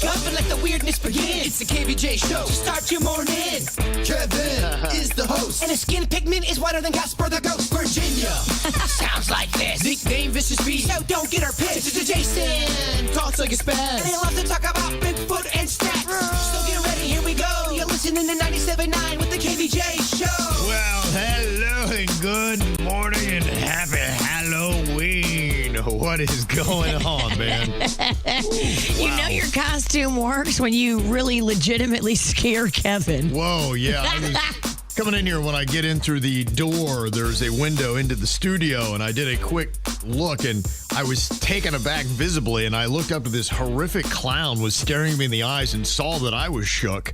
wake up and let the weirdness begin. It's the KVJ show to start your morning. Kevin is the host, and his skin pigment is whiter than Casper the Ghost. Virginia sounds like this. Nickname Vicious Beast, so don't get her pissed. Jason talks like a spaz, and they love to talk about Bigfoot and stats. So get ready, here we go. You're listening to 97.9 with the KVJ show. Well, hello and good morning and happy Halloween. What is going on, man? You know your costume works when you really legitimately scare Kevin. Whoa, yeah. I was coming in here. When I get in through the door, there's a window into the studio, and I did a quick look, and I was taken aback visibly, and I looked up at this horrific clown was staring me in the eyes and saw that I was shook.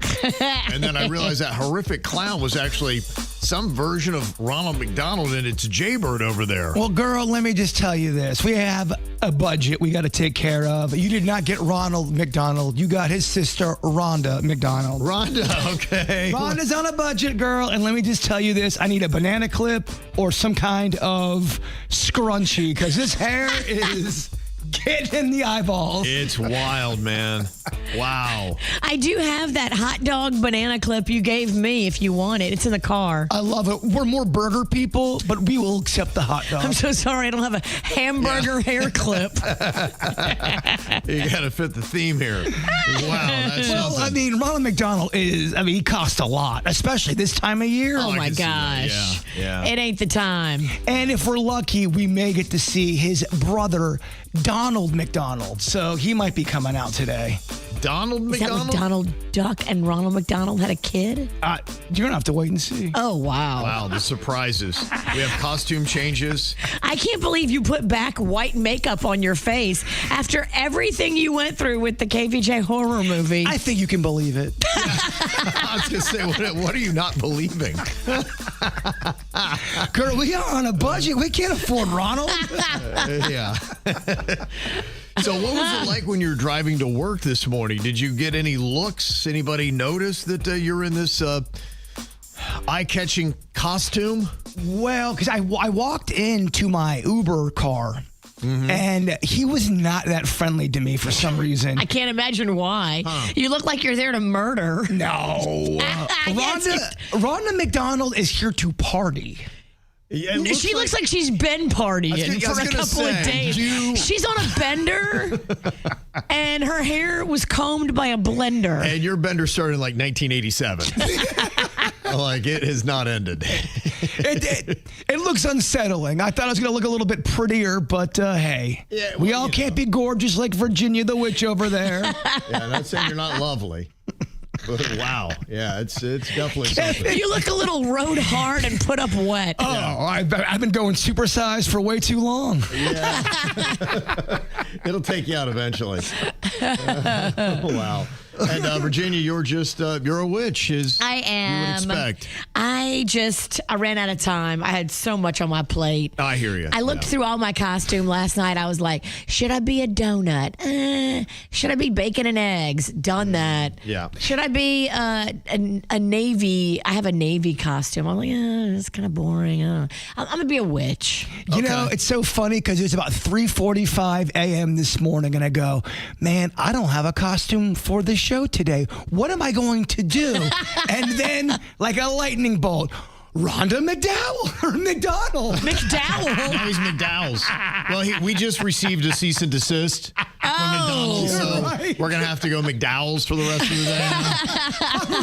And then I realized that horrific clown was actually some version of Ronald McDonald, and it's Jbird over there. Well, girl, let me just tell you this. We have a budget we got to take care of. You did not get Ronald McDonald. You got his sister, Rhonda McDonald. Rhonda, okay. Rhonda's on a budget, girl. And let me just tell you this. I need a banana clip or some kind of scrunchie because this hair is getting in the eyeballs. It's wild, man. Wow. I do have that hot dog banana clip you gave me if you want it. It's in the car. I love it. We're more burger people, but we will accept the hot dog. I'm so sorry I don't have a hamburger hair clip. You got to fit the theme here. Wow, that's Well, something. I mean, Ronald McDonald he costs a lot, especially this time of year. Oh, I my can see that. gosh. Yeah. It ain't the time. And if we're lucky, we may get to see his brother, Donald McDonald. So he might be coming out today. Donald Is that McDonald? when Donald Duck and Ronald McDonald had a kid? You're going to have to wait and see. Oh, wow. Wow, the surprises. We have costume changes. I can't believe you put back white makeup on your face after everything you went through with the KVJ horror movie. I think you can believe it. I was going to say, what are you not believing? Girl, we are on a budget. We can't afford Ronald. Yeah. So what was it like when you were driving to work this morning? Did you get any looks? Anybody notice that you're in this eye-catching costume? Well, because I walked into my Uber car, and he was not that friendly to me for some reason. I can't imagine why. You look like you're there to murder. No. Rhonda McDonald is here to party. Yeah, She looks like she's been partying I was for a gonna couple of say, days. She's on a bender, and her hair was combed by a blender. And your bender started in like 1987. Like, it has not ended. It looks unsettling. I thought I was going to look a little bit prettier, but hey, Yeah, we well, all you can't know. be gorgeous like Virginia the Witch over there. Yeah, not saying you're not lovely. But wow. Yeah, it's definitely something. You look a little rode hard and put up wet. Oh, I've been going supersized for way too long. Yeah. It'll take you out eventually. Wow. And Virginia, you're a witch, as I am. you would expect. I ran out of time. I had so much on my plate. I hear you. I looked through all my costume last night. I was like, should I be a donut? Should I be bacon and eggs? Done that. Yeah. Should I be a Navy? I have a Navy costume. I'm like, it's kind of boring. I'm going to be a witch. You know, it's so funny because it was about 3:45 a.m. this morning, and I go, man, I don't have a costume for the show today. What am I going to do? And then, like a lightning bolt, Rhonda McDonald. McDowell. Now he's McDowell's. Well, we just received a cease and desist from McDonald's, so right. we're going to have to go McDowell's for the rest of the day now.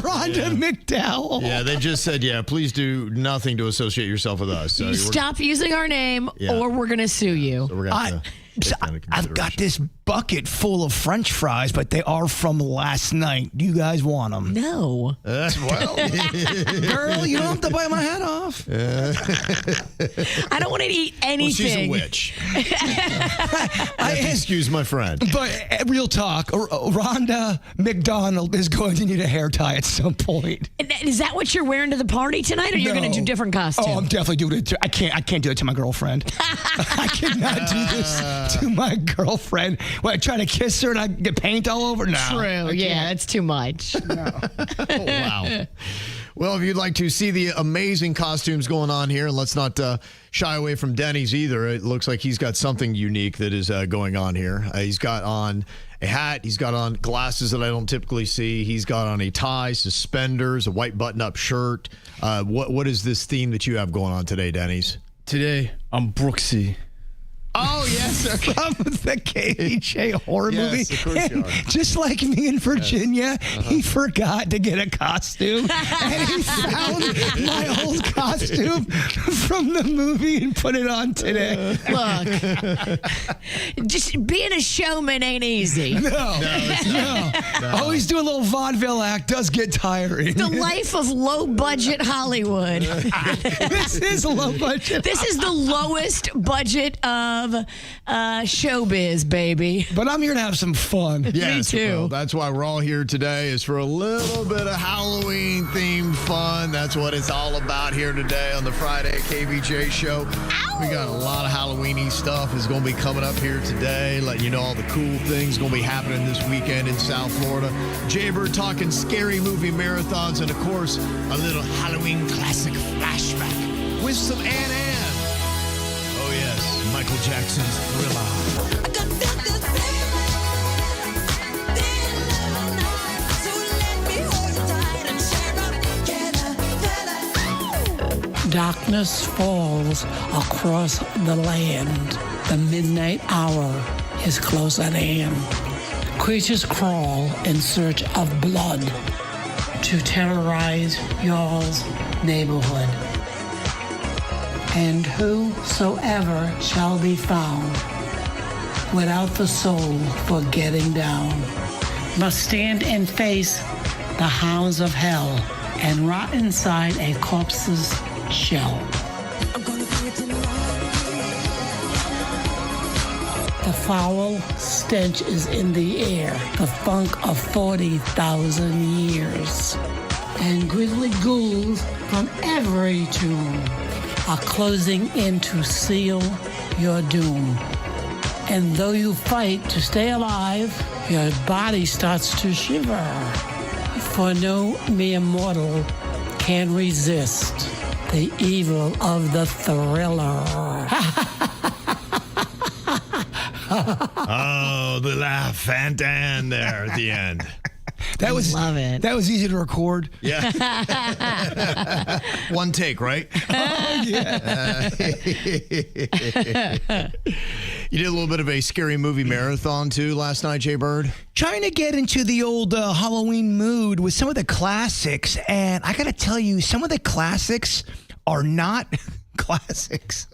Rhonda McDowell. Yeah, they just said, please do nothing to associate yourself with us. So You stop using our name, or we're going to sue you. we're going to So I've got this bucket full of French fries, but they are from last night. Do you guys want them? No. Well, Girl, you don't have to bite my head off. I don't want to eat anything. she's a witch. Excuse my friend. But real talk, Rhonda McDonald is going to need a hair tie at some point. Is that what you're wearing to the party tonight, or you're going to do different costume? Oh, I'm definitely doing it. I can't do it to my girlfriend. I cannot do this to my girlfriend. What, I try to kiss her and I get paint all over? No. True. Yeah, that's too much. Wow. Well, if you'd like to see the amazing costumes going on here, and let's not shy away from Denny's either. It looks like he's got something unique that is going on here. He's got on a hat. He's got on glasses that I don't typically see. He's got on a tie, suspenders, a white button-up shirt. What is this theme that you have going on today, Denny's? Today, I'm Brooksy. Oh, yes. Okay. From the KBJ horror movie. Of course you are. Just like me in Virginia, he forgot to get a costume. And he found my old costume from the movie and put it on today. Look, just being a showman ain't easy. No. Always do a little vaudeville act does get tiring. The life of low-budget Hollywood. This is low budget. This is the lowest budget of showbiz, baby. But I'm here to have some fun. Yes, Me too. well, that's why we're all here today, is for a little bit of Halloween-themed fun. That's what it's all about here today on the Friday KVJ show. We got a lot of Halloween-y stuff is going to be coming up here today, letting you know all the cool things going to be happening this weekend in South Florida. Jbird talking scary movie marathons, and, of course, a little Halloween classic flashback with some Ann. Oh, yes, Michael Jackson's Thriller. Darkness falls across the land. The midnight hour is close at hand. Creatures crawl in search of blood to terrorize y'all's neighborhood. And whosoever shall be found without the soul for getting down must stand and face the hounds of hell and rot inside a corpse's shell. The foul stench is in the air, the funk of 40,000 years. And grisly ghouls from every tomb are closing in to seal your doom. And though you fight to stay alive, your body starts to shiver. For no mere mortal can resist the evil of the Thriller. Oh, the laugh and there at the end. Love it. That was easy to record. Yeah. One take, right? Oh, yeah. You did a little bit of a scary movie marathon, too, last night, Jbird? Trying to get into the old Halloween mood with some of the classics. And I got to tell you, some of the classics are not classics.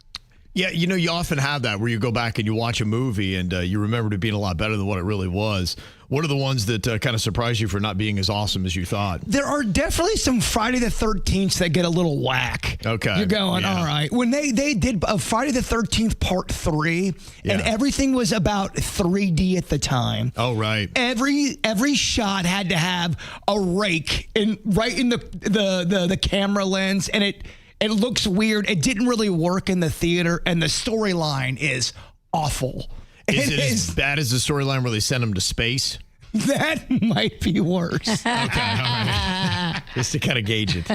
Yeah, you know, you often have that where you go back and you watch a movie and you remember it being a lot better than what it really was. What are the ones that kind of surprise you for not being as awesome as you thought? There are definitely some Friday the 13th that get a little whack. Okay. You're going, Yeah. all right. When they did Friday the 13th Part 3, and everything was about 3D at the time. Oh, right. Every shot had to have a rake right in the camera lens, and it looks weird. It didn't really work in the theater, and the storyline is awful. Is it as bad as the storyline where they send them to space? That might be worse. Okay, all right. Just to kind of gauge it.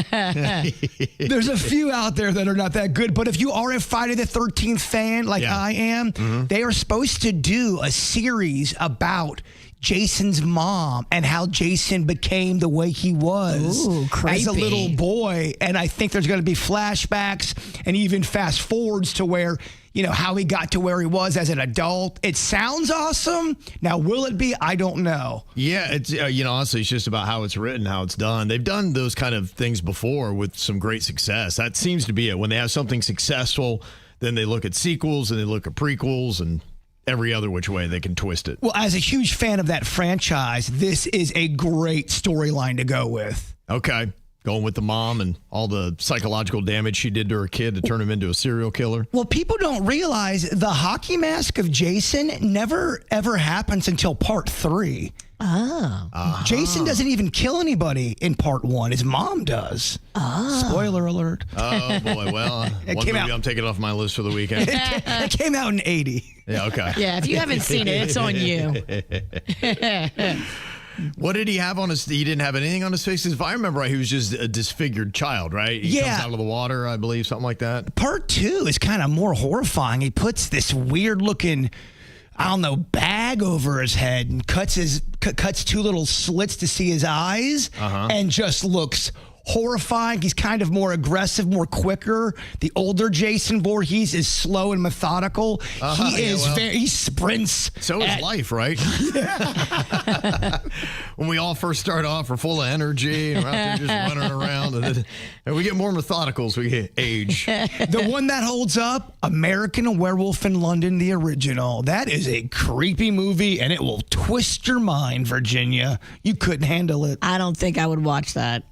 There's a few out there that are not that good, but if you are a Friday the 13th fan like I am, they are supposed to do a series about Jason's mom and how Jason became the way he was as a little boy. And I think there's going to be flashbacks and even fast forwards to where, you know, how he got to where he was as an adult. It sounds awesome. Now, will it be? I don't know. Yeah, it's you know, honestly, it's just about how it's written, how it's done. They've done those kind of things before with some great success. That seems to be it. When they have something successful, then they look at sequels and they look at prequels and every other which way they can twist it. Well, as a huge fan of that franchise, this is a great storyline to go with. Okay. Going with the mom and all the psychological damage she did to her kid to turn him into a serial killer. Well, people don't realize the hockey mask of Jason never, ever happens until Part 3. Oh. Jason doesn't even kill anybody in Part 1. His mom does. Spoiler alert. Oh, boy. Well, one movie I'm taking off my list for the weekend. It came out in 80. Yeah, okay. Yeah, if you haven't seen it, it's on you. What did he have on his? He didn't have anything on his face. If I remember right, he was just a disfigured child, right? He comes out of the water, I believe, something like that. Part 2 is kind of more horrifying. He puts this weird-looking, I don't know, bag over his head and cuts 2 little slits to see his eyes, and just looks horrifying. He's kind of more aggressive, more quicker. The older Jason Voorhees is slow and methodical. He sprints. So is life, right? When we all first start off, we're full of energy and we're out there just running around, and we get more methodical as we get age. The one that holds up, American Werewolf in London, the original. That is a creepy movie, and it will twist your mind, Virginia. You couldn't handle it. I don't think I would watch that.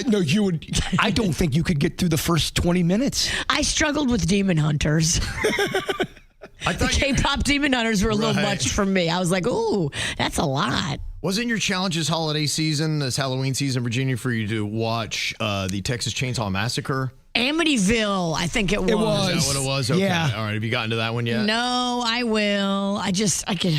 No, you would. I don't think you could get through the first 20 minutes. I struggled with Demon Hunters. The K-pop Demon Hunters were a little much for me. I was like, ooh, that's a lot. Wasn't your challenge this holiday season, this Halloween season, Virginia, for you to watch the Texas Chainsaw Massacre? Amityville, I think it was. It was. Is that what it was? Okay. Yeah. All right. Have you gotten to that one yet? No, I will. I could.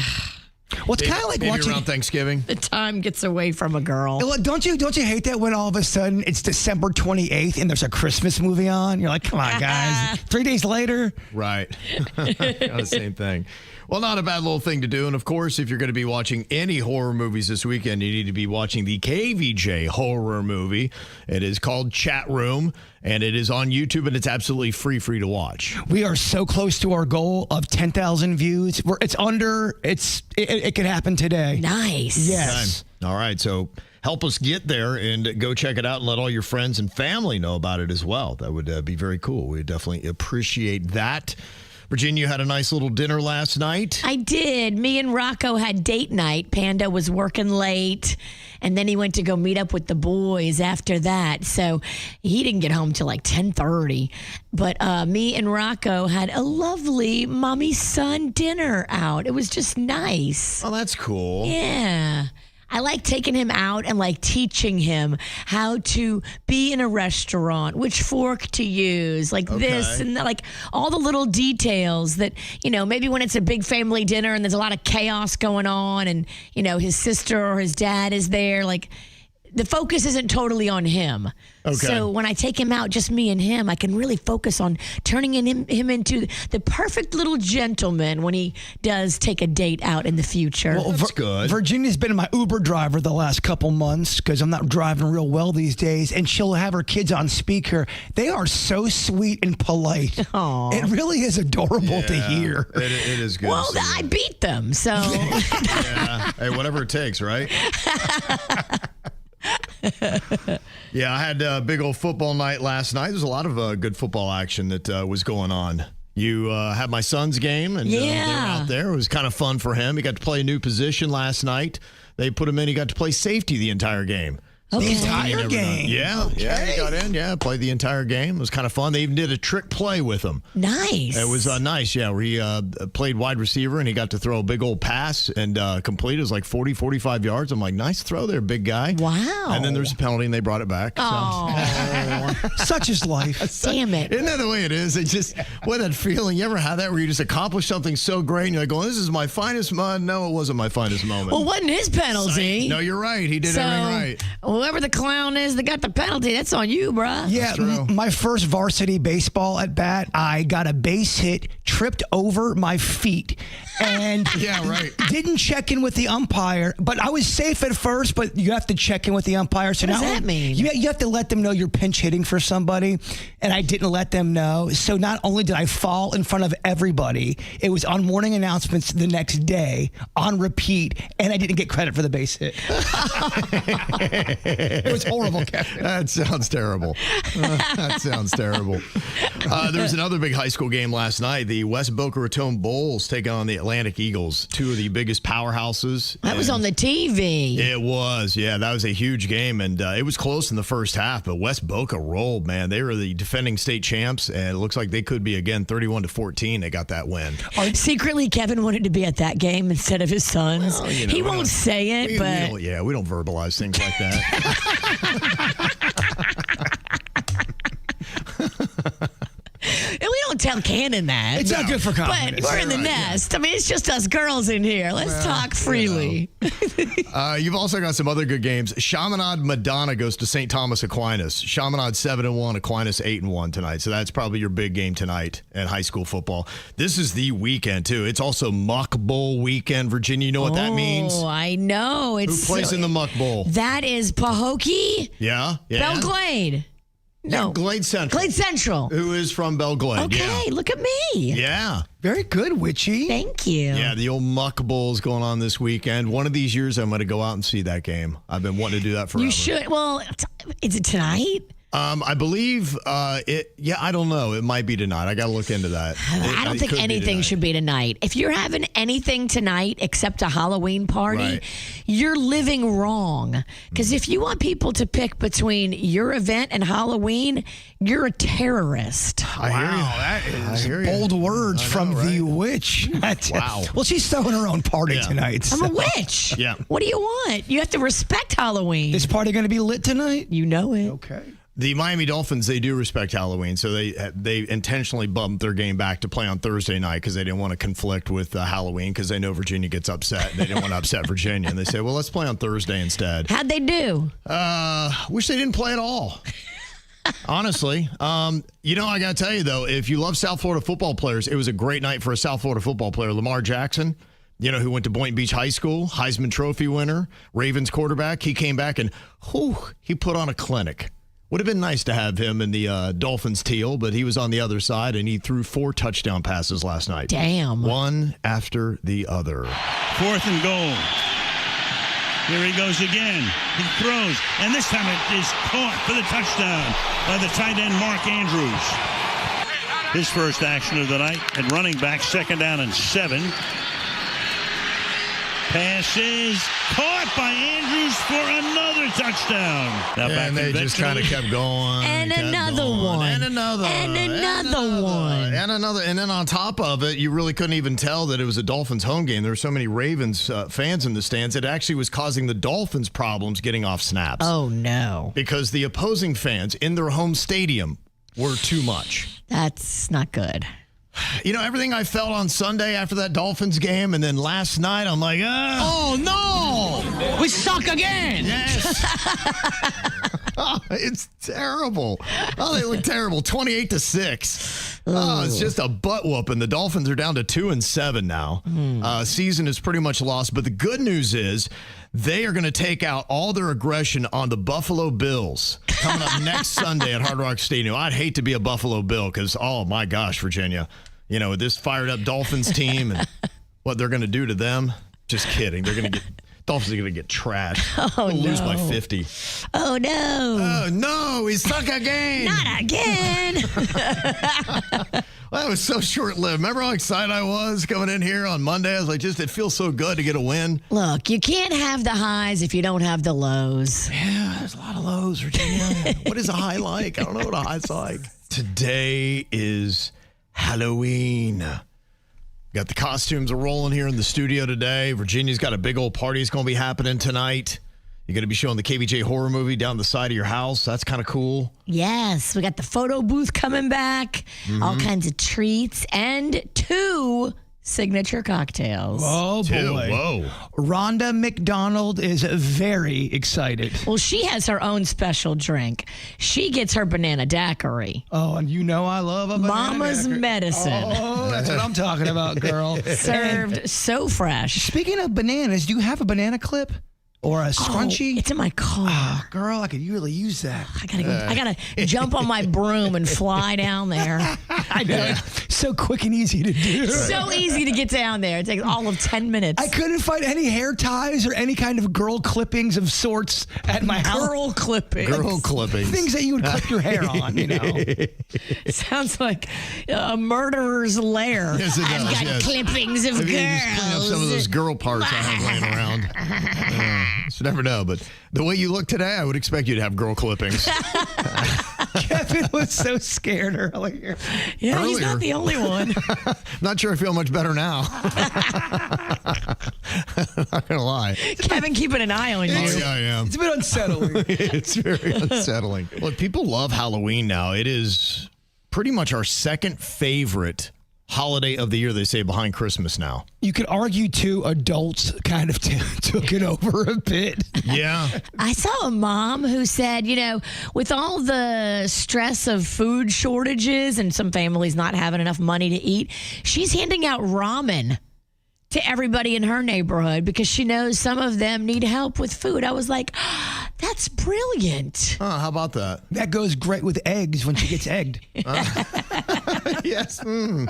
Well, it's kind of like maybe watching around Thanksgiving. The time gets away from a girl. Don't you hate that when all of a sudden it's December 28th and there's a Christmas movie on? You're like, come on, guys. 3 days later. Right. The same thing. Well, not a bad little thing to do. And of course, if you're going to be watching any horror movies this weekend, you need to be watching the KVJ horror movie. It is called Chat Room, and it is on YouTube, and it's absolutely free to watch. We are so close to our goal of 10,000 views. It could happen today. Nice. Yes. All right. So help us get there and go check it out and let all your friends and family know about it as well. That would be very cool. We definitely appreciate that. Virginia, you had a nice little dinner last night. I did. Me and Rocco had date night. Panda was working late, and then he went to go meet up with the boys after that. So he didn't get home till like 10:30. But me and Rocco had a lovely mommy-son dinner out. It was just nice. Oh, that's cool. Yeah. I like taking him out and like teaching him how to be in a restaurant, which fork to use, like this and that, like all the little details that, maybe when it's a big family dinner and there's a lot of chaos going on and, his sister or his dad is there, like the focus isn't totally on him. Okay. So when I take him out, just me and him, I can really focus on turning him into the perfect little gentleman when he does take a date out in the future. Well, that's good. Virginia's been my Uber driver the last couple months because I'm not driving real well these days, and she'll have her kids on speaker. They are so sweet and polite. Aww. It really is adorable to hear. It is good. Well, I beat them, so. Yeah. Hey, whatever it takes, right? Yeah, I had a big old football night last night. There's a lot of good football action that was going on. You had my son's game, and they were out there. It was kind of fun for him. He got to play a new position last night. They put him in. He got to play safety the entire game. The entire game. Yeah, he got in. Played the entire game. It was kind of fun. They even did a trick play with him. Nice. It was nice, where he played wide receiver, and he got to throw a big old pass and complete. It was like 40, 45 yards. I'm like, nice throw there, big guy. Wow. And then there's a penalty, and they brought it back. Oh. Such is life. Damn it. Isn't that the way it is? It just, what that feeling, you ever had that where you just accomplished something so great, and you're like, going, this is my finest moment? No, it wasn't my finest moment. Well, wasn't his penalty. No, you're right. He did everything right. Whoever the clown is that got the penalty, that's on you, bruh. Yeah, my first varsity baseball at bat, I got a base hit, tripped over my feet, and didn't check in with the umpire. But I was safe at first, but you have to check in with the umpire. So what does that mean? You have to let them know you're pinch hitting for somebody, and I didn't let them know. So not only did I fall in front of everybody, it was on morning announcements the next day on repeat, and I didn't get credit for the base hit. It was horrible, Kevin. That sounds terrible. That sounds terrible. There was another big high school game last night. The West Boca Raton Bulls taking on the Atlantic Eagles, two of the biggest powerhouses. That was on the TV. It was, that was a huge game, and it was close in the first half, but West Boca rolled, man. They were the defending state champs, and it looks like they could be again 31-14. They got that win. Secretly, Kevin wanted to be at that game instead of his sons. Well, he won't say it, but... We don't verbalize things like that. And we don't Don't tell Cannon that. It's not good for confidence. But we're in the nest. I mean, it's just us girls in here. Let's talk freely. You've also got some other good games. Chaminade Madonna goes to St. Thomas Aquinas. Chaminade 7-1, Aquinas 8-1 tonight. So that's probably your big game tonight in high school football. This is the weekend, too. It's also Muck Bowl weekend, Virginia. You know what that means? Oh, I know. Who plays in the Muck Bowl? That is Pahokee. Yeah. Belglade. No. Glade Central. Glade Central. Who is from Belglade. Okay, look at me. Yeah. Very good, Witchy. Thank you. Yeah, the old Muck Bowl is going on this weekend. One of these years, I'm going to go out and see that game. I've been wanting to do that forever. You should. Well, is it tonight? I believe it. Yeah, I don't know. It might be tonight. I got to look into that. I don't think anything should be tonight. If you're having anything tonight except a Halloween party, you're living wrong. Because if you want people to pick between your event and Halloween, you're a terrorist. I hear you. That is bold words from the witch. Wow. Well, she's throwing her own party tonight. I'm a witch. Yeah. What do you want? You have to respect Halloween. This party going to be lit tonight? You know it. Okay. The Miami Dolphins, they do respect Halloween, so they intentionally bumped their game back to play on Thursday night because they didn't want to conflict with Halloween because they know Virginia gets upset. They didn't want to upset Virginia, and they said, well, let's play on Thursday instead. How'd they do? Wish they didn't play at all. Honestly. You know, I got to tell you, though, if you love South Florida football players, it was a great night for a South Florida football player. Lamar Jackson, you know, who went to Boynton Beach High School, Heisman Trophy winner, Ravens quarterback. He came back and, he put on a clinic. Would have been nice to have him in the Dolphins teal, but he was on the other side, and he threw 4 touchdown passes last night. Damn. One after the other. 4th and goal. Here he goes again. He throws, and this time it is caught for the touchdown by the tight end Mark Andrews. His first action of the night, and running back, 2nd down and 7. Pass is caught by Andrews for another touchdown. Now back and they just kind of kept going. And another one. And another. And another one. And another. And then on top of it, you really couldn't even tell that it was a Dolphins home game. There were so many Ravens fans in the stands. It actually was causing the Dolphins problems getting off snaps. Oh, no. Because the opposing fans in their home stadium were too much. That's not good. You know, everything I felt on Sunday after that Dolphins game, and then last night, I'm like, oh, no. We suck again. Yes. Oh, it's terrible. Oh, they look terrible. 28-6. Oh, it's just a butt whooping. The Dolphins are down to 2-7 now. Season is pretty much lost. But the good news is they are going to take out all their aggression on the Buffalo Bills coming up next Sunday at Hard Rock Stadium. I'd hate to be a Buffalo Bill because, oh, my gosh, Virginia. You know, this fired up Dolphins team and what they're going to do to them. Just kidding. They're going to get Dolphins are going to get trashed. Oh, They'll lose by 50. Oh, no. Oh, no. We suck again. Not again. Well, that was so short-lived. Remember how excited I was coming in here on Monday? I was like, it feels so good to get a win. Look, you can't have the highs if you don't have the lows. Yeah, there's a lot of lows, Virginia. What is a high like? I don't know what a high's like. Today is Halloween. Got the costumes rolling here in the studio today. Virginia's got a big old party that's going to be happening tonight. You're going to be showing the KBJ horror movie down the side of your house. That's kind of cool. Yes, we got the photo booth coming back, all kinds of treats, and 2 signature cocktails. Oh, boy. Whoa. Rhonda McDonald is very excited. Well, she has her own special drink. She gets her banana daiquiri. Oh, and you know I love a banana Mama's daiquiri. medicine. Oh, that's what I'm talking about, girl. Served so fresh. Speaking of bananas, do you have a banana clip? Or a scrunchie? Oh, it's in my car. Oh, girl, I could really use that. I gotta jump on my broom and fly down there. I know. It's so quick and easy to do. So easy to get down there. It takes all of 10 minutes. I couldn't find any hair ties or any kind of girl clippings of sorts at my house. Girl clippings. Girl clippings. Things that you would clip your hair on, you know. Sounds like a murderer's lair. Yes, it does, I've got yes. clippings of Maybe girls. you just clean up some of those girl parts I have laying around. You never know, but the way you look today, I would expect you to have girl clippings. Kevin was so scared earlier. Yeah, he's not the only one. Not sure I feel much better now. Not gonna lie. Kevin keeping an eye on you. Oh, yeah, I am. It's a bit unsettling. It's very unsettling. Look, people love Halloween now. It is pretty much our second favorite holiday of the year, they say, behind Christmas now. You could argue, too, adults kind of took it over a bit. Yeah. I saw a mom who said, with all the stress of food shortages and some families not having enough money to eat, she's handing out ramen to everybody in her neighborhood because she knows some of them need help with food. I was like, that's brilliant. How about that? That goes great with eggs when she gets egged. Yes. We'll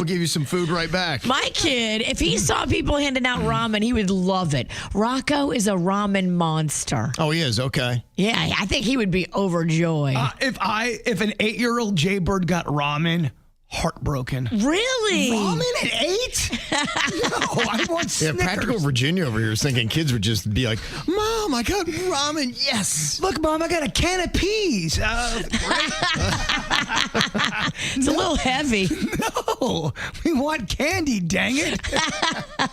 give you some food right back. My kid, if he saw people handing out ramen, he would love it. Rocco is a ramen monster. Oh, he is? Okay. Yeah, I think he would be overjoyed. If an 8-year-old Jbird got ramen, heartbroken. Really? Ramen at 8? No, I want Snickers. Yeah, Practical Virginia over here is thinking kids would just be like, Mom, I got ramen. Yes. Look, Mom, I got a can of peas. It's a little heavy. No, we want candy, dang it.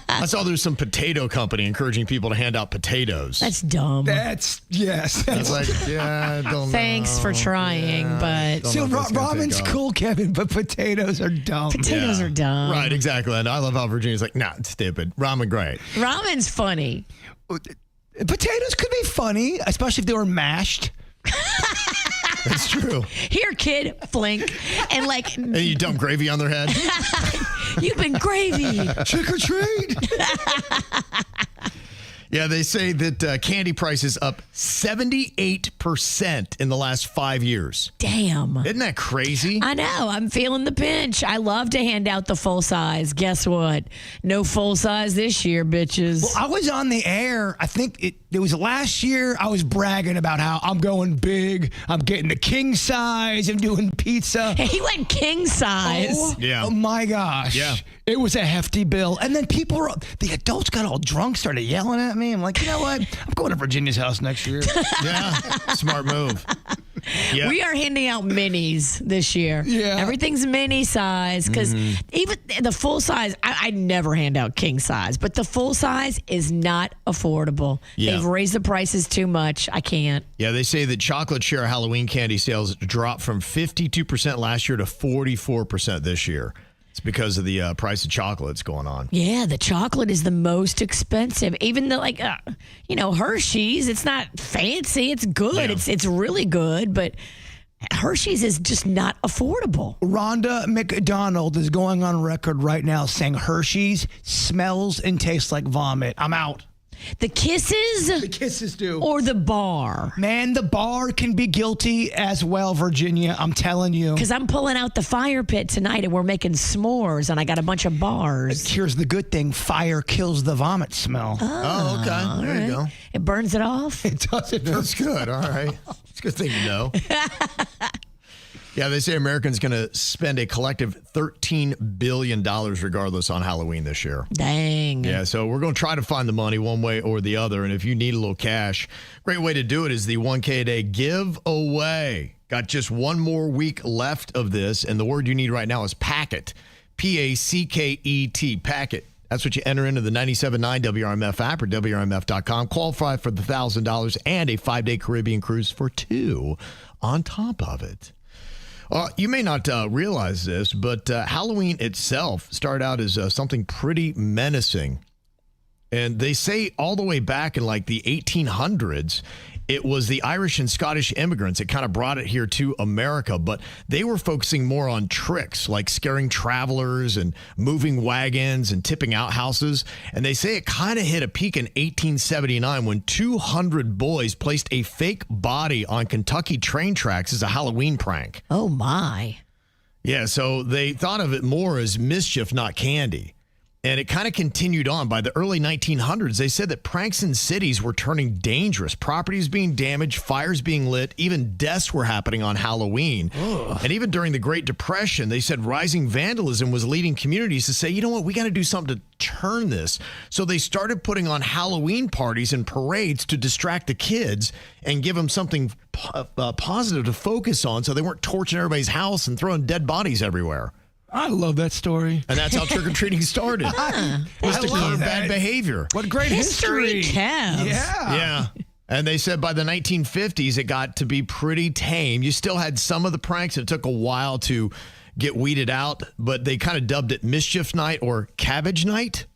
I saw there's some potato company encouraging people to hand out potatoes. That's dumb. Yes. It's like, I don't know. Thanks for trying, but So ramen's cool, Kevin, but potatoes are dumb. potatoes are dumb. Right, exactly. And I love how Virginia's like, nah, it's stupid. Ramen, great. Ramen's funny. Potatoes could be funny, especially if they were mashed. That's true. Here, kid, flink. And And you dump gravy on their head. you've been gravy. Trick or treat. Yeah, they say that candy prices up 78% in the last 5 years. Damn. Isn't that crazy? I know. I'm feeling the pinch. I love to hand out the full size. Guess what? No full size this year, bitches. Well, I was on the air. I think it was last year. I was bragging about how I'm going big. I'm getting the king size. I'm doing pizza. He went king size. Yeah. Oh my gosh. Yeah. It was a hefty bill. And then the adults got all drunk, started yelling at me. I'm like, you know what? I'm going to Virginia's house next year. Yeah, smart move. Yeah. We are handing out minis this year. Yeah. Everything's mini size because even the full size, I never hand out king size, but the full size is not affordable. Yeah. They've raised the prices too much. I can't. Yeah, they say that chocolate share Halloween candy sales dropped from 52% last year to 44% this year. It's because of the price of chocolates going on. Yeah, the chocolate is the most expensive. Even though, Hershey's, it's not fancy. It's good. Yeah. It's really good, but Hershey's is just not affordable. Rhonda McDonald is going on record right now saying Hershey's smells and tastes like vomit. I'm out. The Kisses The kisses do. or the bar? Man, the bar can be guilty as well, Virginia. I'm telling you. Because I'm pulling out the fire pit tonight and we're making s'mores and I got a bunch of bars. Here's the good thing. Fire kills the vomit smell. Oh, okay. There you go. It burns it off. It does it. That's good. All right. It's a good thing to know. Yeah, they say Americans going to spend a collective $13 billion regardless on Halloween this year. Dang. Yeah, so we're going to try to find the money one way or the other. And if you need a little cash, great way to do it is the 1K a day giveaway. Got just one more week left of this. And the word you need right now is packet. P-A-C-K-E-T, packet. That's what you enter into the 97.9 WRMF app or WRMF.com. Qualify for the $1,000 and a 5-day Caribbean cruise for $2 on top of it. You may not realize this, but Halloween itself started out as something pretty menacing. And they say all the way back in like the 1800s, it was the Irish and Scottish immigrants that kind of brought it here to America, but they were focusing more on tricks like scaring travelers and moving wagons and tipping out houses. And they say it kind of hit a peak in 1879 when 200 boys placed a fake body on Kentucky train tracks as a Halloween prank. Oh, my. Yeah, so they thought of it more as mischief, not candy. And it kind of continued on. By the early 1900s, they said that pranks in cities were turning dangerous. Properties being damaged, fires being lit, even deaths were happening on Halloween. Ugh. And even during the Great Depression, they said rising vandalism was leading communities to say, you know what, we got to do something to turn this. So they started putting on Halloween parties and parades to distract the kids and give them something positive to focus on so they weren't torching everybody's house and throwing dead bodies everywhere. I love that story. And that's how trick-or-treating started. Was to curb bad behavior. What great history. Kev. Yeah. Yeah. And they said by the 1950s, it got to be pretty tame. You still had some of the pranks. It took a while to get weeded out, but they kind of dubbed it Mischief Night or Cabbage Night.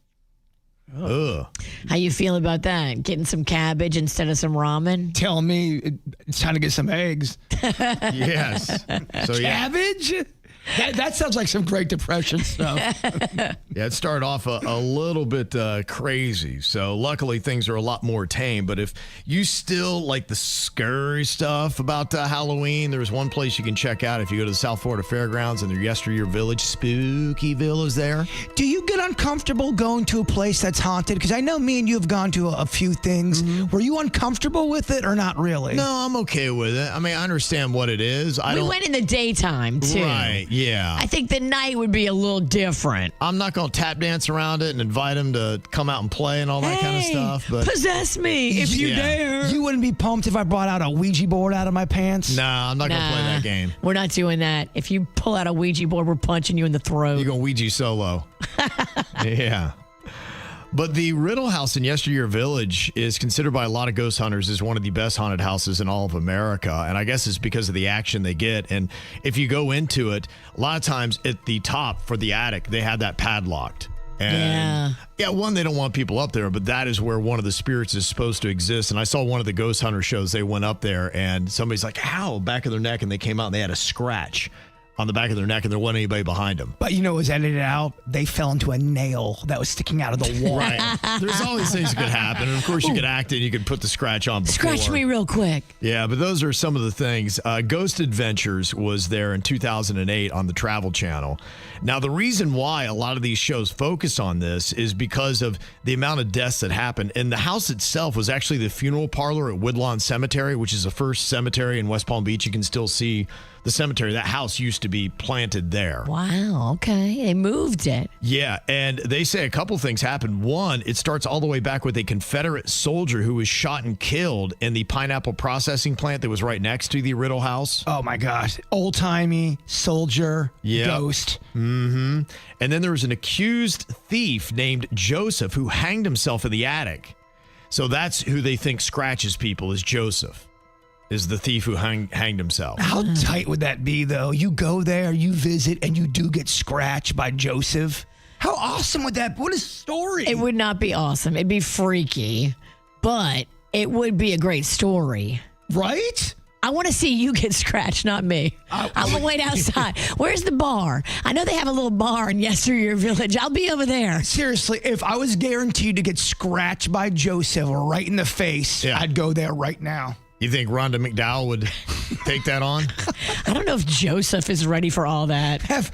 Ugh. How you feel about that? Getting some cabbage instead of some ramen? Tell me it's time to get some eggs. Yes. So yeah. Cabbage? That sounds like some Great Depression stuff. Yeah, it started off a little bit crazy. So luckily things are a lot more tame. But if you still like the scary stuff about Halloween, there's one place you can check out if you go to the South Florida Fairgrounds and their Yesteryear Village. Spookyville is there. Do you get uncomfortable going to a place that's haunted? Because I know me and you have gone to a few things. Mm-hmm. Were you uncomfortable with it or not really? No, I'm okay with it. I mean, I understand what it is. We went in the daytime, too. Right, yeah. I think the night would be a little different. I'm not going to tap dance around it and invite them to come out and play and all that kind of stuff. But possess me if you dare. You wouldn't be pumped if I brought out a Ouija board out of my pants? Nah, I'm not going to play that game. We're not doing that. If you pull out a Ouija board, we're punching you in the throat. You're going to Ouija solo. Yeah. But the Riddle House in Yesteryear Village is considered by a lot of ghost hunters as one of the best haunted houses in all of America. And I guess it's because of the action they get. And if you go into it, a lot of times at the top for the attic, they have that padlocked. And yeah, one, they don't want people up there, but that is where one of the spirits is supposed to exist. And I saw one of the ghost hunter shows. They went up there and somebody's like, ow, back of their neck. And they came out and they had a scratch on the back of their neck, and there wasn't anybody behind them. But you know what was edited out? They fell into a nail that was sticking out of the wall. Right. There's always things that could happen. And of course, you could act it, you could put the scratch on before. Scratch me real quick. Yeah, but those are some of the things. Ghost Adventures was there in 2008 on the Travel Channel. Now, the reason why a lot of these shows focus on this is because of the amount of deaths that happened. And the house itself was actually the funeral parlor at Woodlawn Cemetery, which is the first cemetery in West Palm Beach. You can still see the cemetery. That house used to be planted there. Wow, okay. They moved it. Yeah, and they say a couple things happened. One, it starts all the way back with a Confederate soldier who was shot and killed in the pineapple processing plant that was right next to the Riddle House. Oh, my gosh. Old-timey soldier, ghost. Mm-hmm. And then there was an accused thief named Joseph who hanged himself in the attic. So that's who they think scratches people, is Joseph. Is the thief who hanged himself. How tight would that be, though? You go there, you visit, and you do get scratched by Joseph. How awesome would that be? What a story. It would not be awesome. It'd be freaky, but it would be a great story. Right? I want to see you get scratched, not me. I'm going to wait outside. Where's the bar? I know they have a little bar in Yesteryear Village. I'll be over there. Seriously, if I was guaranteed to get scratched by Joseph right in the face, I'd go there right now. You think Rhonda McDowell would take that on? I don't know if Joseph is ready for all that. Have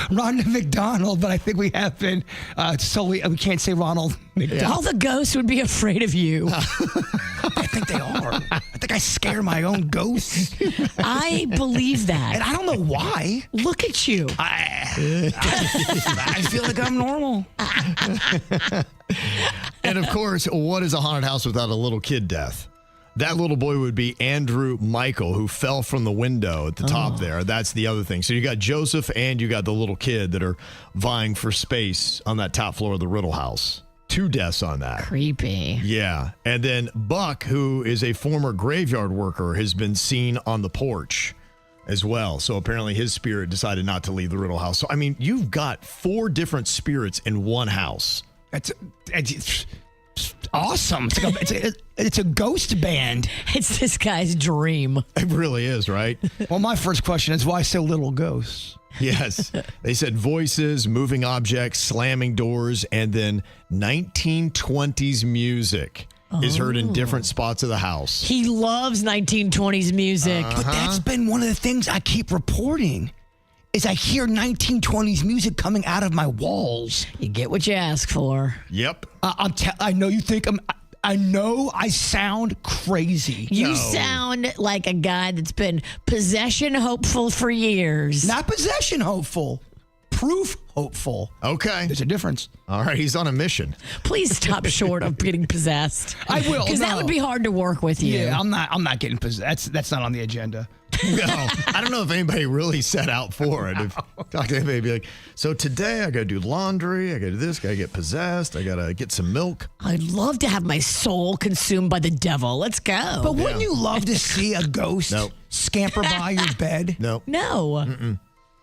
Rhonda McDonald, but I think we have been solely, we can't say Ronald McDonald. All the ghosts would be afraid of you. I think they are. I think I scare my own ghosts. I believe that. And I don't know why. Look at you. I feel like I'm normal. And of course, what is a haunted house without a little kid death? That little boy would be Andrew Michael, who fell from the window at the top there. That's the other thing. So you got Joseph and you got the little kid that are vying for space on that top floor of the Riddle House. 2 deaths on that. Creepy. Yeah. And then Buck, who is a former graveyard worker, has been seen on the porch as well. So apparently his spirit decided not to leave the Riddle House. So, I mean, you've got 4 different spirits in one house. It's awesome. It's a ghost band. It's this guy's dream. It really is, right? Well, my first question is, why so little ghosts? Yes. They said voices, moving objects, slamming doors, and then 1920s music is heard in different spots of the house. He loves 1920s music. But that's been one of the things I keep reporting. Is I hear 1920s music coming out of my walls. You get what you ask for. Yep. I know you think I know I sound crazy. You sound like a guy that's been possession hopeful for years. Not possession hopeful. Proof hopeful. Okay. There's a difference. All right. He's on a mission. Please stop short of getting possessed. I will. Because that would be hard to work with you. Yeah, I'm not getting possessed. That's not on the agenda. No, I don't know if anybody really set out for it. If talk to anybody, be like, so today I got to do laundry, I got to do this, got to get possessed, I got to get some milk. I'd love to have my soul consumed by the devil. Let's go. But wouldn't you love to see a ghost Nope. scamper by your bed? No, No.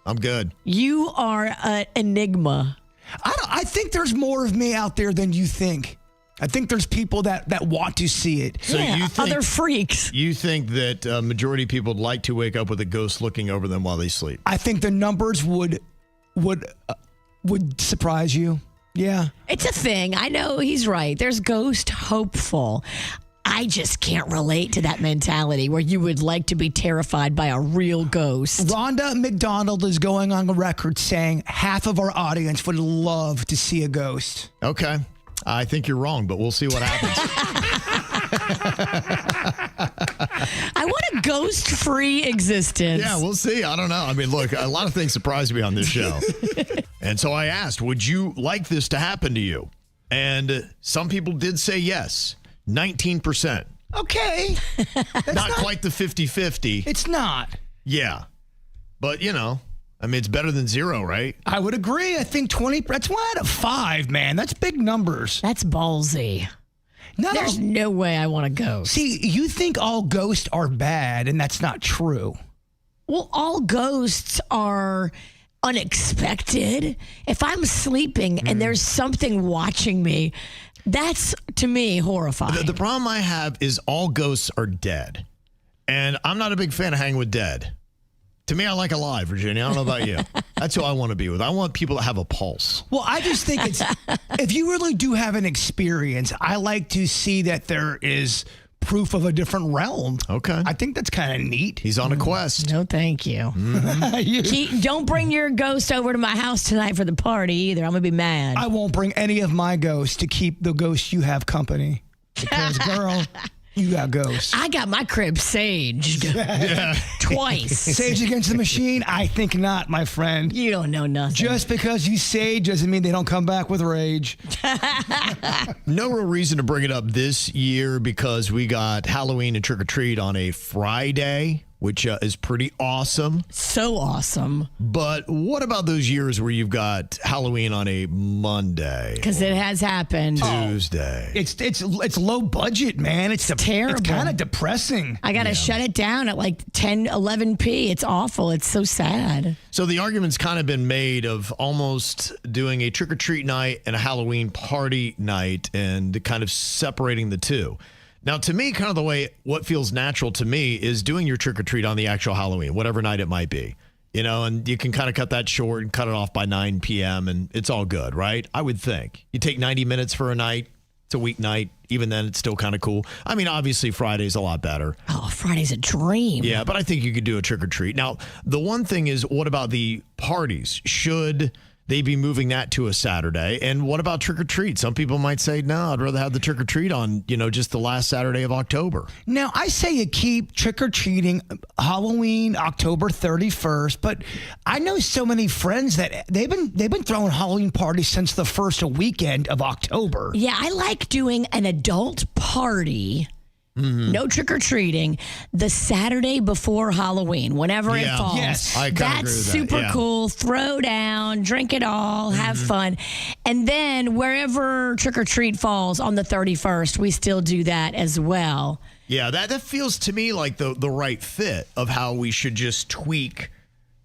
I'm good. You are an enigma. I think there's more of me out there than you think. I think there's people that want to see it. So yeah, you think other freaks. You think that majority of people would like to wake up with a ghost looking over them while they sleep? I think the numbers would surprise you. Yeah. It's a thing. I know he's right. There's ghost hopeful. I just can't relate to that mentality where you would like to be terrified by a real ghost. Rhonda McDonald is going on the record saying half of our audience would love to see a ghost. Okay. I think you're wrong, but we'll see what happens. I want a ghost-free existence. Yeah, we'll see. I don't know. I mean, look, a lot of things surprise me on this show. And so I asked, would you like this to happen to you? And some people did say yes. 19%. Okay. Not quite the 50-50. It's not. Yeah. But, I mean, it's better than zero, right? I would agree. I think 20, that's 1 out of 5, man. That's big numbers. That's ballsy. No. There's no way I want a ghost. See, you think all ghosts are bad, and that's not true. Well, all ghosts are unexpected. If I'm sleeping and there's something watching me, that's, to me, horrifying. The problem I have is all ghosts are dead. And I'm not a big fan of hanging with dead. To me, I like alive, Virginia. I don't know about you. That's who I want to be with. I want people that have a pulse. Well, I just think it's, if you really do have an experience, I like to see that there is proof of a different realm. Okay. I think that's kind of neat. He's on a quest. No, thank you. Don't bring your ghost over to my house tonight for the party either. I'm going to be mad. I won't bring any of my ghosts to keep the ghosts you have company. Because, girl, you got ghosts. I got my crib saged twice. Sage Against the Machine? I think not, my friend. You don't know nothing. Just because you sage doesn't mean they don't come back with rage. No real reason to bring it up this year because we got Halloween and Trick or Treat on a Friday, which is pretty awesome. So awesome. But what about those years where you've got Halloween on a Monday? Because it has happened. Tuesday. It's low budget, man. It's terrible. It's kind of depressing. I got to shut it down at like 10, 11 p. It's awful. It's so sad. So the argument's kind of been made of almost doing a trick or treat night and a Halloween party night and kind of separating the two. Now, to me, kind of the way what feels natural to me is doing your trick or treat on the actual Halloween, whatever night it might be, and you can kind of cut that short and cut it off by 9 p.m. and it's all good, right? I would think. You take 90 minutes for a night. It's a weeknight. Even then, it's still kind of cool. I mean, obviously, Friday's a lot better. Oh, Friday's a dream. Yeah, but I think you could do a trick or treat. Now, the one thing is, what about the parties? Should they be moving that to a Saturday? And what about trick or treat? Some people might say, no, I'd rather have the trick or treat on, just the last Saturday of October. Now, I say you keep trick or treating Halloween, October 31st, but I know so many friends that they've been throwing Halloween parties since the first weekend of October. Yeah, I like doing an adult party. Mm-hmm. No trick-or-treating the Saturday before Halloween, whenever it falls. Yes, I That's agree with that. super cool. Throw down, drink it all, have fun. And then wherever trick-or-treat falls on the 31st, we still do that as well. Yeah, that feels to me like the right fit of how we should just tweak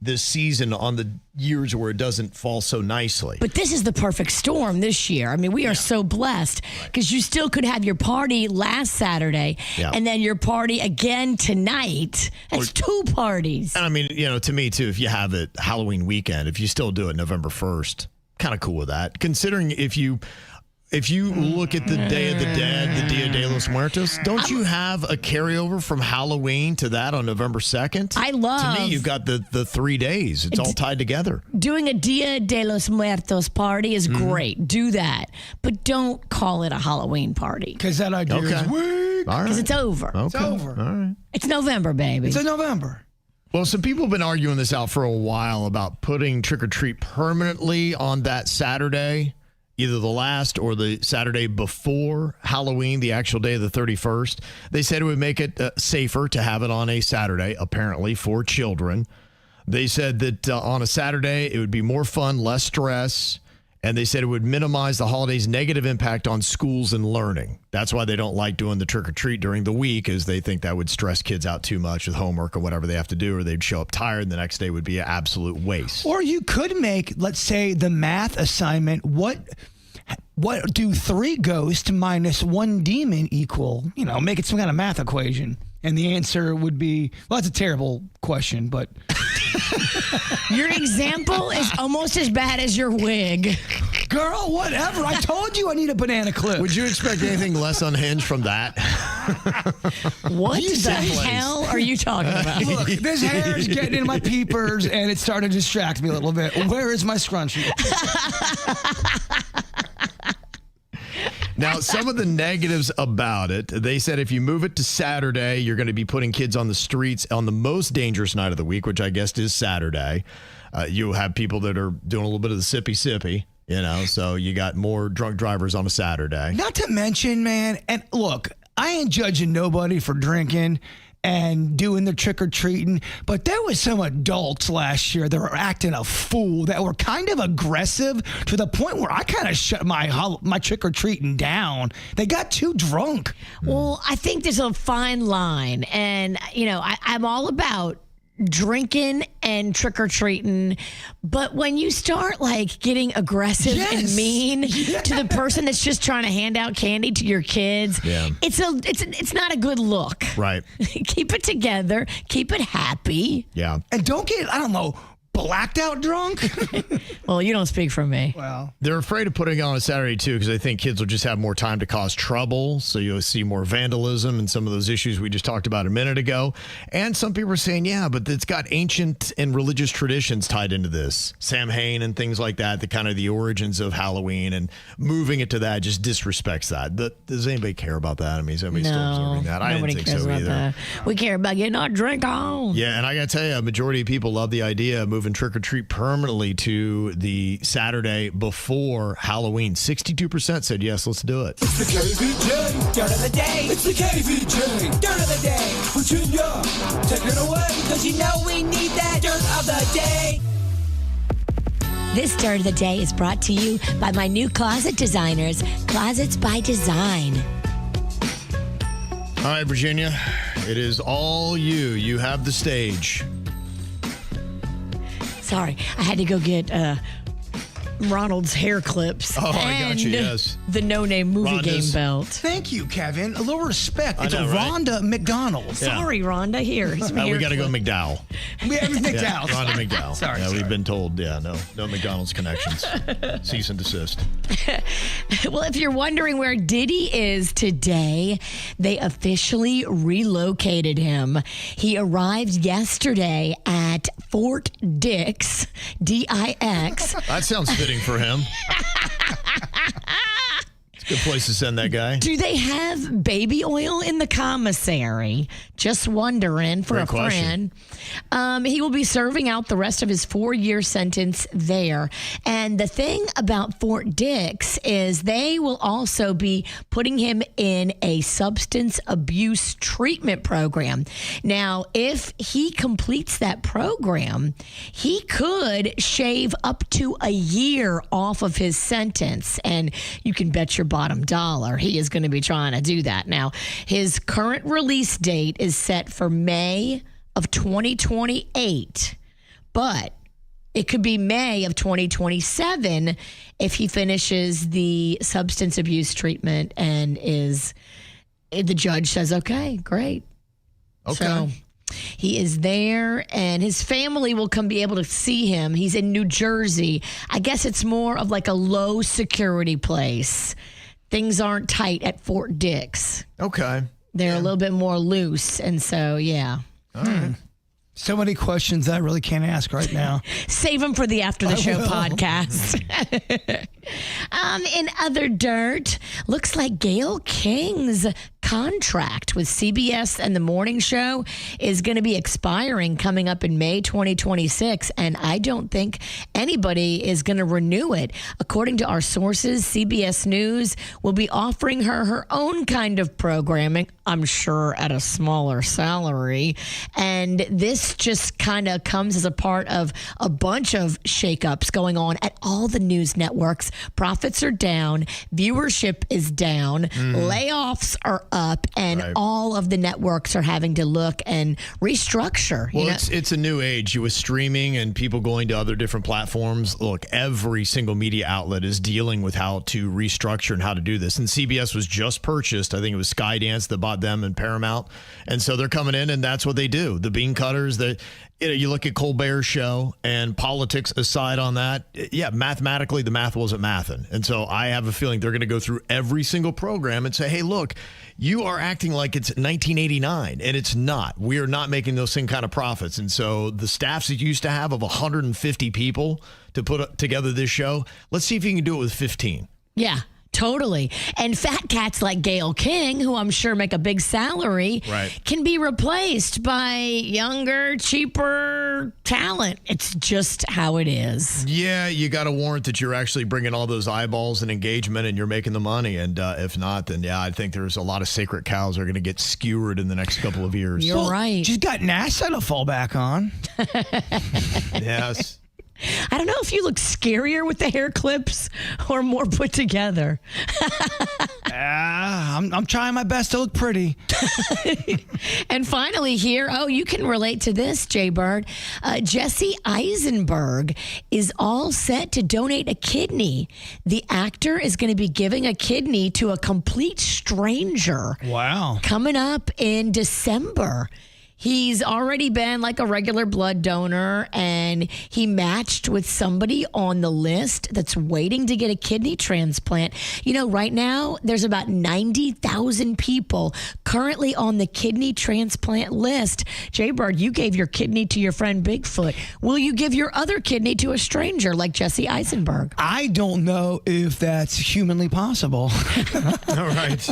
this season on the years where it doesn't fall so nicely. But this is the perfect storm this year. I mean, we are so blessed because you still could have your party last Saturday and then your party again tonight. That's two parties. And I mean, to me too, if you have it Halloween weekend, if you still do it November 1st, kind of cool with that. Considering if you look at the Day of the Dead, the Dia de los Muertos, don't you have a carryover from Halloween to that on November 2nd? I love. To me, you've got the 3 days. It's all tied together. Doing a Dia de los Muertos party is great. Do that. But don't call it a Halloween party. Because that idea is weak. Because it's over. Okay. It's over. All right. It's November, baby. It's in November. Well, some people have been arguing this out for a while about putting trick or treat permanently on that Saturday. either the last or the Saturday before Halloween, the actual day of the 31st. They said it would make it safer to have it on a Saturday, apparently, for children. They said that on a Saturday, it would be more fun, less stress. And they said it would minimize the holiday's negative impact on schools and learning. That's why they don't like doing the trick-or-treat during the week, is they think that would stress kids out too much with homework or whatever they have to do, or they'd show up tired and the next day would be an absolute waste. Or you could make, let's say, the math assignment, what do 3 ghosts minus 1 demon equal? Make it some kind of math equation. And the answer would be, well, that's a terrible question, but... Your example is almost as bad as your wig. Girl, whatever. I told you I need a banana clip. Would you expect anything less unhinged from that? What the hell are you talking about? Look, this hair is getting in my peepers, and it's starting to distract me a little bit. Where is my scrunchie? Now, some of the negatives about it, they said if you move it to Saturday, you're going to be putting kids on the streets on the most dangerous night of the week, which I guess is Saturday. You have people that are doing a little bit of the sippy, so you got more drunk drivers on a Saturday. Not to mention, man, and look, I ain't judging nobody for drinking and doing the trick-or-treating, but there was some adults last year that were acting a fool, that were kind of aggressive to the point where I kind of shut my trick-or-treating down. They got too drunk. Well, I think there's a fine line, and, I'm all about drinking and trick-or-treating, but when you start getting aggressive and mean to the person that's just trying to hand out candy to your kids, it's not a good look. Right. Keep it together, keep it happy. Yeah. And don't get, blacked out drunk. Well, you don't speak for me. Well, they're afraid of putting it on a Saturday too, because they think kids will just have more time to cause trouble. So you'll see more vandalism and some of those issues we just talked about a minute ago. And some people are saying, yeah, but it's got ancient and religious traditions tied into this. Samhain and things like that, the kind of the origins of Halloween, and moving it to that just disrespects that. Does anybody care about that? I mean, somebody's still observing that. I didn't think so either. That. We care about getting our drink on. Yeah, and I got to tell you, a majority of people love the idea of moving trick-or-treat permanently to the Saturday before Halloween. 62% said yes, let's do it. It's the KVJ dirt of the day. It's the KVJ dirt of the day. Virginia, take it away, because we need that dirt of the day. This Dirt of the Day is brought to you by my new closet designers, Closets by Design. All right, Virginia, it is all you. You have the stage. Sorry, I had to go get Ronald's hair clips. Oh, I got you, yes. The no-name movie Rhonda's. game belt. thank you, Kevin. A little respect. It's know, a right? Rhonda McDonald. Sorry, Rhonda. Here, here's my We hair got to go clip. McDowell. We have McDowell. Rhonda McDowell. Sorry. We've been told, no McDonald's connections. Cease and desist. Well, if you're wondering where Diddy is today, they officially relocated him. He arrived yesterday at Fort Dix, D-I-X. That sounds fitting for him. It's a good place to send that guy. Do they have baby oil in the commissary? Just wondering for Great a question. friend. He will be serving out the rest of his 4-year sentence there. And the thing about Fort Dix is they will also be putting him in a substance abuse treatment program. Now, if he completes that program, he could shave up to a year off of his sentence. And you can bet your bottom dollar he is going to be trying to do that. Now, his current release date is set for May of 2028, but it could be May of 2027 if he finishes the substance abuse treatment and the judge says, okay, great. Okay. So he is there, and his family will be able to see him. He's in New Jersey. I guess it's more of like a low security place. Things aren't tight at Fort Dix. Okay. They're a little bit more loose, and so, yeah. All right. So many questions that I really can't ask right now. Save them for the After the Show will. podcast. In other dirt, looks like Gayle King's contract with CBS and the morning show is going to be expiring coming up in May 2026, and I don't think anybody is going to renew it. According to our sources, CBS News will be offering her own kind of programming, I'm sure at a smaller salary, and this just kind of comes as a part of a bunch of shakeups going on at all the news networks. Profits are down, viewership is down, layoffs are up, and all of the networks are having to look and restructure. Well, it's a new age with streaming and people going to other different platforms. Look, every single media outlet is dealing with how to restructure and how to do this. And CBS was just purchased. I think it was Skydance that bought them and Paramount. And so they're coming in, and that's what they do. The bean cutters, you look at Colbert's show, and politics aside on that, yeah, mathematically, the math wasn't mathing. And so I have a feeling they're going to go through every single program and say, hey, look, you are acting like it's 1989, and it's not. We are not making those same kind of profits. And so the staffs that you used to have of 150 people to put together this show, let's see if you can do it with 15. Yeah. Totally. And fat cats like Gayle King, who I'm sure make a big salary, can be replaced by younger, cheaper talent. It's just how it is. Yeah, you got to warrant that you're actually bringing all those eyeballs and engagement and you're making the money. And if not, then yeah, I think there's a lot of sacred cows that are going to get skewered in the next couple of years. You're right. She's got NASA to fall back on. Yes. I don't know if you look scarier with the hair clips or more put together. I'm trying my best to look pretty. And finally here, you can relate to this, Jbird. Jesse Eisenberg is all set to donate a kidney. The actor is going to be giving a kidney to a complete stranger. Wow. Coming up in December. He's already been like a regular blood donor, and he matched with somebody on the list that's waiting to get a kidney transplant. You know, right now, there's about 90,000 people currently on the kidney transplant list. Jbird, you gave your kidney to your friend Bigfoot. Will you give your other kidney to a stranger like Jesse Eisenberg? I don't know if that's humanly possible. All right.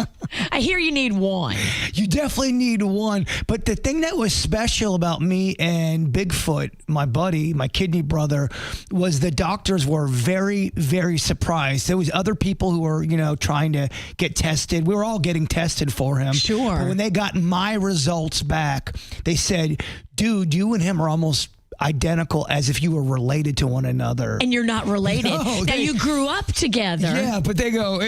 I hear you need one. You definitely need one. But the thing that was special about me and Bigfoot, my buddy, my kidney brother, was the doctors were very, very surprised. There was other people who were, trying to get tested. We were all getting tested for him. Sure. But when they got my results back, they said, dude, you and him are almost identical, as if you were related to one another. And you're not related. No, now you grew up together. Yeah, but they go,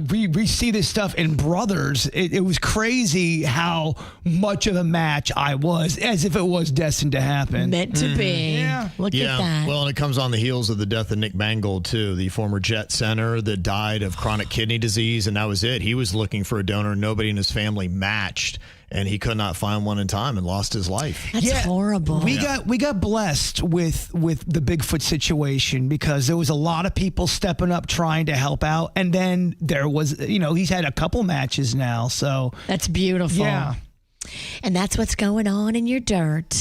we see this stuff in brothers. It was crazy how much of a match I was, as if it was destined to happen. Meant to be. Yeah. Look at that. Well, and it comes on the heels of the death of Nick Mangold, too, the former Jet center that died of chronic kidney disease, and that was it. He was looking for a donor. Nobody in his family matched, and he could not find one in time and lost his life. That's horrible. We got blessed with the Bigfoot situation because there was a lot of people stepping up trying to help out, and then there was, he's had a couple matches now, so that's beautiful. Yeah. And that's what's going on in your dirt.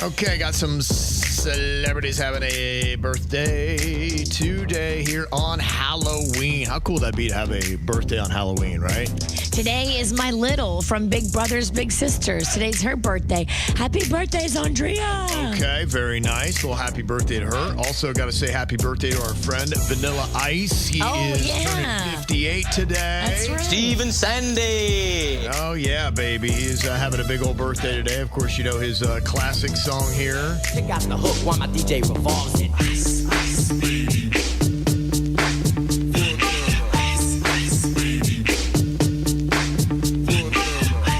Okay, got some celebrities having a birthday today here on Halloween. How cool would that be to have a birthday on Halloween, right? Today is my little from Big Brothers Big Sisters. Today's her birthday. Happy birthday, Zandria. Okay, very nice. Well, happy birthday to her. Also, got to say happy birthday to our friend Vanilla Ice. He is turning 58 today. That's right. Steven Sandy. Oh, yeah, baby. He's having a big old birthday today. Of course, you know his classic song here. Pick out the hook while my DJ revolves it. Ice, ice.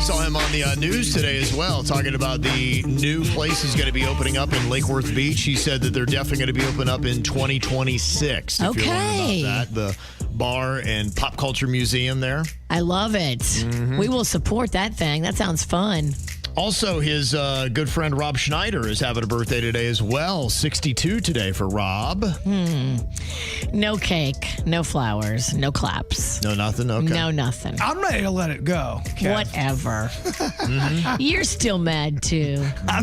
Saw him on the news today as well, talking about the new place he's going to be opening up in Lake Worth Beach. He said that they're definitely going to be opening up in 2026. If you're wondering about that, the bar and pop culture museum there. I love it. We will support that thing. That sounds fun. Also, his good friend Rob Schneider is having a birthday today as well. 62 today for Rob. No cake, no flowers, no claps. No nothing? Okay. No nothing. I'm ready to let it go. Kev. Whatever. You're still mad, too. I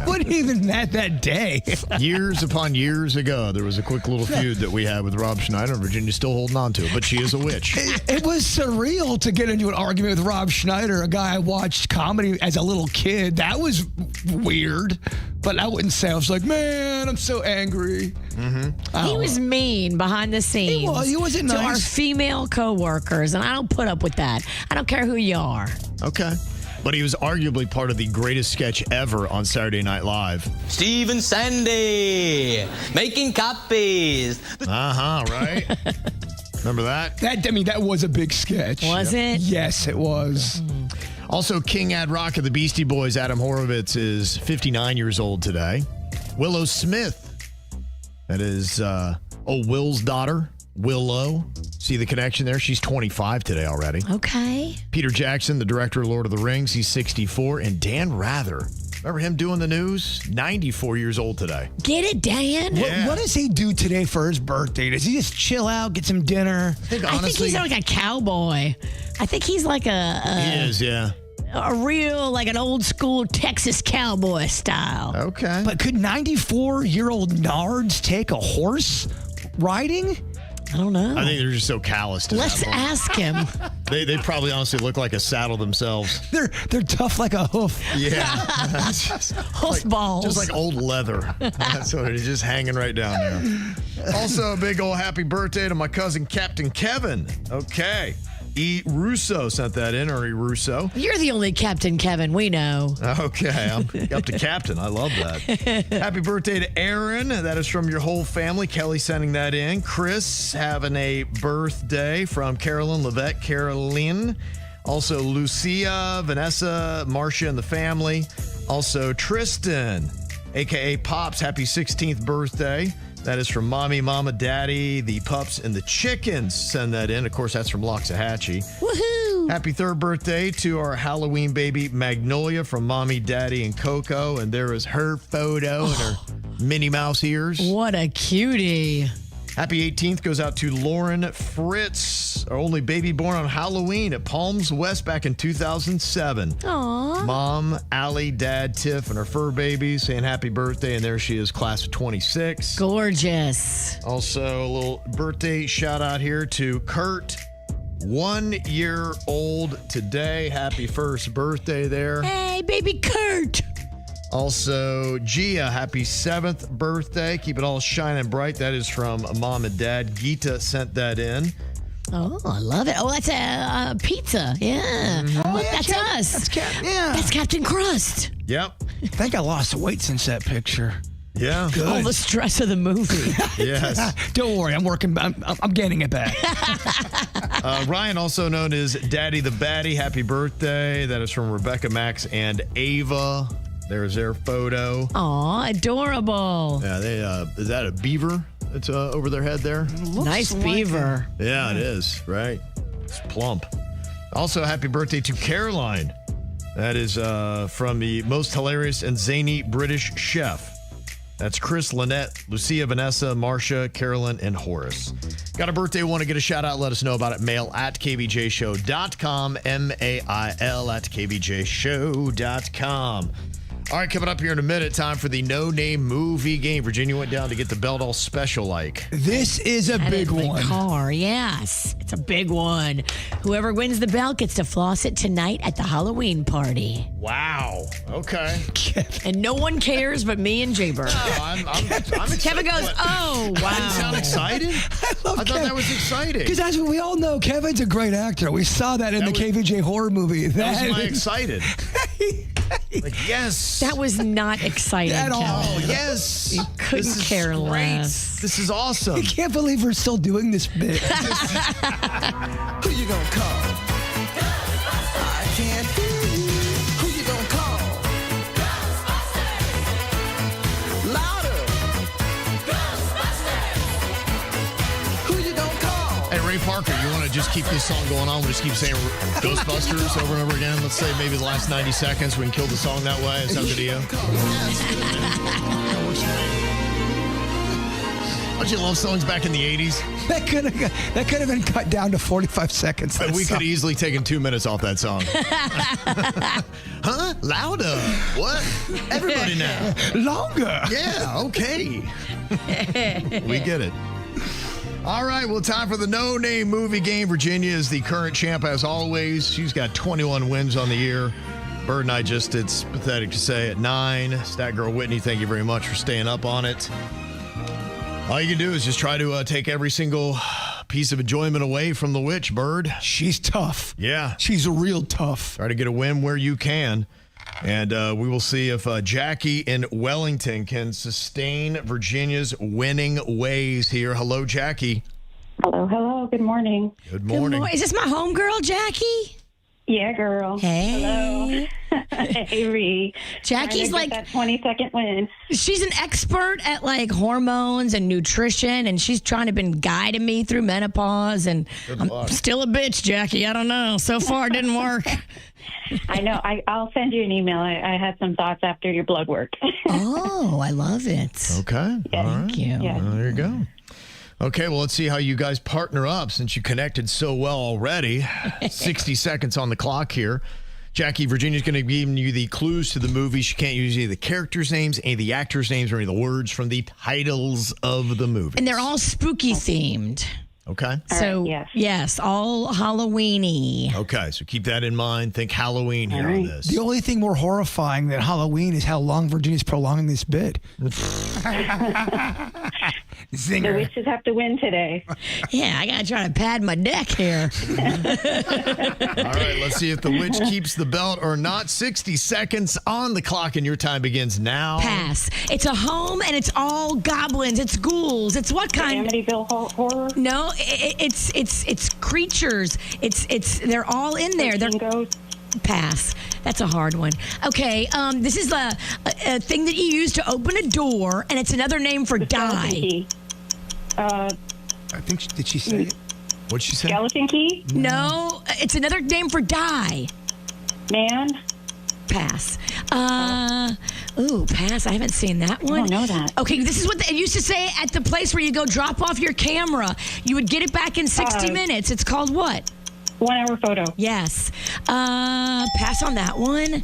wasn't even mad that day. Years upon years ago, there was a quick little feud that we had with Rob Schneider, and Virginia's still holding on to it, but she is a witch. It was surreal to get into an argument with Rob Schneider, a guy I watched comedy as a little kid. That was weird, but I wouldn't say I was like, man, I'm so angry. He was mean behind the scenes. He wasn't to nice. our female coworkers, and I don't put up with that. I don't care who you are. Okay. But he was arguably part of the greatest sketch ever on Saturday Night Live. Steve and Sandy making copies. Right? Remember that? That was a big sketch. Was it? Yes, it was. Also, King Ad Rock of the Beastie Boys, Adam Horovitz, is 59 years old today. Willow Smith, that is Will's daughter, Willow. See the connection there? She's 25 today already. Okay. Peter Jackson, the director of Lord of the Rings, he's 64. And Dan Rather, remember him doing the news? 94 years old today. Get it, Dan? Yeah. What does he do today for his birthday? Does he just chill out, get some dinner? I think I think he's like a cowboy. I think he's like he is, yeah. a real, like an old school Texas cowboy style. Okay. But could 94-year-old nards take a horse riding? I don't know. I think they're just so calloused. Let's ask him. They probably honestly look like a saddle themselves. They're tough like a hoof. Yeah. Horse balls. Just like old leather. That's what it is, just hanging right down there. Also, a big old happy birthday to my cousin Captain Kevin. Okay. E. Russo sent that in, or E. Russo. You're the only Captain Kevin we know. Okay, I'm up to Captain. I love that. Happy birthday to Aaron. That is from your whole family. Kelly sending that in. Chris having a birthday from Carolyn, Levette, Caroline. Also, Lucia, Vanessa, Marcia, and the family. Also, Tristan, a.k.a. Pops. Happy 16th birthday. That is from Mommy, Mama, Daddy, the pups, and the chickens. Send that in. Of course, that's from Loxahatchee. Woohoo! Happy third birthday to our Halloween baby, Magnolia, from Mommy, Daddy, and Coco. And there is her photo and her Minnie Mouse ears. What a cutie. Happy 18th goes out to Lauren Fritz, our only baby born on Halloween at Palms West back in 2007. Aww. Mom, Allie, Dad, Tiff, and her fur baby saying happy birthday. And there she is, class of 26. Gorgeous. Also, a little birthday shout out here to Kurt, 1 year old today. Happy first birthday there. Hey, baby Kurt. Also, Gia, happy 7th birthday. Keep it all shining bright. That is from Mom and Dad. Gita sent that in. Oh, I love it. Oh, that's a pizza. Yeah. Oh, yeah, that's us. That's Captain Crust. Yep. I think I lost weight since that picture. Yeah. All the stress of the movie. Yes. Don't worry, I'm working. I'm gaining it back. Ryan, also known as Daddy the Baddie, happy birthday. That is from Rebecca, Max, and Ava. There's their photo. Aw, adorable. Yeah, they is that a beaver that's over their head there? Nice beaver. Yeah, it is, right? It's plump. Also, happy birthday to Caroline. That is from the most hilarious and zany British chef. That's Chris, Lynette, Lucia, Vanessa, Marcia, Carolyn, and Horace. Got a birthday, want to get a shout out, let us know about it. Mail at kvjshow.com, mail at kvjshow.com. All right, coming up here in a minute, time for the no-name movie game. Virginia went down to get the belt all special like. This is a big one. Car, yes. It's a big one. Whoever wins the belt gets to floss it tonight at the Halloween party. Wow. Okay. And no one cares but me and Jbird. I'm excited. Kevin goes, oh, wow. I didn't sound excited? I thought that was exciting. Because as we all know, Kevin's a great actor. We saw that in the KVJ horror movie. That was my excited. Like, yes. That was not exciting At all. Kevin. Oh, yes. You couldn't care less. This is awesome. I can't believe we're still doing this bit. Who you gonna call? I can't hear you. Who you gonna call? Louder. Who you gonna call? Hey, Ray Parker, you want to just keep this song going on? We'll just keep saying Ghostbusters over and over again. Let's say maybe the last 90 seconds we can kill the song that way. Is that good to you? Don't you love songs back in the 80s? That could have been cut down to 45 seconds. But we could easily taken 2 minutes off that song. Huh? Louder. What? Everybody now. Longer. Yeah, okay. We get it. All right, well, time for the no-name movie game. Virginia is the current champ as always. She's got 21 wins on the year. Bird and I just, it's pathetic to say, at 9. Stat Girl Whitney, thank you very much for staying up on it. All you can do is just try to take every single piece of enjoyment away from the witch, Bird. She's tough. Yeah. She's real tough. Try to get a win where you can. And we will see if Jackie in Wellington can sustain Virginia's winning ways here. Hello, Jackie. Hello. Good morning. Good morning. Is this my homegirl, Jackie? Yeah, girl. Hey. Hello. Hey, Ree. Jackie's like that 22nd win. She's an expert at like hormones and nutrition, and she's trying to been guiding me through menopause. And I'm still a bitch, Jackie. I don't know. So far, it didn't work. I know. I'll send you an email. I had some thoughts after your blood work. Oh, I love it. Okay. Yes. Thank you. Yes. There you go. Okay, well, let's see how you guys partner up since you connected so well already. 60 seconds on the clock here. Jackie, Virginia's going to be giving you the clues to the movie. She can't use any of the characters' names, any of the actors' names, or any of the words from the titles of the movie. And they're all spooky themed. Okay. So, yes, all Halloween-y. Okay, so keep that in mind. Think Halloween here on this. The only thing more horrifying than Halloween is how long Virginia's prolonging this bid. The witches have to win today. Yeah, I got to try to pad my deck here. All right, let's see if the witch keeps the belt or not. 60 seconds on the clock, and your time begins now. Pass. It's a home, and it's all goblins. It's ghouls. It's what kind? Amityville horror? No, it's creatures. They're all in there. They're ghosts. Pass. That's a hard one. Okay, this is a thing that you use to open a door, and it's another name for die. I think, did she say it? What'd she say? Skeleton key? No, it's another name for die. Man? Pass. Pass. I haven't seen that one. I don't know that. Okay, this is what they used to say at the place where you go drop off your camera. You would get it back in 60 minutes. It's called what? 1 hour photo. Yes. Pass on that one.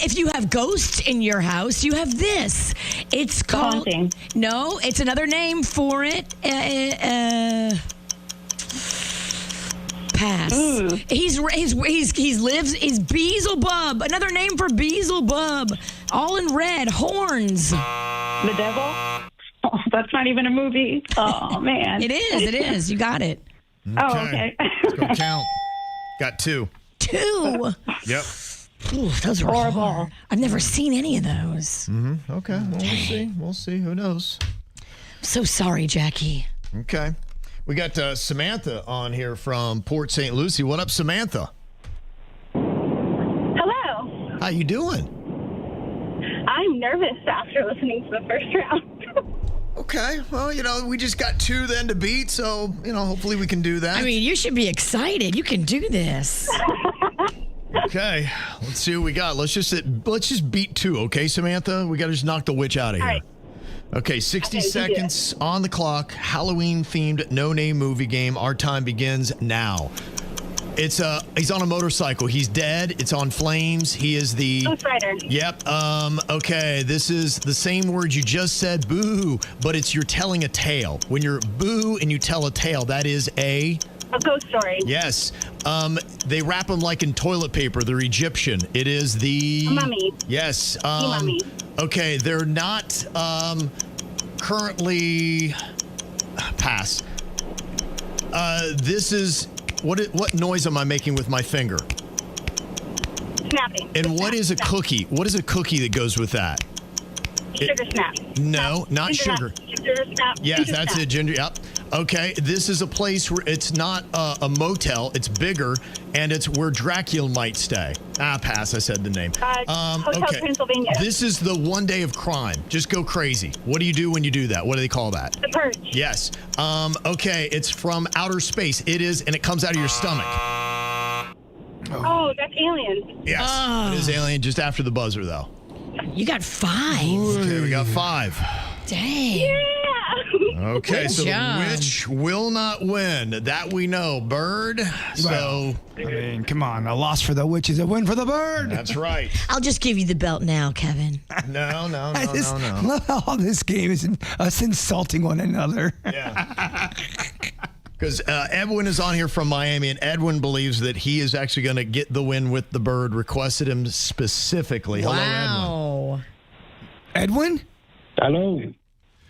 If you have ghosts in your house, you have this. It's called... Haunting. No, it's another name for it. Pass. Ooh. He's Beelzebub. Another name for Beelzebub. All in red. Horns. The devil? Oh, that's not even a movie. Oh, man. It is. You got it. Oh, okay. Let's go count. Got 2. 2. Yep. Ooh, those were hard. I've never seen any of those. Okay. Well, we'll see. We'll see. Who knows? So sorry, Jackie. Okay. We got Samantha on here from Port St. Lucie. What up, Samantha? Hello. How you doing? I'm nervous after listening to the first round. Okay. Well, we just got 2 then to beat, so, hopefully we can do that. I mean, you should be excited. You can do this. Okay. Let's see what we got. Let's just beat 2, okay, Samantha? We got to just knock the witch out of here. All right. Okay, 60 seconds on the clock. Halloween-themed no-name movie game. Our time begins now. He's on a motorcycle. He's dead. It's on flames. He is the... Ghost Rider. Yep. Okay, this is the same word you just said, boo, but you're telling a tale. When you're boo and you tell a tale, that is a ghost story. Yes. They wrap them like in toilet paper. They're Egyptian. It is the... A mummy. Yes. Mummy. Okay, they're not currently... Pass. This is... What noise am I making with my finger? Snapping. And what is a cookie? What is a cookie that goes with that? Sugar snap. No, not Ginger sugar. Ginger snap. Yes, Ginger that's snap. it, ginger. Yep. Okay, this is a place where it's not a motel. It's bigger, and it's where Dracula might stay. Pass. I said the name. Hotel Pennsylvania. This is the one day of crime. Just go crazy. What do you do when you do that? What do they call that? The Purge. Yes. Okay, it's from outer space. It is, and it comes out of your stomach. Oh, that's Aliens. Yes, it is Alien just after the buzzer, though. You got 5. Okay, we got 5. Dang. Yeah. Okay, Good so job. the witch will not win. That we know. Bird. So I mean, come on. A loss for the witch is a win for the bird. that's right. I'll just give you the belt now, Kevin. No. I just love how this game is us insulting one another. Yeah. Because Edwin is on here from Miami, and Edwin believes that he is actually going to get the win with the bird. Requested him specifically. Wow. Edwin? Hello.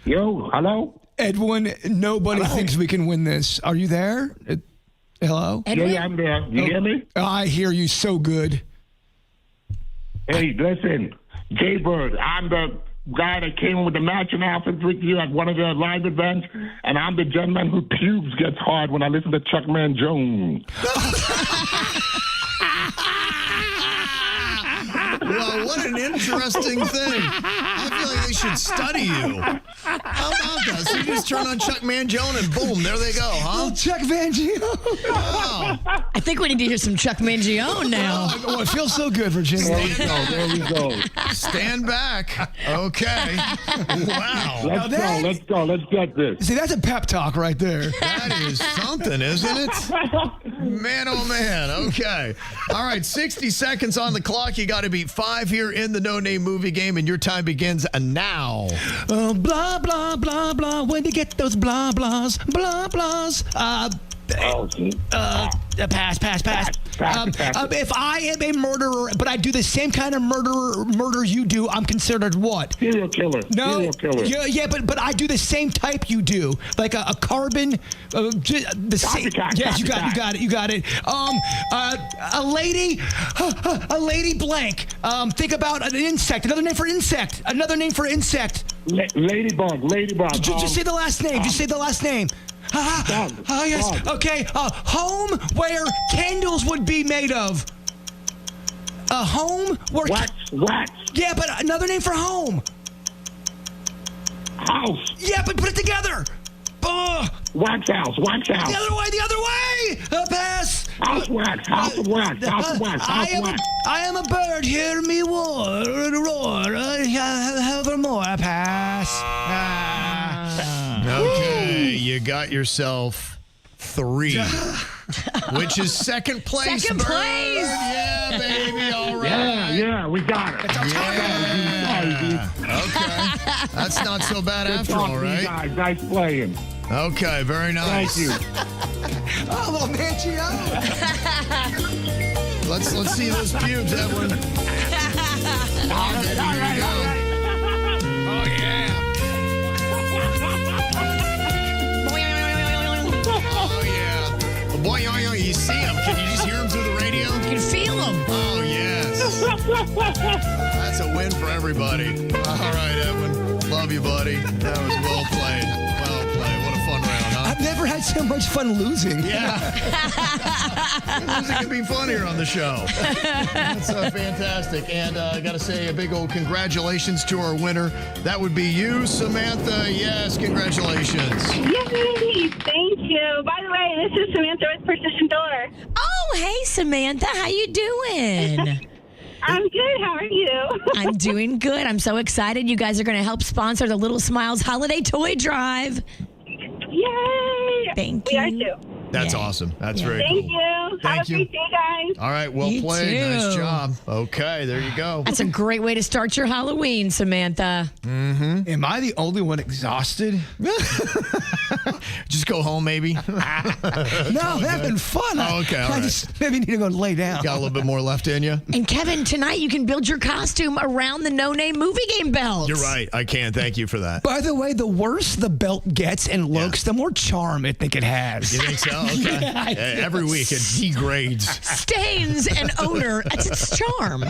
Yo, hello? Edwin, nobody thinks we can win this. Are you there? Hello? Edwin? Yeah, I'm there. You hear me? I hear you so good. Hey, listen. Jbird, I'm the guy that came with the matching outfits with you at one of the live events, and I'm the gentleman who pubes gets hard when I listen to Chuck Man Jones. Well, what an interesting thing. I feel like they should study you. How about that? So you just turn on Chuck Mangione and boom, there they go, huh? Chuck Van Gio. Wow. I think we need to hear some Chuck Mangione now. Oh, it feels so good, Virginia. There we go. Stand back. Okay. Wow. Let's go. Let's get this. See, that's a pep talk right there. That is something, isn't it? Man, oh man. Okay. All right, 60 seconds on the clock. You got to beat 5 here in the No Name Movie Game, and your time begins now. Blah, blah, blah, blah. When to get those blah, blahs, blah, blahs. Pass. If I am a murderer, but I do the same kind of murder you do, I'm considered what? Serial killer. No. Serial killer. Yeah, but I do the same type you do, like a carbon. The same. Yes, you got it. A lady blank. Think about an insect. Another name for insect. Ladybug. Just say the last name. Yes. Okay. Home where candles would be made of. A home where. Wax. Yeah, but another name for home. House. Yeah, but put it together. Wax house. The other way. Pass. House wax. I am a bird. Hear me roar. However more. Pass. Okay, you got yourself 3, which is second place. Second Bird. place. Yeah, baby. All right. Yeah, we got it. Yeah. Okay. That's not so bad after all, right? Guys, nice playing. Okay, very nice. Thank you. Oh, Manchio. Let's see those pubes, Edwin. Oh, baby, here we go. Oh, yeah. Oh, yeah. Boy, you see him. Can you just hear him through the radio? You can feel them. Oh, yes. That's a win for everybody. All right, Edwin. Love you, buddy. That was well played. What a fun round, huh? I've never had so much fun losing. Yeah. Losing can be fun here on the show. That's fantastic. And I got to say a big old congratulations to our winner. That would be you, Samantha. Yes, congratulations. Yay! Thank you. By the way, this is Samantha with Persistent Door. Oh, hey, Samantha. How you doing? I'm good. How are you? I'm doing good. I'm so excited. You guys are going to help sponsor the Little Smiles Holiday Toy Drive. Yay! Thank We are you. too. That's Yeah. awesome. That's Yeah. very Thank cool. you. Have a great day, guys. All right, well You played. too. Nice job. Okay, there you go. That's a great way to start your Halloween, Samantha. Am I the only one exhausted? Just go home, maybe. No, I'm having fun. Oh, okay, all I right. just maybe need to go lay down. Got a little bit more left in you. And Kevin, tonight you can build your costume around the No Name Movie Game belt. You're right. I can. Thank you for that. By the way, the worse the belt gets and looks, the more charm I think it has. You think so? Okay. Yeah, I think Every week it degrades. Stains and odor. That's its charm.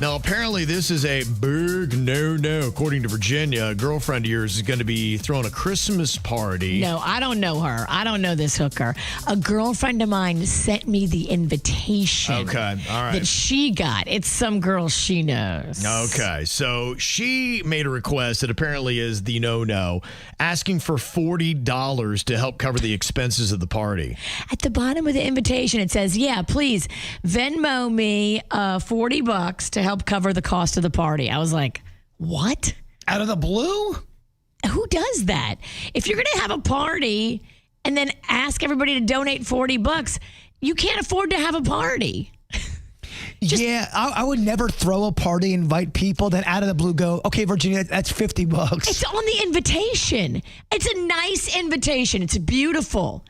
Now, apparently, this is a big no-no. According to Virginia, a girlfriend of yours is going to be throwing a Christmas party. No, I don't know her. I don't know this hooker. A girlfriend of mine sent me the invitation. Okay, all right. That she got. It's some girl she knows. Okay, so she made a request that apparently is the no-no, asking for $40 to help cover the expenses of the party. At the bottom of the invitation, it says, yeah, please Venmo me $40 to help cover the cost of the party. I was like, what? Out of the blue? Who does that? If you're going to have a party and then ask everybody to donate $40, you can't afford to have a party. I would never throw a party, invite people, then out of the blue go, okay, Virginia, that's $50. It's on the invitation. It's a nice invitation. It's beautiful.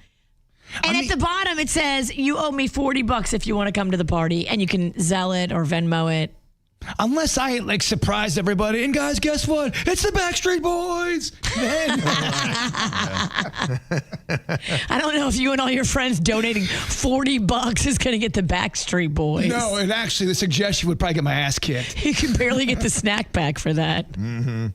And at the bottom, it says, you owe me $40 if you want to come to the party, and you can Zelle it or Venmo it. Unless I surprise everybody. And guys, guess what? It's the Backstreet Boys. I don't know if you and all your friends donating $40 is going to get the Backstreet Boys. No, and actually the suggestion would probably get my ass kicked. You can barely get the snack pack for that. Mm-hmm.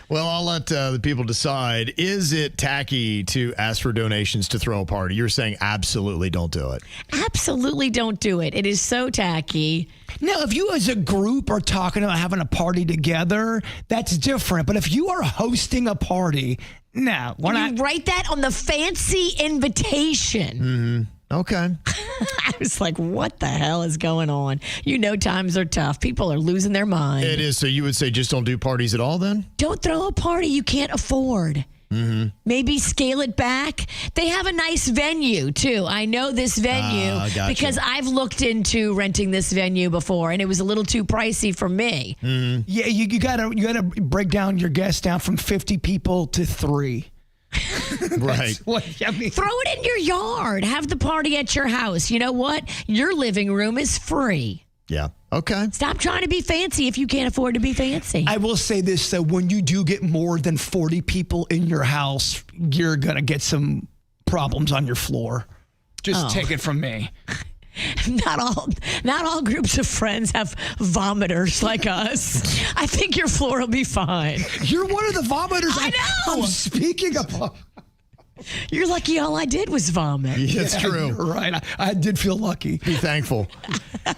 Well, I'll let the people decide. Is it tacky to ask for donations to throw a party? You're saying absolutely don't do it. Absolutely don't do it. It is so tacky. Now, if you as a group are talking about having a party together, that's different. But if you are hosting a party, no. You write that on the fancy invitation. Mm-hmm. Okay. I was like, what the hell is going on? You know times are tough. People are losing their mind. It is. So you would say just don't do parties at all then? Don't throw a party you can't afford. Mm-hmm. Maybe scale it back. They have a nice venue, too. I know this venue gotcha. because I've looked into renting this venue before, and it was a little too pricey for me. Mm-hmm. Yeah, you gotta break down your guests down from 50 people to 3. Right. Throw it in your yard. Have the party at your house. You know what? Your living room is free. Yeah. Okay. Stop trying to be fancy if you can't afford to be fancy. I will say this, though. When you do get more than 40 people in your house, you're going to get some problems on your floor. Just take it from me. Not all groups of friends have vomiters like us. I think your floor will be fine. You're one of the vomiters. I know. I'm speaking of. You're lucky all I did was vomit. Yeah, it's true. You're right. I did feel lucky. Be thankful.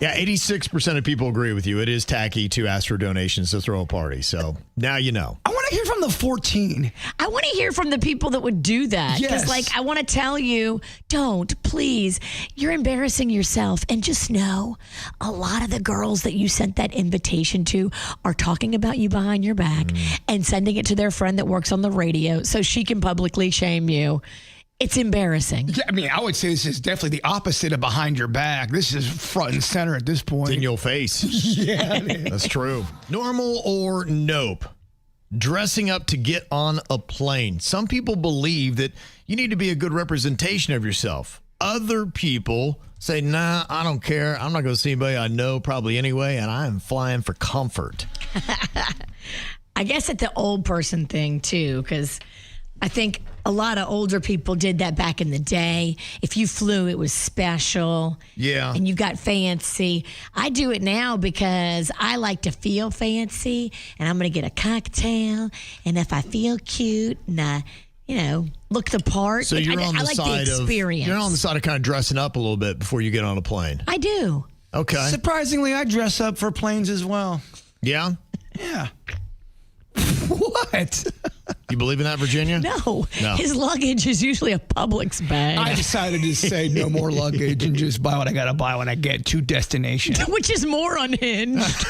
Yeah, 86% of people agree with you. It is tacky to ask for donations to throw a party. So now you know. I want to hear from the 14. I want to hear from the people that would do that. Yes. Because, I want to tell you, don't, please. You're embarrassing yourself. And just know, a lot of the girls that you sent that invitation to are talking about you behind your back and sending it to their friend that works on the radio so she can publicly shame you. It's embarrassing. Yeah, I mean, I would say this is definitely the opposite of behind your back. This is front and center at this point. In your face. Yeah. That's true. Normal or nope? Dressing up to get on a plane. Some people believe that you need to be a good representation of yourself. Other people say, nah, I don't care. I'm not going to see anybody I know probably anyway, and I am flying for comfort. I guess it's the old person thing, too, because I think a lot of older people did that back in the day. If you flew, it was special. Yeah. And you got fancy. I do it now because I like to feel fancy, and I'm going to get a cocktail. And if I feel cute and I, look the part, So you're on the like side the experience. you're on the side of kind of dressing up a little bit before you get on a plane. I do. Okay. Surprisingly, I dress up for planes as well. Yeah? Yeah. What? You believe in that, Virginia? No. No. His luggage is usually a Publix bag. I decided to say no more luggage and just buy what I got to buy when I get to destination. Which is more unhinged.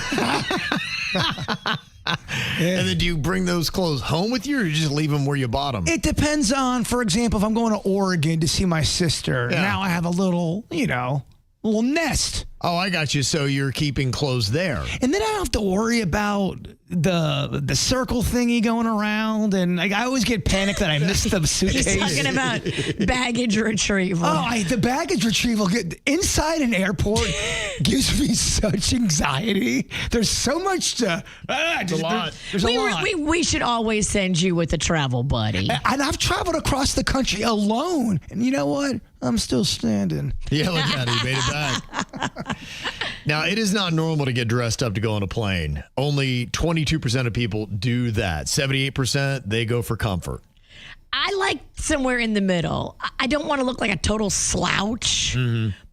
And then do you bring those clothes home with you or you just leave them where you bought them? It depends on, for example, if I'm going to Oregon to see my sister, now I have a little, little nest. Oh, I got you. So you're keeping clothes there. And then I don't have to worry about the circle thingy going around. And I always get panicked that I missed the suitcase. He's talking about baggage retrieval. Oh, the baggage retrieval inside an airport gives me such anxiety. There's so much to... There's a lot. There's a lot. We should always send you with a travel buddy. And I've traveled across the country alone. And you know what? I'm still standing. Yeah, look at it. He made it back. Now, it is not normal to get dressed up to go on a plane. Only 22% of people do that. 78%, they go for comfort. I like somewhere in the middle. I don't want to look like a total slouch,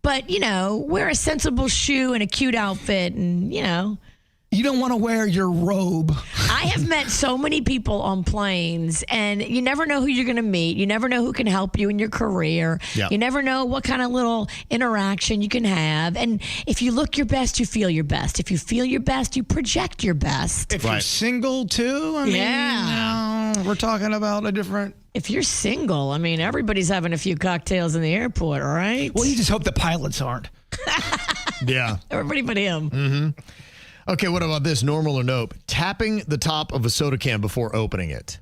but, wear a sensible shoe and a cute outfit and, You don't want to wear your robe. I have met so many people on planes, and you never know who you're going to meet. You never know who can help you in your career. Yep. You never know what kind of little interaction you can have. And if you look your best, you feel your best. If you feel your best, you project your best. If you're single, too, I mean, we're talking about a different... If you're single, I mean, everybody's having a few cocktails in the airport, all right? Well, you just hope the pilots aren't. Yeah. Everybody but him. Mm-hmm. Okay, what about this? Normal or nope? Tapping the top of a soda can before opening it.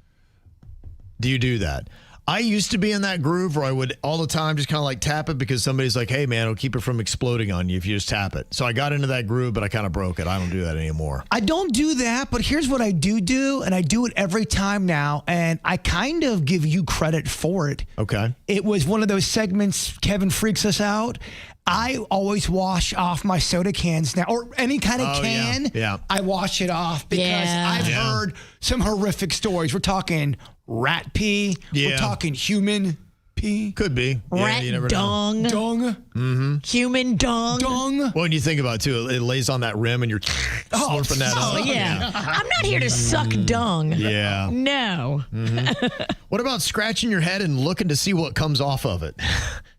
Do you do that? I used to be in that groove where I would all the time just kind of like tap it because somebody's like, hey, man, it'll keep it from exploding on you if you just tap it. So I got into that groove, but I kind of broke it. I don't do that anymore. I don't do that, but here's what I do, and I do it every time now, and I kind of give you credit for it. Okay. It was one of those segments, Kevin Freaks Us Out. I always wash off my soda cans now, or any kind of can. Yeah. I wash it off because I've heard some horrific stories. We're talking rat pee. Yeah. We're talking human pee. Could be. Rat you never dung. know. Dung. Mm-hmm. Human dung. Dung. Well, when you think about it, too, it lays on that rim and you're slurping that up. Oh, yeah. I'm not here to suck dung. Yeah. No. Mm-hmm. What about scratching your head and looking to see what comes off of it?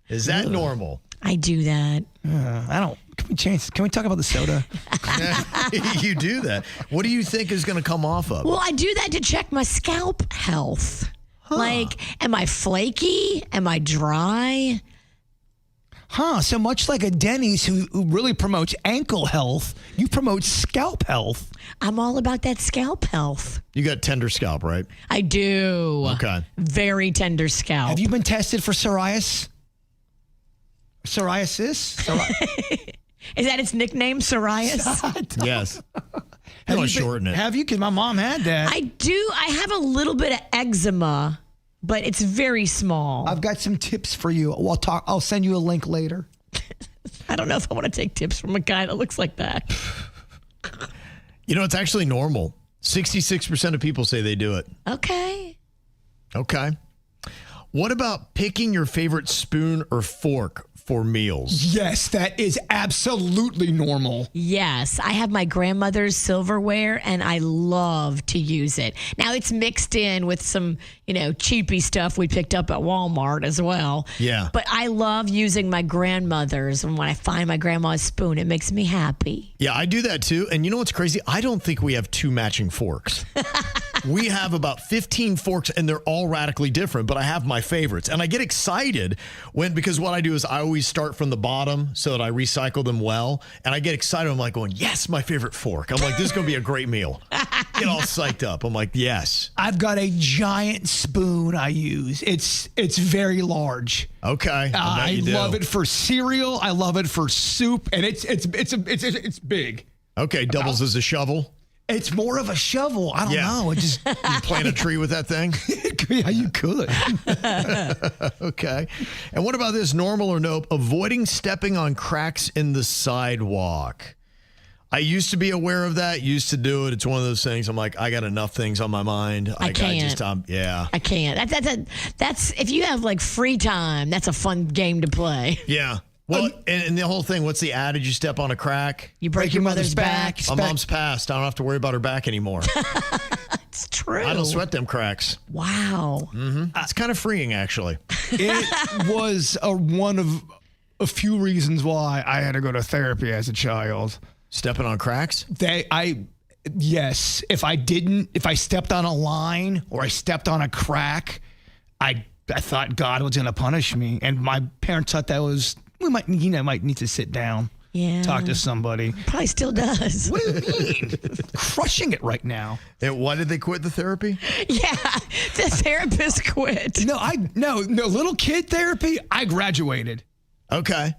Is that normal? I do that. I don't. Can we talk about the soda? You do that. What do you think is going to come off of it? Well, I do that to check my scalp health. Like, am I flaky? Am I dry? So much like a Denny's who really promotes ankle health, you promote scalp health. I'm all about that scalp health. You got tender scalp, right? I do. Okay. Very tender scalp. Have you been tested for psoriasis? Is that its nickname, psoriasis? Yes. You want to shorten it. Have you? Because my mom had that. I do. I have a little bit of eczema, but it's very small. I've got some tips for you. I'll send you a link later. I don't know if I want to take tips from a guy that looks like that. It's actually normal. 66% of people say they do it. Okay. What about picking your favorite spoon or fork for meals? Yes, that is absolutely normal. Yes, I have my grandmother's silverware, and I love to use it. Now, it's mixed in with some, cheapy stuff we picked up at Walmart as well. Yeah. But I love using my grandmother's, and when I find my grandma's spoon, it makes me happy. Yeah, I do that too. And you know what's crazy? I don't think we have two matching forks. We have about 15 forks, and they're all radically different, but I have my favorites. And I get excited because what I do is I always start from the bottom so that I recycle them well. And I get excited. I'm like going, yes, my favorite fork. I'm like, this is going to be a great meal. Get all psyched up. I'm like, yes. I've got a giant spoon I use. It's very large. Okay. I love it for cereal. I love it for soup. And it's big. Okay. Doubles as a shovel. It's more of a shovel. I don't know. It just you plant a tree with that thing? Yeah, you could. Okay. And what about this? Normal or nope? Avoiding stepping on cracks in the sidewalk. I used to be aware of that. Used to do it. It's one of those things. I'm like, I got enough things on my mind. I can't. I can't. That's if you have like free time. That's a fun game to play. Yeah. Well, and the whole thing, what's the adage? You step on a crack, you break your mother's back. My mom's passed. I don't have to worry about her back anymore. It's true. I don't sweat them cracks. Wow. Mm-hmm. It's kind of freeing, actually. It was one of a few reasons why I had to go to therapy as a child. Stepping on cracks? Yes. If I stepped on a line or I stepped on a crack, I thought God was going to punish me. And my parents thought that was... We might need to sit down. Yeah. Talk to somebody. Probably still does. What do you mean? Crushing it right now. And why did they quit the therapy? Yeah, the therapist quit. No, little kid therapy, I graduated. Okay.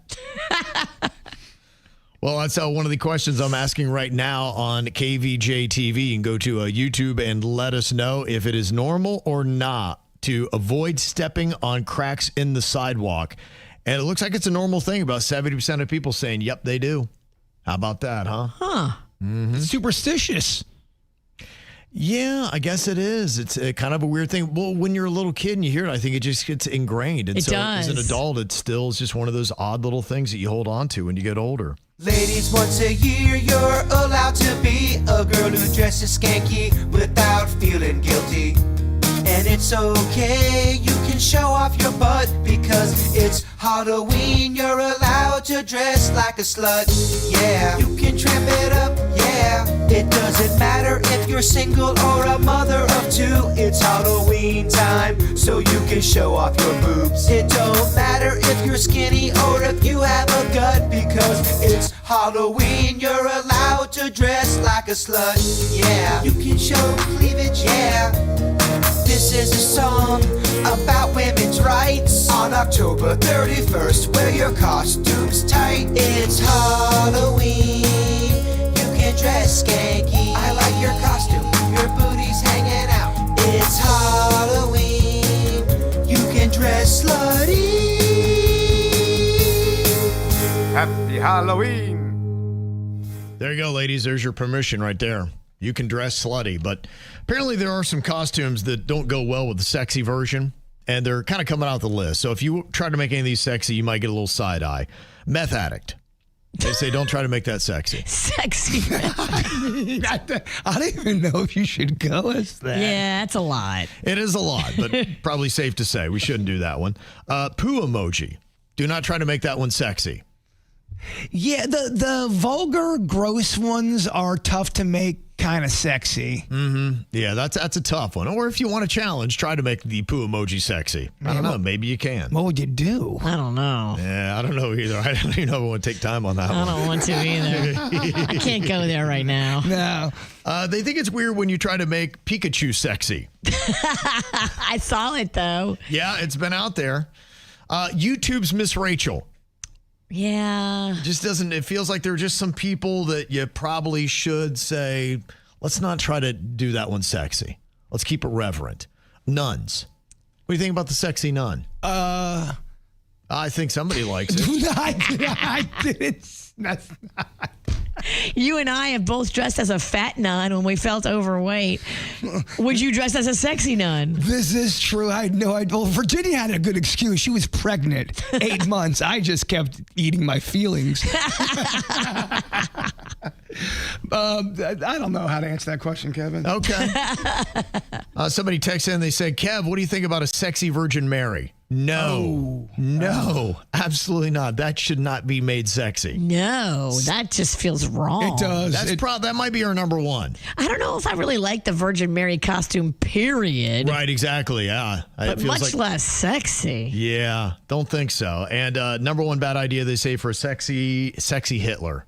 Well, that's one of the questions I'm asking right now on KVJ TV. You can go to YouTube and let us know if it is normal or not to avoid stepping on cracks in the sidewalk. And it looks like it's a normal thing. About 70% of people saying, yep, they do. How about that, huh? Huh. Superstitious. Yeah, I guess it is. It's kind of a weird thing. Well, when you're a little kid and you hear it, I think it just gets ingrained. And It does. As an adult, it still is just one of those odd little things that you hold on to when you get older. Ladies, once a year you're allowed to be a girl who dresses skanky without feeling guilty. And it's okay, you can show off your butt because it's Halloween. You're allowed to dress like a slut. Yeah, you can tramp it up. Yeah, it doesn't matter if you're single or a mother of two. It's Halloween time, so you can show off your boobs. It don't matter if you're skinny or if you have a gut because it's Halloween. You're allowed to dress like a slut. Yeah, you can show cleavage. Yeah. This is a song about women's rights. On October 31st, wear your costumes tight. It's Halloween. You can dress skanky. I like your costume. Your booty's hanging out. It's Halloween. You can dress slutty. Happy Halloween. There you go, ladies. There's your permission right there. You can dress slutty, but apparently there are some costumes that don't go well with the sexy version, and they're kind of coming out the list. So if you try to make any of these sexy, you might get a little side eye. Meth addict. They say don't try to make that sexy. Sexy. I don't even know if you should go as that. Yeah, that's a lot. It is a lot, but probably safe to say we shouldn't do that one. Poo emoji. Do not try to make that one sexy. Yeah, the vulgar, gross ones are tough to make kind of sexy. Mm-hmm. Yeah, that's a tough one. Or if you want a challenge, try to make the poo emoji sexy. I don't know. Maybe you can. What would you do? I don't know. Yeah, I don't know either. I don't even know if I want to take time on that one. I don't want to either. I can't go there right now. No. They think it's weird when you try to make Pikachu sexy. I saw it, though. Yeah, it's been out there. YouTube's Miss Rachel. Yeah. Just doesn't, it feels like there are just some people that you probably should say, let's not try to do that one sexy. Let's keep it reverent. Nuns. What do you think about the sexy nun? I think somebody likes it. I didn't. That's not. You and I have both dressed as a fat nun when we felt overweight. Would you dress as a sexy nun? This is true. I know. Well, Virginia had a good excuse. She was pregnant 8 months. I just kept eating my feelings. I don't know how to answer that question, Kevin. Okay. Somebody texts in. They said, Kev, what do you think about a sexy Virgin Mary? No, absolutely not. That should not be made sexy. No, that just feels wrong. It does. That might be our number one. I don't know if I really like the Virgin Mary costume, period. Right, exactly. Yeah. But much less sexy. Yeah, don't think so. And number one bad idea, they say, for a sexy Hitler.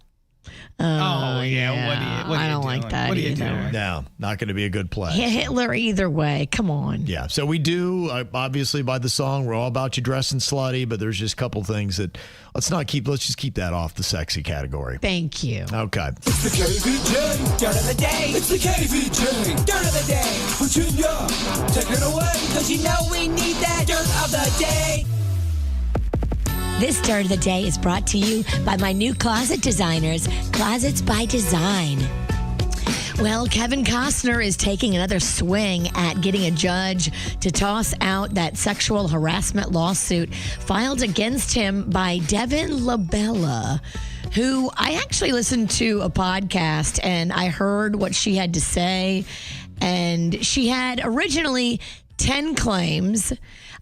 Oh, yeah. What are I you don't doing? like that What are you either. doing? No, not going to be a good play. Hitler either way. Come on. Yeah, so we do, obviously, by the song, we're all about you dressing slutty, but there's just a couple things that let's just keep that off the sexy category. Thank you. Okay. It's the KVJ dirt of the day. It's the KVJ dirt of the day. Virginia, take it away. Cause you know we need that dirt of the day. This Dirt of the Day is brought to you by my new closet designers, Closets by Design. Well, Kevin Costner is taking another swing at getting a judge to toss out that sexual harassment lawsuit filed against him by Devin LaBella, who I actually listened to a podcast and I heard what she had to say. And she had originally 10 claims.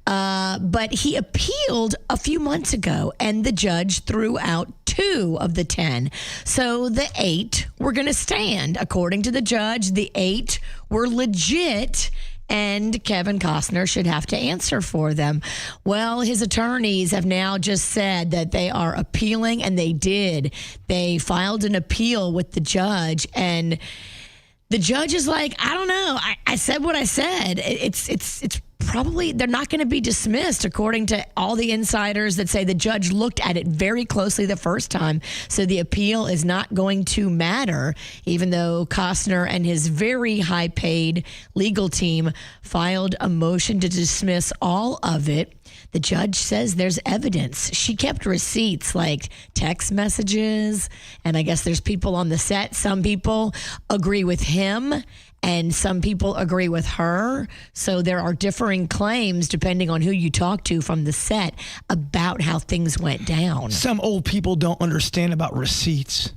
But he appealed a few months ago, and the judge threw out 2 of the 10. So the 8 were going to stand. According to the judge, the 8 were legit, and Kevin Costner should have to answer for them. Well, his attorneys have now just said that they are appealing, and they did. They filed an appeal with the judge, and the judge is like, I don't know. I said what I said. It's probably, they're not going to be dismissed, according to all the insiders that say the judge looked at it very closely the first time. So the appeal is not going to matter, even though Costner and his very high-paid legal team filed a motion to dismiss all of it. the judge says there's evidence. She kept receipts like text messages, and I guess there's people on the set. Some people agree with him, and some people agree with her. So there are differing claims depending on who you talk to from the set about how things went down. Some old people don't understand about receipts.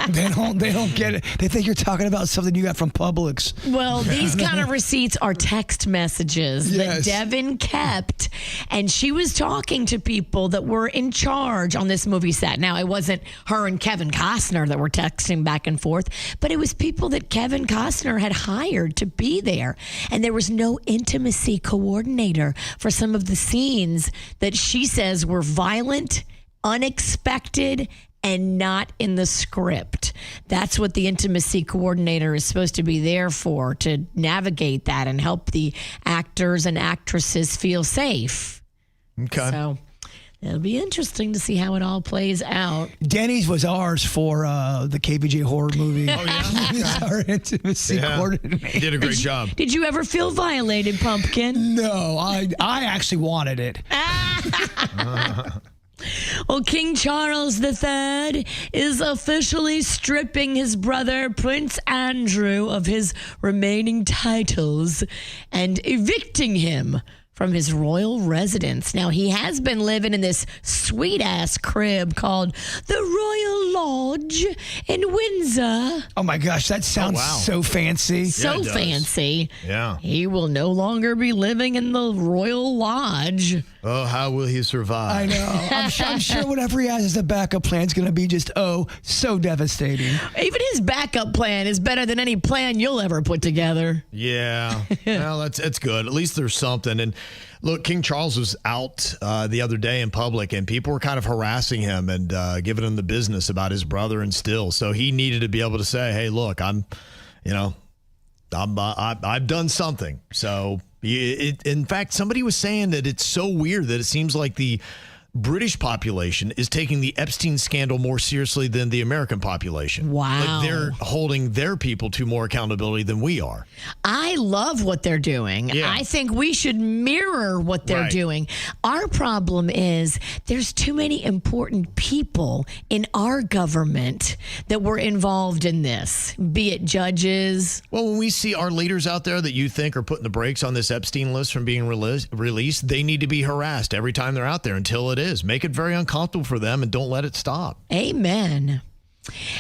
They don't get it. They think you're talking about something you got from Publix. Well, these kind of receipts are text messages that Devin kept, and she was talking to people that were in charge on this movie set. Now, it wasn't her and Kevin Costner that were texting back and forth, but it was people that Kevin Costner had hired to be there, and there was no intimacy coordinator for some of the scenes that she says were violent, unexpected, and not in the script. That's what the intimacy coordinator is supposed to be there for, to navigate that and help the actors and actresses feel safe. Okay. So it'll be interesting to see how it all plays out. Denny's was ours for the KVJ horror movie. Oh, yeah? He's our intimacy coordinator. He did a great job. Did you ever feel violated, Pumpkin? No, I actually wanted it. Well, King Charles III is officially stripping his brother, Prince Andrew, of his remaining titles and evicting him from his royal residence. Now, he has been living in this sweet-ass crib called the Royal Lodge in Windsor. Oh, my gosh, that sounds so fancy. So fancy. Yeah. He will no longer be living in the Royal Lodge. Oh, how will he survive? I know. I'm sure whatever he has as a backup plan is going to be just, so devastating. Even his backup plan is better than any plan you'll ever put together. Yeah. Well, that's good. At least there's something. And look, King Charles was out the other day in public, and people were kind of harassing him and giving him the business about his brother and still. So he needed to be able to say, hey, look, I've done something. So in fact, somebody was saying that it's so weird that it seems like the British population is taking the Epstein scandal more seriously than the American population. Wow. Like they're holding their people to more accountability than we are. I love what they're doing. Yeah. I think we should mirror what they're doing. Our problem is there's too many important people in our government that were involved in this, be it judges. Well, when we see our leaders out there that you think are putting the brakes on this Epstein list from being released, they need to be harassed every time they're out there until it is. Make it very uncomfortable for them and don't let it stop. Amen.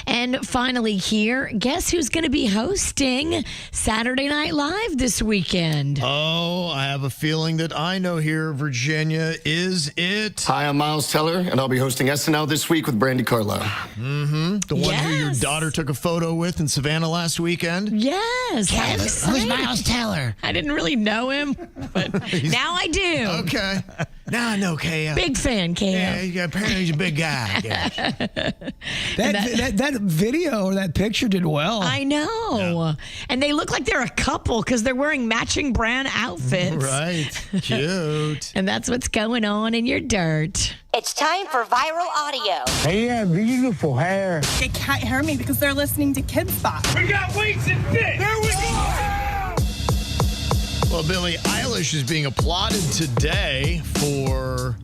And finally here, guess who's going to be hosting Saturday Night Live this weekend? Oh, I have a feeling that I know here, Virginia. Is it? Hi, I'm Miles Teller, and I'll be hosting SNL this week with Brandy Carlisle. Mm-hmm. The one who your daughter took a photo with in Savannah last weekend? Yes. Who's Miles Teller? I didn't really know him, but now I do. Okay. Now I know Cam. Big fan, Cam. Yeah, apparently he's a big guy, I guess. That video or that picture did well. I know. Yeah. And they look like they're a couple because they're wearing matching brand outfits. Right. Cute. And that's what's going on in your dirt. It's time for viral audio. They have beautiful hair. They can't hear me because they're listening to Kids Bop. We got weights and fit. There we go. Well, Billie Eilish is being applauded today for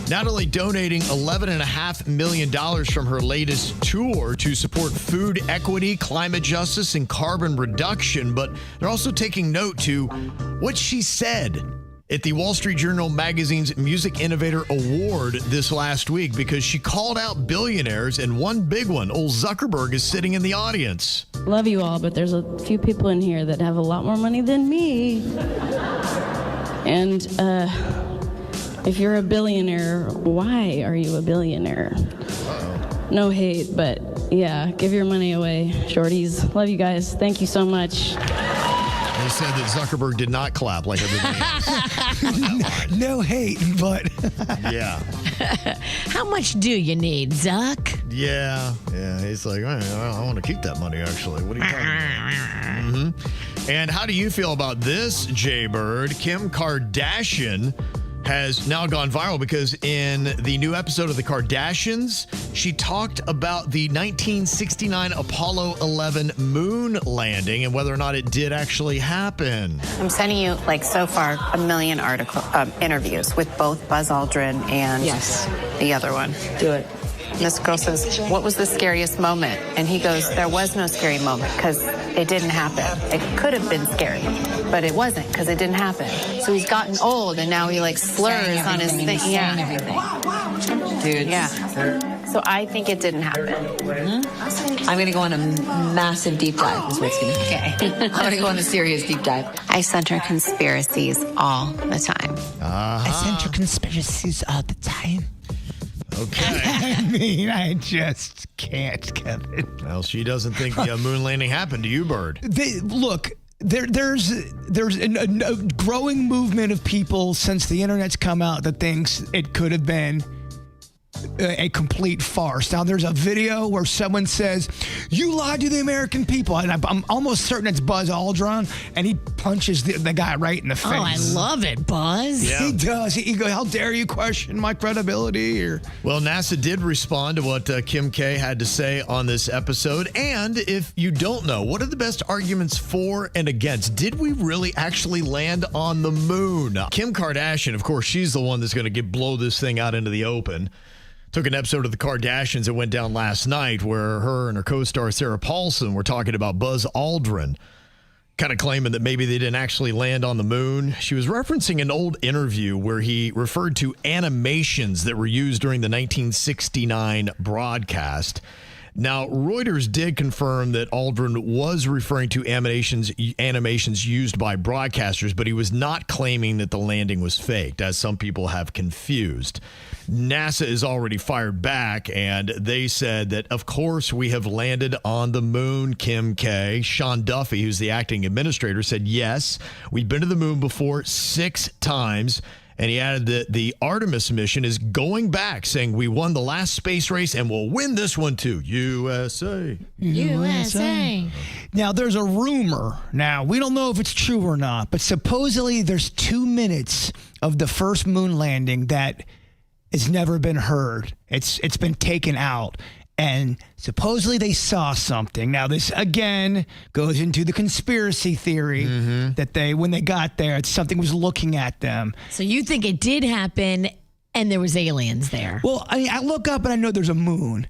not only donating $11.5 million from her latest tour to support food equity, climate justice, and carbon reduction, but they're also taking note to what she said at the Wall Street Journal magazine's Music Innovator Award this last week because she called out billionaires, and one big one, old Zuckerberg, is sitting in the audience. Love you all, but there's a few people in here that have a lot more money than me. And if you're a billionaire, why are you a billionaire? No hate, but yeah, give your money away, shorties. Love you guys. Thank you so much. They said that Zuckerberg did not clap like everybody else. No hate, but yeah. How much do you need, Zuck? Yeah. He's like, I want to keep that money, actually. What are you talking about? Mm-hmm. And how do you feel about this, Jbird? Kim Kardashian has now gone viral because in the new episode of The Kardashians, She talked about the 1969 Apollo 11 moon landing and whether or not it did actually happen. I'm sending you, so far, 1 million interviews with both Buzz Aldrin and the other one. Do it. And this girl says, what was the scariest moment? And he goes, there was no scary moment because it didn't happen. It could have been scary, but it wasn't because it didn't happen. So he's gotten old and now he slurs on his thing. Yeah. Dude. Yeah. So I think it didn't happen. Mm-hmm. I'm going to go on a massive deep dive. Is what's going to happen. I'm going to go on a serious deep dive. I center conspiracies all the time. I center conspiracies all the time. Okay. I mean, I just can't, Kevin. Well, she doesn't think the moon landing happened to you, Bird. There's a growing movement of people since the internet's come out that thinks it could have been a complete farce. Now, there's a video where someone says, you lied to the American people. And I'm almost certain it's Buzz Aldrin, and he punches the guy right in the face. Oh, I love it, Buzz. Yeah. He does. He goes, how dare you question my credibility? Well, NASA did respond to what Kim K had to say on this episode. And if you don't know, what are the best arguments for and against? Did we really actually land on the moon? Kim Kardashian, of course, she's the one that's going to blow this thing out into the open. Took an episode of The Kardashians that went down last night where her and her co-star Sarah Paulson were talking about Buzz Aldrin, kind of claiming that maybe they didn't actually land on the moon. She was referencing an old interview where he referred to animations that were used during the 1969 broadcast. Now, Reuters did confirm that Aldrin was referring to animations used by broadcasters, but he was not claiming that the landing was faked, as some people have confused. NASA is already fired back, and they said that, of course, we have landed on the moon, Kim K. Sean Duffy, who's the acting administrator, said, yes, we've been to the moon before 6 times. And he added that the Artemis mission is going back, saying we won the last space race and we'll win this one too. USA. USA. Now, there's a rumor. Now, we don't know if it's true or not, but supposedly there's 2 minutes of the first moon landing that has never been heard. It's been taken out. And supposedly they saw something. Now, this, again, goes into the conspiracy theory that when they got there, something was looking at them. So you think it did happen and there was aliens there? Well, I look up and I know there's a moon.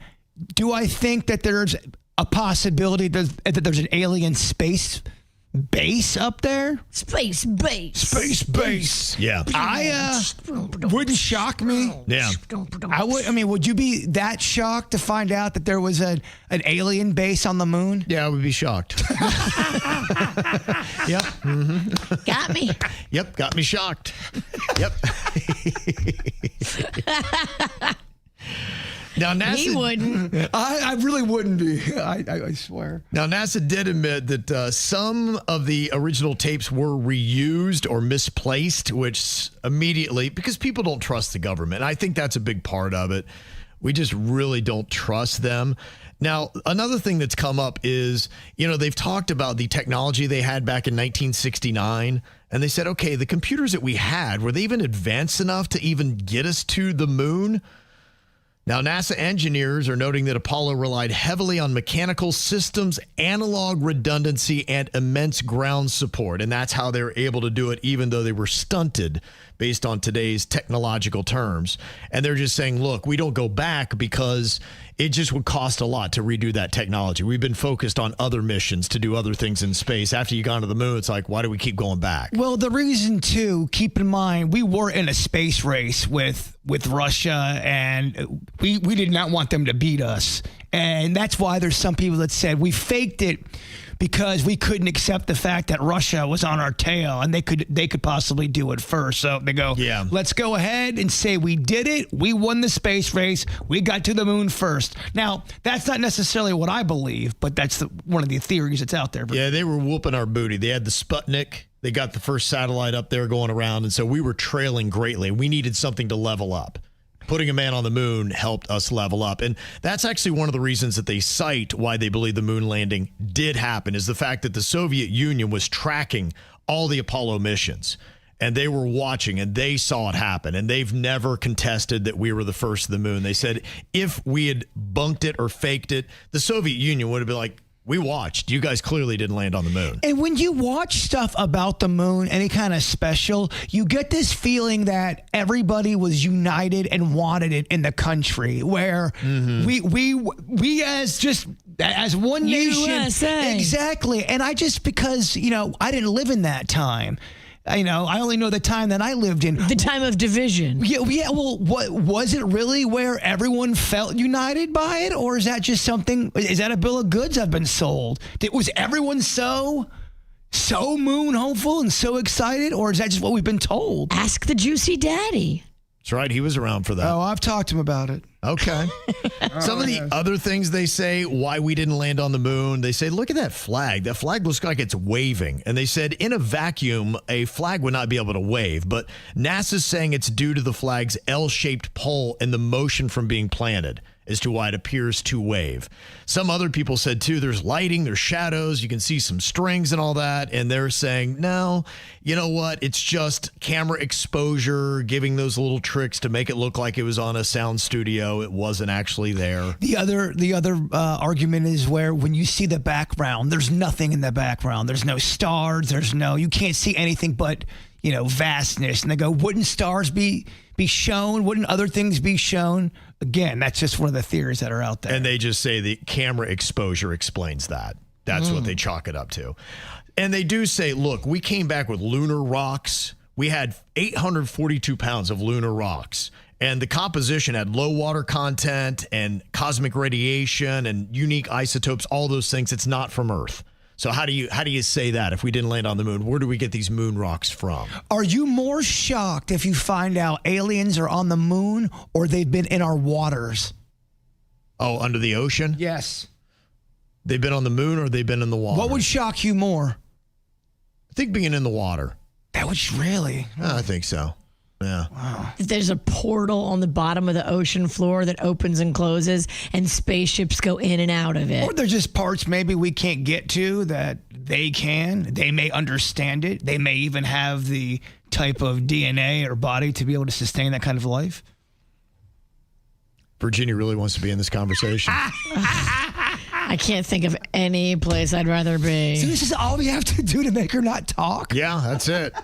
Do I think that there's a possibility that there's an alien space base up there? Space base. Space base. Yeah. Wouldn't shock me. Yeah. Would you be that shocked to find out that there was an alien base on the moon? Yeah, I would be shocked. Yep. Mm-hmm. Got me. Yep, got me shocked. Yep. Now, NASA, he wouldn't. I really wouldn't be. I swear. Now, NASA did admit that some of the original tapes were reused or misplaced, which immediately, because people don't trust the government. I think that's a big part of it. We just really don't trust them. Now, another thing that's come up is, they've talked about the technology they had back in 1969. And they said, okay, the computers that we had, were they even advanced enough to even get us to the moon? Now, NASA engineers are noting that Apollo relied heavily on mechanical systems, analog redundancy, and immense ground support. And that's how they were able to do it, even though they were stunted based on today's technological terms. And they're just saying, look, we don't go back because it just would cost a lot to redo that technology. We've been focused on other missions to do other things in space. After you've gone to the moon, it's like, why do we keep going back? Well, the reason, too, keep in mind, we were in a space race with Russia, and we did not want them to beat us. And that's why there's some people that said we faked it because we couldn't accept the fact that Russia was on our tail and they could possibly do it first. So they go, yeah, let's go ahead and say we did it. We won the space race. We got to the moon first. Now, that's not necessarily what I believe, but that's one of the theories that's out there. Yeah, they were whooping our booty. They had the Sputnik. They got the first satellite up there going around, and so we were trailing greatly. We needed something to level up. Putting a man on the moon helped us level up. And that's actually one of the reasons that they cite why they believe the moon landing did happen, is the fact that the Soviet Union was tracking all the Apollo missions. and they were watching, and they saw it happen, and they've never contested that we were the first to the moon. They said if we had bunked it or faked it, the Soviet Union would have been like, we watched. You guys clearly didn't land on the moon. And when you watch stuff about the moon, any kind of special, you get this feeling that everybody was united and wanted it in the country, where we as one nation. USA. Exactly. And because, I didn't live in that time. I only know the time that I lived in. The time of division. Yeah. Well, what was it really where everyone felt united by it? Or is that just something, is that a bill of goods I've been sold? Was everyone so moon hopeful and so excited? Or is that just what we've been told? Ask the Juicy Daddy. That's right. He was around for that. Oh, I've talked to him about it. Okay. Some of the other things they say why we didn't land on the moon, they say, look at that flag. That flag looks like it's waving. And they said in a vacuum, a flag would not be able to wave. But NASA's saying it's due to the flag's L-shaped pole and the motion from being planted as to why it appears to wave. Some other people said, too, there's lighting, there's shadows, you can see some strings and all that. And they're saying, no, you know what? It's just camera exposure, giving those little tricks to make it look like it was on a sound studio. It wasn't actually there. The other argument is where when you see the background, there's nothing in the background. There's no stars. You can't see anything but, vastness. And they go, wouldn't stars be shown? Wouldn't other things be shown? Again, that's just one of the theories that are out there. And they just say the camera exposure explains that. That's what they chalk it up to. And they do say, look, we came back with lunar rocks. We had 842 pounds of lunar rocks. And the composition had low water content and cosmic radiation and unique isotopes, all those things. It's not from Earth. So how do you say that if we didn't land on the moon? Where do we get these moon rocks from? Are you more shocked if you find out aliens are on the moon or they've been in our waters? Oh, under the ocean? Yes. They've been on the moon or they've been in the water? What would shock you more? I think being in the water. That would really? I think so. Yeah. Wow. There's a portal on the bottom of the ocean floor that opens and closes, and spaceships go in and out of it. Or there's just parts maybe we can't get to that they can. They may understand it. They may even have the type of DNA or body to be able to sustain that kind of life. Virginia really wants to be in this conversation. I can't think of any place I'd rather be. So this is all we have to do to make her not talk? Yeah, that's it.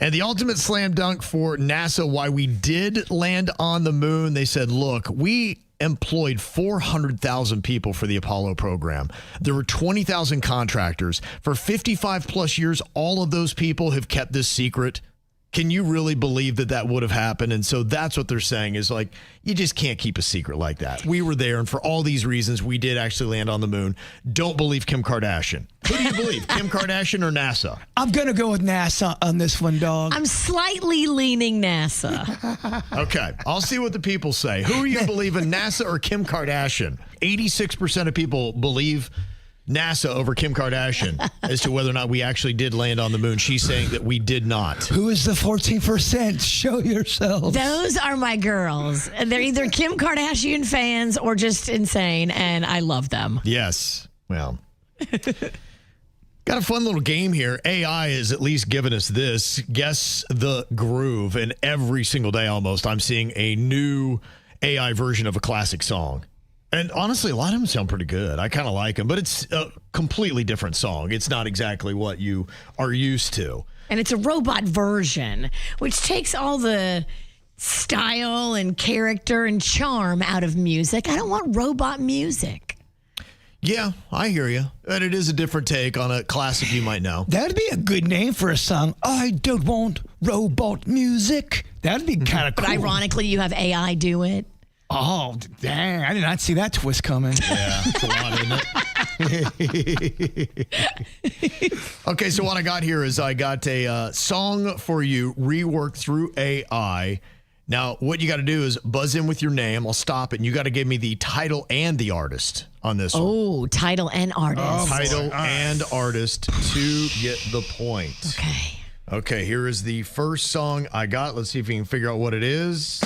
And the ultimate slam dunk for NASA, why we did land on the moon, they said, look, we employed 400,000 people for the Apollo program. There were 20,000 contractors. For 55 plus years, all of those people have kept this secret. Can you really believe that would have happened? And so that's what they're saying is like, you just can't keep a secret like that. We were there, and for all these reasons, we did actually land on the moon. Don't believe Kim Kardashian. Who do you believe, Kim Kardashian or NASA? I'm going to go with NASA on this one, dog. I'm slightly leaning NASA. Okay, I'll see what the people say. Who are you believing, NASA or Kim Kardashian? 86% of people believe NASA over Kim Kardashian as to whether or not we actually did land on the moon. She's saying that we did not. Who is the 14%? Show yourselves. Those are my girls. They're either Kim Kardashian fans or just insane, and I love them. Yes. Well, got a fun little game here. AI has at least given us this. Guess the groove. And every single day almost, I'm seeing a new AI version of a classic song. And honestly, a lot of them sound pretty good. I kind of like them, but it's a completely different song. It's not exactly what you are used to. And it's a robot version, which takes all the style and character and charm out of music. I don't want robot music. Yeah, I hear you. And it is a different take on a classic you might know. That'd be a good name for a song. I don't want robot music. That'd be kind of cool. But ironically, you have AI do it. Oh, dang. I did not see that twist coming. Yeah, it's a lot, isn't it? Okay, so what I got here is I got a song for you reworked through AI. Now, what you got to do is buzz in with your name. I'll stop it, and you got to give me the title and the artist on this one. Oh, title and artist. Title and artist to get the point. Okay. Okay, here is the first song I got. Let's see if we can figure out what it is.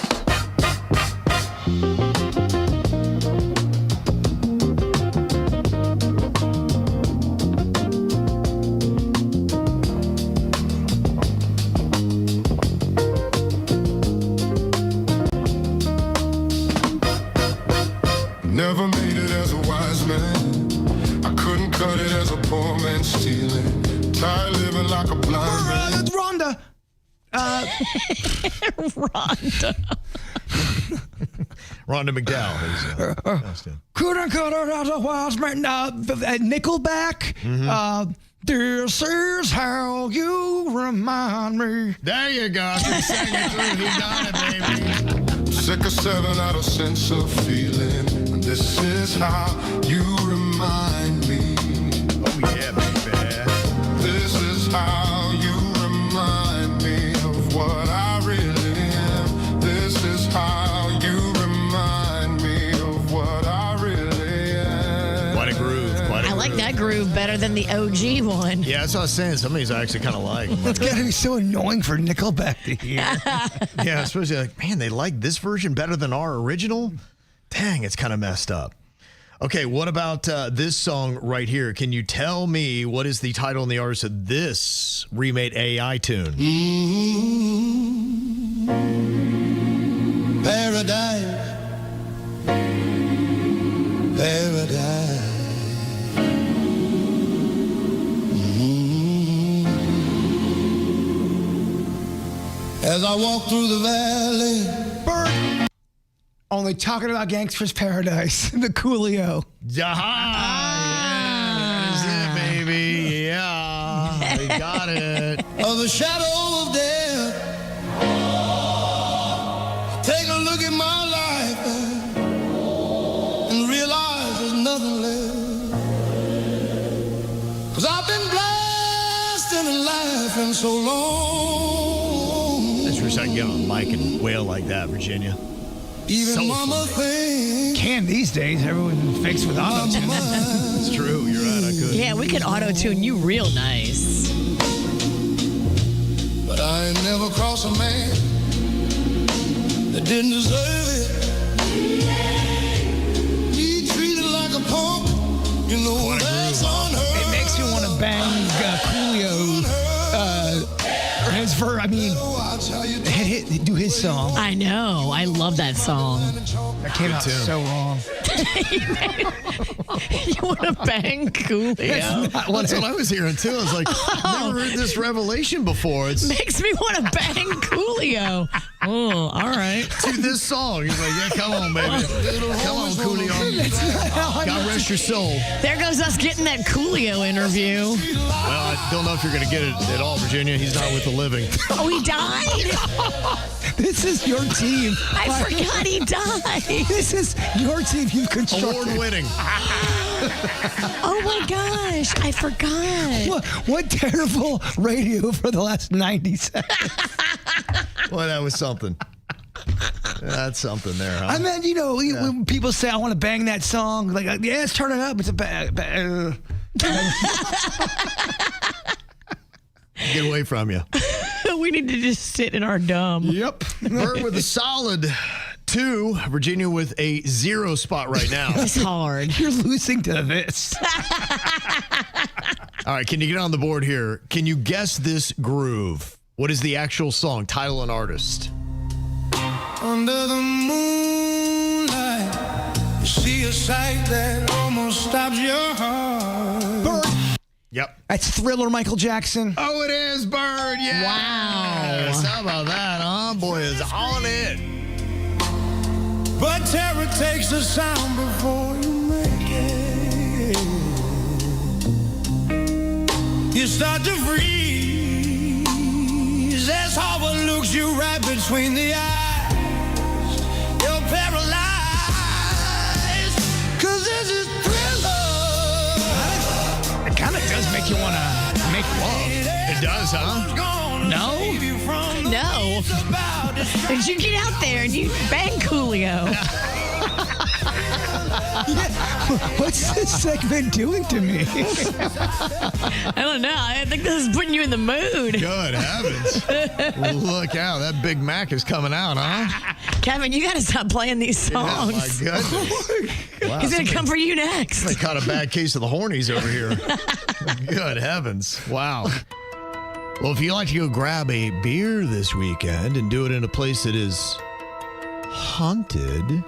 Never made it as a wise man. I couldn't cut it as a poor man stealing. Tired living like a blind man. Rhonda. Rhonda. Rhonda McDowell. Couldn't cut it as a wise man. Nickelback. This is how you remind me. There you go. Sing it through. He got it, baby. Sick of 7 out of sense of feeling. This is how you remind me. Oh, yeah, baby. This is how you remind me of what I really am. This is how you remind me of what I really am. Quite a groove. I like that groove better than the OG one. Yeah, that's what I was saying. Some of these I actually kind of like. It's got to be so annoying for Nickelback to hear. Yeah, especially like, man, they like this version better than our original? Dang, it's kind of messed up. Okay, what about this song right here? Can you tell me what is the title and the artist of this remade AI tune? Paradise. Paradise. As I walk through the valley. Bird. Only talking about Gangster's Paradise. The Coolio. Yeah, that is it, baby. Yeah, we got it. Of the shadow of death. Take a look at my life and realize there's nothing left. 'Cause I've been blasting and laughing so long. I just wish I could get on a mic and wail like that, Virginia. Even So mama thinks Can these days. Everyone fixed with auto-tune. It's true. You're right. I could. Yeah, we could auto-tune you real nice. but I ain't never crossed a man that didn't deserve it. He treated like a punk, you know that's on her. It makes me want to bang Coolio. His for, I mean, do his song. I know. I love that song. That came out so wrong. You want to bang Coolio? That's what I was hearing too. I was like, never heard this revelation before. It makes me want to bang Coolio. Oh, all right. To this song. He's like, yeah, come on, baby. Come on, Coolio. God rest your soul. There goes us getting that Coolio interview. Well, I don't know if you're going to get it at all, Virginia. He's not with the living. Oh, he died? This is your team. I forgot he died. This is your team you've constructed. Award-winning. Oh, my gosh. I forgot. What terrible radio for the last 90 seconds. Well, that was something. That's something there, huh? I mean, you know, when people say, I want to bang that song, like, yeah, let's turn it up. It's a Get away from you. We need to just sit in our dumb. Yep. Bert with a solid 2. Virginia with a 0 spot right now. It's hard. You're losing to this. All right, can you get on the board here? Can you guess this groove? What is the actual song, title, and artist? Under the moonlight, you see a sight that almost stops your heart. Bird. Yep. That's Thriller, Michael Jackson. Oh, it is, Bird. Yeah. Wow. How about that, huh? Boy, is on it. But terror takes the sound before you make it. You start to freeze as horror looks you right between the eyes. You're paralyzed, 'cause this is Thriller. It kind of does make you want to make love. It does, huh? No. No. Did you get out there and you bang Coolio? What's this segment doing to me? I don't know. I think this is putting you in the mood. Good heavens. Look out. That Big Mac is coming out, huh? Kevin, you got to stop playing these songs. Yeah, my goodness. Wow, He's going to come for you next. I caught a bad case of the hornies over here. Good heavens. Wow. Well, if you like to go grab a beer this weekend and do it in a place that is haunted,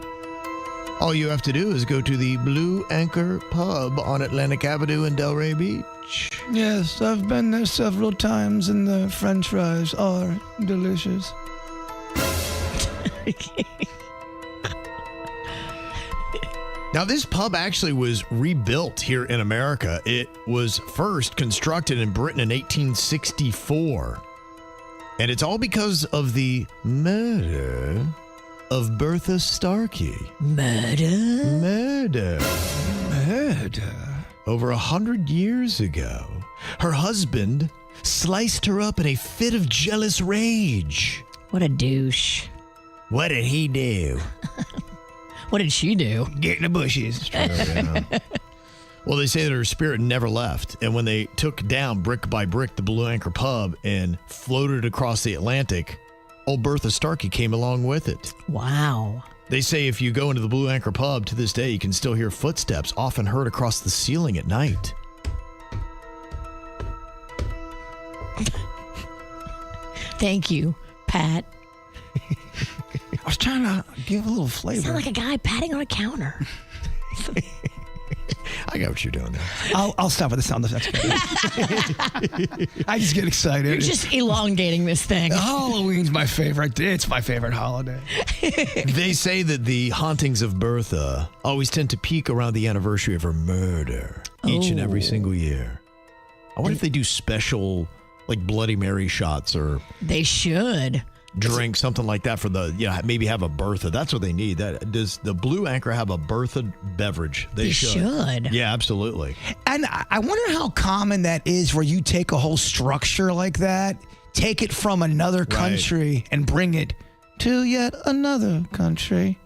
All you have to do is go to the Blue Anchor Pub on Atlantic Avenue in Delray Beach. Yes, I've been there several times, and the French fries are delicious. Now, this pub actually was rebuilt here in America. It was first constructed in Britain in 1864. And it's all because of the murder of Bertha Starkey. Murder. Over 100 years ago, her husband sliced her up in a fit of jealous rage. What a douche. What did he do? What did she do? Get in the bushes. Well, they say that her spirit never left. And when they took down brick by brick the Blue Anchor Pub and floated across the Atlantic, old Bertha Starkey came along with it. Wow. They say if you go into the Blue Anchor Pub to this day, you can still hear footsteps often heard across the ceiling at night. Thank you, Pat. I was trying to give a little flavor. Sound like a guy patting on a counter. I got what you're doing there. I'll stop with the sound effects. I just get excited. You're just elongating this thing. Halloween's my favorite. It's my favorite holiday. They say that the hauntings of Bertha always tend to peak around the anniversary of her murder each and every single year. I wonder if they do special, like Bloody Mary shots or... They should. Drink something like that for the, maybe have a Bertha. That's what they need. Does the Blue Anchor have a Bertha beverage? They should. Yeah, absolutely. And I wonder how common that is where you take a whole structure like that, take it from another country and bring it to yet another country.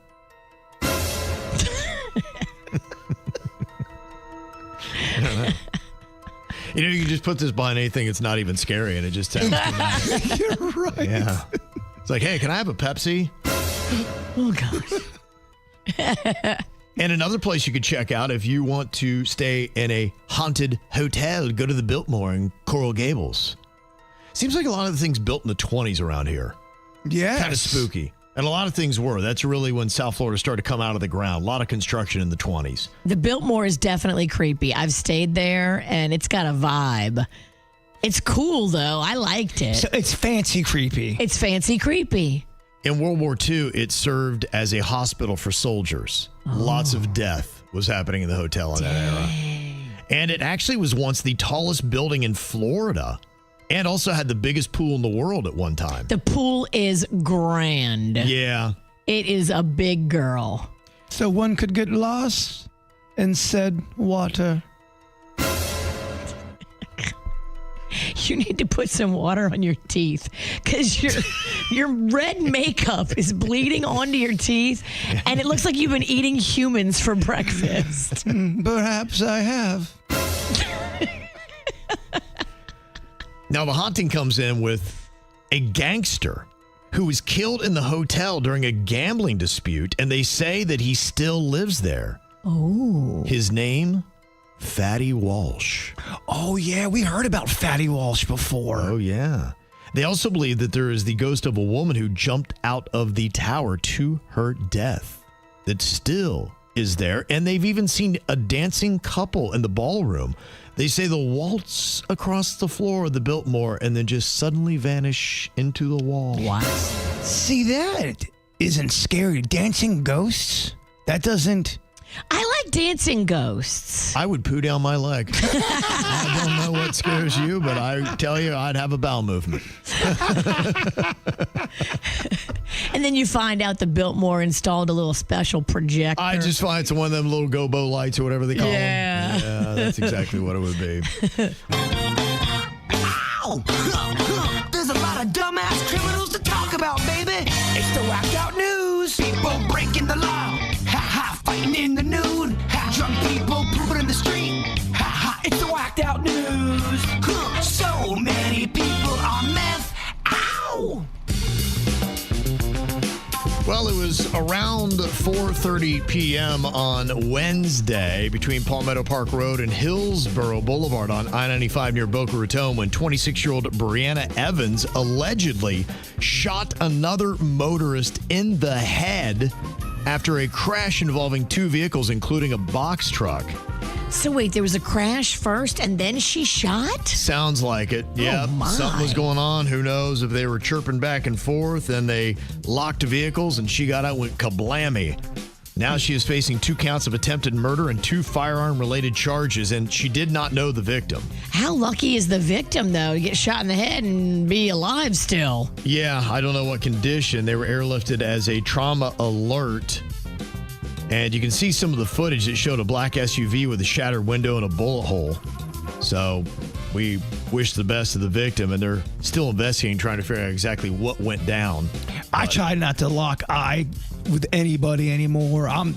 You know, you can just put this behind anything. It's not even scary, and it just sounds too nice. You're right. Yeah. It's like, hey, can I have a Pepsi? Oh, gosh. And another place you could check out if you want to stay in a haunted hotel, go to the Biltmore in Coral Gables. Seems like a lot of the things built in the 20s around here. Yeah. Kind of spooky. And a lot of things were. That's really when South Florida started to come out of the ground. A lot of construction in the 20s. The Biltmore is definitely creepy. I've stayed there, and it's got a vibe. It's cool, though. I liked it. So it's fancy creepy. It's fancy creepy. In World War II, it served as a hospital for soldiers. Lots of death was happening in the hotel in that era. And it actually was once the tallest building in Florida. And also had the biggest pool in the world at one time. The pool is grand. Yeah. It is a big girl. So one could get lost in said water. You need to put some water on your teeth because your red makeup is bleeding onto your teeth, and it looks like you've been eating humans for breakfast. Perhaps I have. Now, the haunting comes in with a gangster who was killed in the hotel during a gambling dispute, and they say that he still lives there. Oh. His name, Fatty Walsh. Oh, yeah. We heard about Fatty Walsh before. Oh, yeah. They also believe that there is the ghost of a woman who jumped out of the tower to her death that still is there. And they've even seen a dancing couple in the ballroom. They say they'll waltz across the floor of the Biltmore and then just suddenly vanish into the wall. What? See, that isn't scary. Dancing ghosts? That doesn't... I like dancing ghosts. I would poo down my leg. I don't know what scares you, but I tell you, I'd have a bowel movement. And then you find out the Biltmore installed a little special projector. I just find it's one of them little gobo lights or whatever they call them. Yeah, that's exactly what it would be. Ow! There's a lot of dumbass criminals to talk about, baby. It's the whacked out news. People breaking the law. Ha-ha, fighting in the nude. Ha, drunk people pooping in the street. Ha-ha, it's the whacked out news. So many people on meth. Ow! Well, it was around 4:30 p.m. on Wednesday between Palmetto Park Road and Hillsborough Boulevard on I-95 near Boca Raton when 26-year-old Brianna Evans allegedly shot another motorist in the head after a crash involving two vehicles, including a box truck. So wait, there was a crash first and then she shot? Sounds like it. Yeah, something was going on. Who knows if they were chirping back and forth and they locked vehicles and she got out and went kablammy. Now she is facing 2 counts of attempted murder and 2 firearm-related charges, and she did not know the victim. How lucky is the victim, though, to get shot in the head and be alive still? Yeah, I don't know what condition. They were airlifted as a trauma alert. And you can see some of the footage that showed a black SUV with a shattered window and a bullet hole. So we wish the best of the victim, and they're still investigating, trying to figure out exactly what went down. I try not to lock eye with anybody anymore. I'm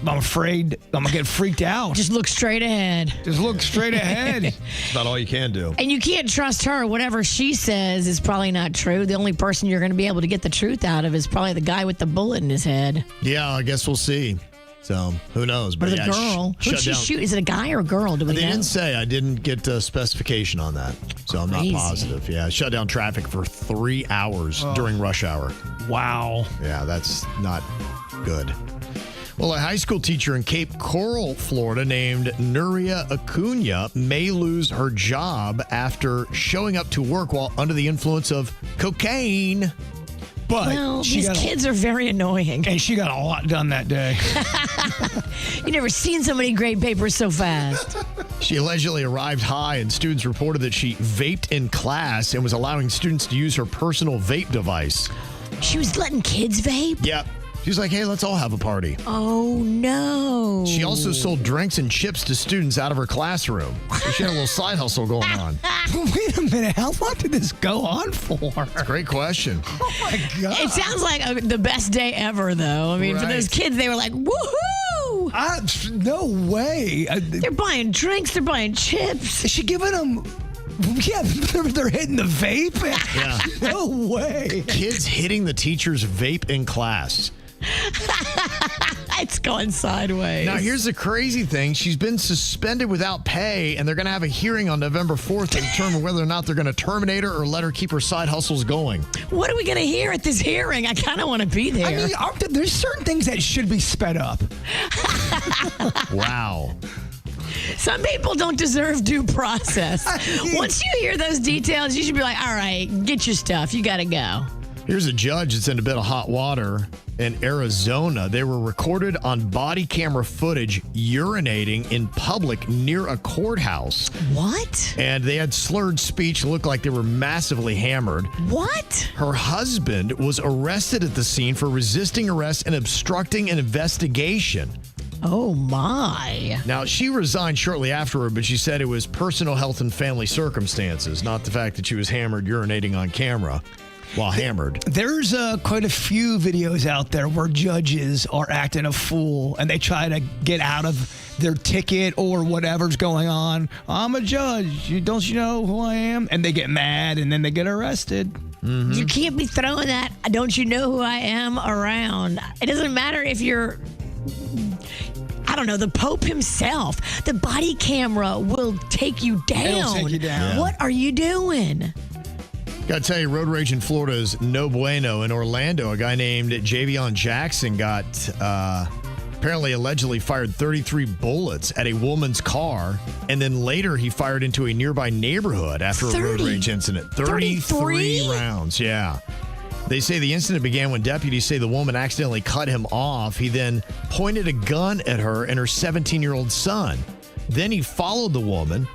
afraid I'm gonna get freaked out. Just look straight ahead. Just look straight ahead. It's about all you can do. And you can't trust her. Whatever she says is probably not true. The only person you're going to be able to get the truth out of is probably the guy with the bullet in his head. Yeah, I guess we'll see. So, who knows? But the girl. Who'd she shoot? Is it a guy or a girl? Do we know? They didn't say. I didn't get specification on that. So I'm not positive. Yeah, shut down traffic for 3 hours during rush hour. Wow. Yeah, that's not good. Well, a high school teacher in Cape Coral, Florida, named Nuria Acuna may lose her job after showing up to work while under the influence of cocaine. But these kids are very annoying. And she got a lot done that day. You never seen so many grade papers so fast. She allegedly arrived high, and students reported that she vaped in class and was allowing students to use her personal vape device. She was letting kids vape? Yep. She's like, hey, let's all have a party. Oh, no. She also sold drinks and chips to students out of her classroom. So she had a little side hustle going on. Wait a minute. How long did this go on for? That's a great question. Oh, my God. It sounds like the best day ever, though. I mean, for those kids, they were like, woohoo! No way. They're buying drinks. They're buying chips. Is she giving them... Yeah, they're hitting the vape? Yeah. No way. Kids hitting the teacher's vape in class. It's going sideways. Now, here's the crazy thing. She's been suspended without pay, and they're going to have a hearing on November 4th to determine whether or not they're going to terminate her or let her keep her side hustles going. What are we going to hear at this hearing? I kind of want to be there. I mean, there's certain things that should be sped up. Wow. Some people don't deserve due process. Once you hear those details, you should be like, all right, get your stuff. You got to go. Here's a judge that's in a bit of hot water in Arizona. They were recorded on body camera footage urinating in public near a courthouse. What? And they had slurred speech, looked like they were massively hammered. What? Her husband was arrested at the scene for resisting arrest and obstructing an investigation. Oh, my. Now, she resigned shortly afterward, but she said it was personal health and family circumstances, not the fact that she was hammered urinating on camera while hammered. There's quite a few videos out there where judges are acting a fool and they try to get out of their ticket or whatever's going on. I'm a judge. Don't you know who I am? And they get mad and then they get arrested. Mm-hmm. You can't be throwing that, don't you know who I am, around. It doesn't matter if you're... I don't know, the Pope himself. The body camera will take you down. It'll take you down. What are you doing? Got to tell you, road rage in Florida is no bueno. In Orlando, a guy named Javion Jackson got apparently allegedly fired 33 bullets at a woman's car, and then later he fired into a nearby neighborhood after a road rage incident. 33 rounds, yeah. They say the incident began when deputies say the woman accidentally cut him off. He then pointed a gun at her and her 17-year-old son. Then he followed the woman,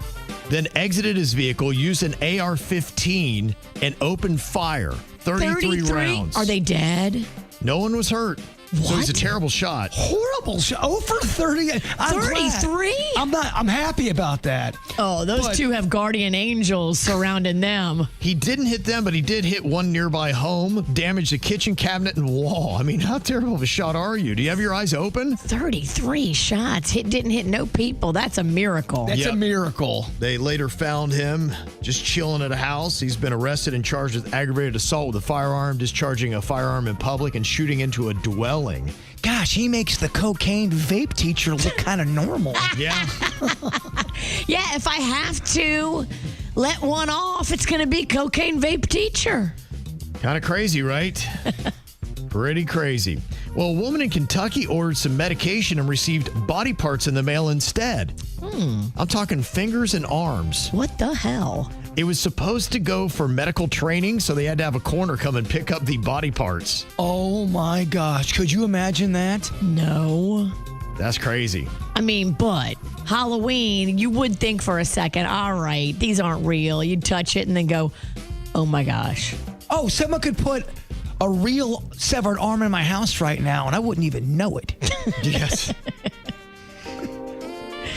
then exited his vehicle, used an AR-15, and opened fire. 33 rounds. Are they dead? No one was hurt. What? So he's a terrible shot. Horrible shot. Over 30. 33? I'm happy about that. Oh, those two have guardian angels surrounding them. He didn't hit them, but he did hit one nearby home, damaged a kitchen cabinet and wall. I mean, how terrible of a shot are you? Do you have your eyes open? 33 shots. Didn't hit no people. That's a miracle. That's a miracle. They later found him just chilling at a house. He's been arrested and charged with aggravated assault with a firearm, discharging a firearm in public, and shooting into a dwelling. Gosh, he makes the cocaine vape teacher look kind of normal. Yeah. Yeah, if I have to let one off, it's going to be cocaine vape teacher. Kind of crazy, right? Pretty crazy. Well, a woman in Kentucky ordered some medication and received body parts in the mail instead. I'm talking fingers and arms. What the hell? It was supposed to go for medical training, so they had to have a coroner come and pick up the body parts. Oh my gosh. Could you imagine that? No. That's crazy. I mean, but Halloween, you would think for a second, all right, these aren't real. You'd touch it and then go, oh my gosh. Oh, someone could put a real severed arm in my house right now, and I wouldn't even know it. Yes.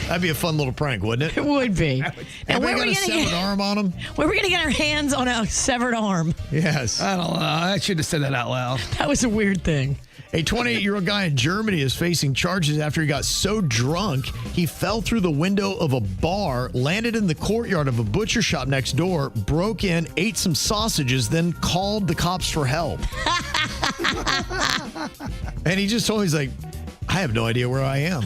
That'd be a fun little prank, wouldn't it? It would be. Now, where got a severed arm on him? Where are we going to get our hands on a severed arm? Yes. I don't know. I should have said that out loud. That was a weird thing. A 28-year-old guy in Germany is facing charges after he got so drunk, he fell through the window of a bar, landed in the courtyard of a butcher shop next door, broke in, ate some sausages, then called the cops for help. And he just told me, he's like, I have no idea where I am.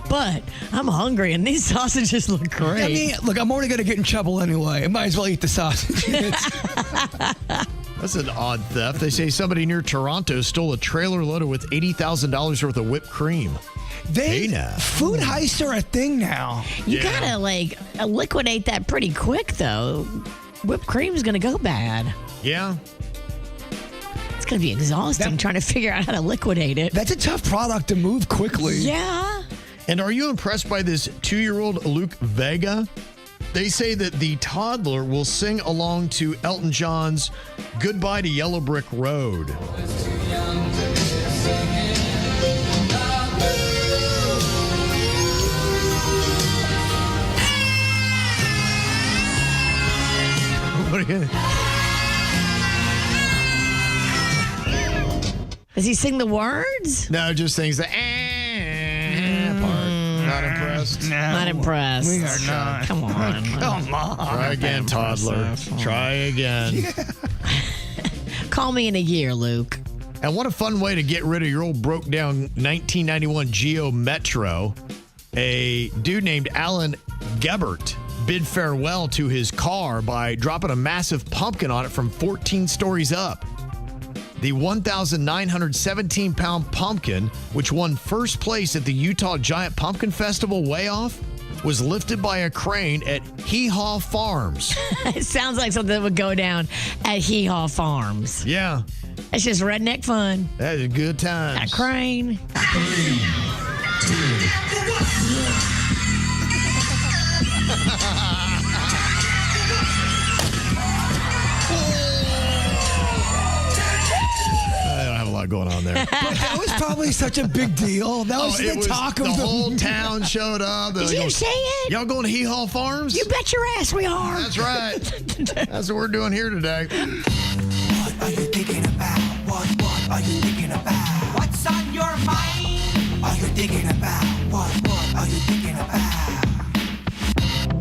But I'm hungry, and these sausages look great. I mean, look, I'm already going to get in trouble anyway. I might as well eat the sausages. That's an odd theft. They say somebody near Toronto stole a trailer loaded with $80,000 worth of whipped cream. Food heists are a thing now. You gotta liquidate that pretty quick, though. Whipped cream's gonna go bad. Yeah. It's gonna be exhausting trying to figure out how to liquidate it. That's a tough product to move quickly. Yeah. And are you impressed by this 2-year-old Luke Vega? They say that the toddler will sing along to Elton John's Goodbye to Yellow Brick Road. What are you? Does he sing the words? No, just sings the part. Not impressed? No. Not impressed. We are not. Come on. Come on. Try again, toddler. Try again. Call me in a year, Luke. And what a fun way to get rid of your old broke down 1991 Geo Metro. A dude named Alan Gebert bid farewell to his car by dropping a massive pumpkin on it from 14 stories up. The 1,917-pound pumpkin, which won first place at the Utah Giant Pumpkin Festival way off, was lifted by a crane at Hee Haw Farms. It sounds like something that would go down at Hee Haw Farms. Yeah. It's just redneck fun. That is a good time. That crane. 3, I don't have a lot going on there. But that was probably such a big deal. That was the talk of the whole town showed up. Did you say it? Y'all going to Hee Haw Farms? You bet your ass we are. That's right. That's what we're doing here today. What are you thinking about? What are you thinking about? What's on your mind? Are you thinking about? What are you thinking about?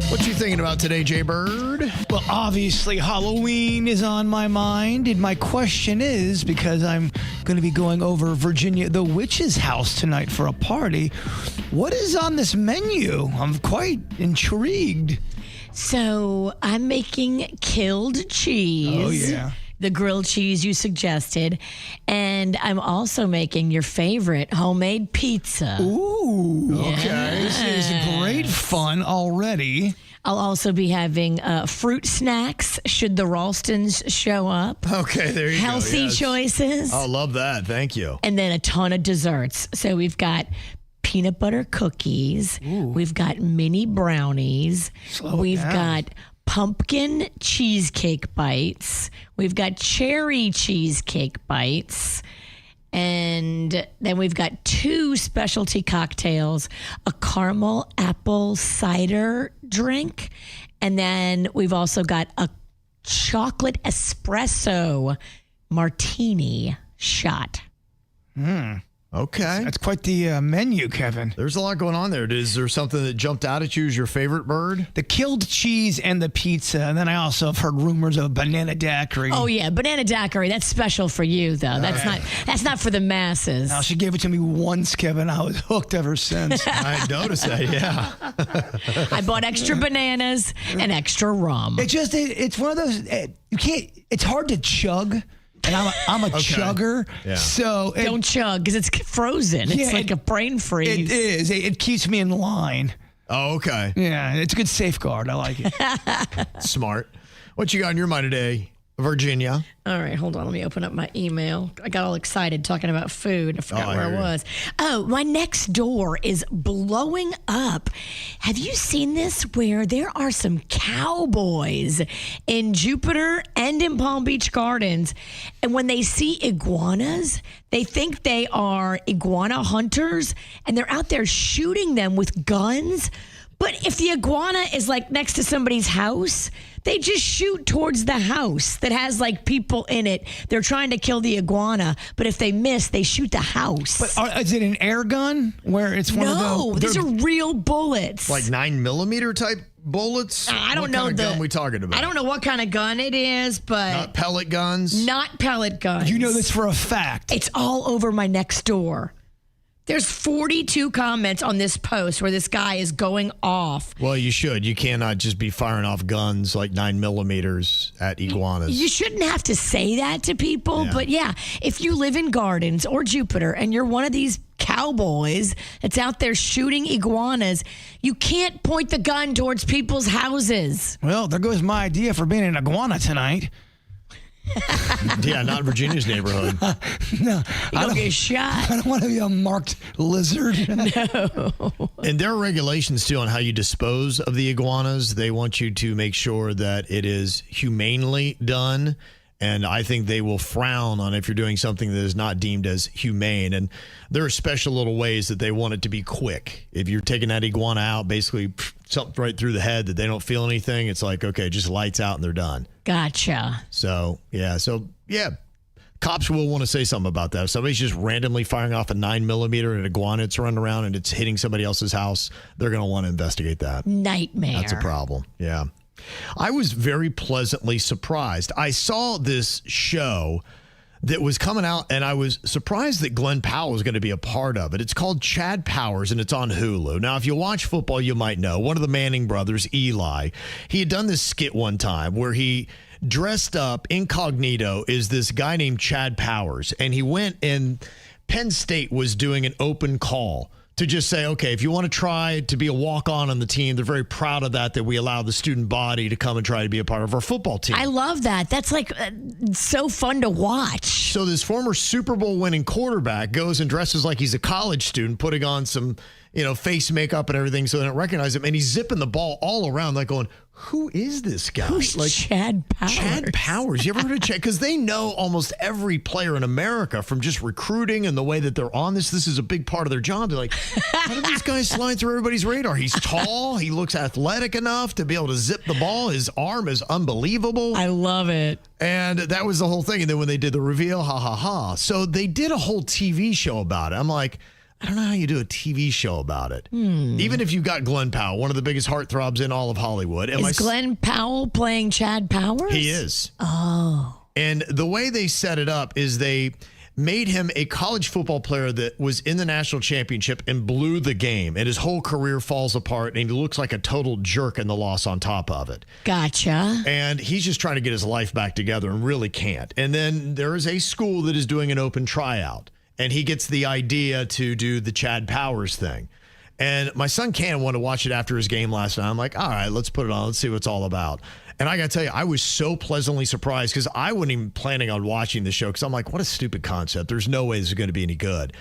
What you thinking about today, Jbird? Well, obviously, Halloween is on my mind. And my question is, because I'm going to be going over Virginia, the witch's house tonight for a party, what is on this menu? I'm quite intrigued. So I'm making killed cheese. Oh, yeah. The grilled cheese you suggested. And I'm also making your favorite homemade pizza. Ooh, okay. This is great fun already. I'll also be having fruit snacks should the Ralstons show up. Okay, there you Healthy go. Yes. choices. I love that. Thank you. And then a ton of desserts. So we've got peanut butter cookies. Ooh. We've got mini brownies. We've got pumpkin cheesecake bites. We've got cherry cheesecake bites. And then we've got 2 specialty cocktails, a caramel apple cider drink. And then we've also got a chocolate espresso martini shot. Okay. That's quite the menu, Kevin. There's a lot going on there. Is there something that jumped out at you as your favorite bird? The killed cheese and the pizza. And then I also have heard rumors of a banana daiquiri. Oh, yeah. Banana daiquiri. That's special for you, though. That's not for the masses. Now, she gave it to me once, Kevin. I was hooked ever since. I noticed that, yeah. I bought extra bananas and extra rum. It's one of those, you can't, it's hard to chug. and I'm a chugger. Yeah. So don't chug because it's frozen. It's like a brain freeze. It is. It keeps me in line. Oh, okay. Yeah, it's a good safeguard. I like it. Smart. What you got in your mind today, Virginia? All right, hold on. Let me open up my email. I got all excited talking about food. I forgot where I was. Oh, my next door is blowing up. Have you seen this? Where there are some cowboys in Jupiter and in Palm Beach Gardens. And when they see iguanas, they think they are iguana hunters. And they're out there shooting them with guns. But if the iguana is like next to somebody's house, they just shoot towards the house that has like people in it. They're trying to kill the iguana, but if they miss, they shoot the house. But is it an air gun where it's one of the? No, these are real bullets. Like 9mm type bullets? I don't what know kind of gun we talking about? I don't know what kind of gun it is, but not pellet guns. Not pellet guns. You know this for a fact. It's all over my next door. There's 42 comments on this post where this guy is going off. Well, you should. You cannot just be firing off guns like 9mm at iguanas. You shouldn't have to say that to people. But yeah, if you live in Gardens or Jupiter and you're one of these cowboys that's out there shooting iguanas, you can't point the gun towards people's houses. Well, there goes my idea for being an iguana tonight. Yeah, not Virginia's neighborhood. No, I don't get shot. I don't want to be a marked lizard. No. And there are regulations too on how you dispose of the iguanas. They want you to make sure that it is humanely done. And I think they will frown on if you're doing something that is not deemed as humane. And there are special little ways that they want it to be quick. If you're taking that iguana out, basically something right through the head that they don't feel anything, it's like, okay, just lights out and they're done. Gotcha. So, yeah. Cops will want to say something about that. If somebody's just randomly firing off a 9mm and an iguana, it's running around and it's hitting somebody else's house, they're going to want to investigate that. Nightmare. That's a problem. Yeah. I was very pleasantly surprised. I saw this show that was coming out, and I was surprised that Glenn Powell was going to be a part of it. It's called Chad Powers, and it's on Hulu. Now, if you watch football, you might know. One of the Manning brothers, Eli, he had done this skit one time where he dressed up incognito as this guy named Chad Powers, and he went and Penn State was doing an open call to just say, okay, if you want to try to be a walk-on on the team, they're very proud of that we allow the student body to come and try to be a part of our football team. I love that. That's like so fun to watch. So this former Super Bowl winning quarterback goes and dresses like he's a college student, putting on some, face makeup and everything so they don't recognize him. And he's zipping the ball all around like going, who is this guy? Who's like Chad Powers? Chad Powers. You ever heard of Chad? Because they know almost every player in America from just recruiting and the way that they're on this. This is a big part of their job. They're like, how did this guy slide through everybody's radar? He's tall. He looks athletic enough to be able to zip the ball. His arm is unbelievable. I love it. And that was the whole thing. And then when they did the reveal, ha, ha, ha. So they did a whole TV show about it. I'm like, I don't know how you do a TV show about it. Even if you got Glenn Powell, one of the biggest heartthrobs in all of Hollywood. Is Glenn Powell playing Chad Powers? He is. Oh. And the way they set it up is they made him a college football player that was in the national championship and blew the game. And his whole career falls apart, and he looks like a total jerk in the loss on top of it. Gotcha. And he's just trying to get his life back together and really can't. And then there is a school that is doing an open tryout. And he gets the idea to do the Chad Powers thing. And my son Cam wanted to watch it after his game last night. I'm like, all right, let's put it on. Let's see what it's all about. And I got to tell you, I was so pleasantly surprised because I wasn't even planning on watching the show because I'm like, what a stupid concept. There's no way this is going to be any good.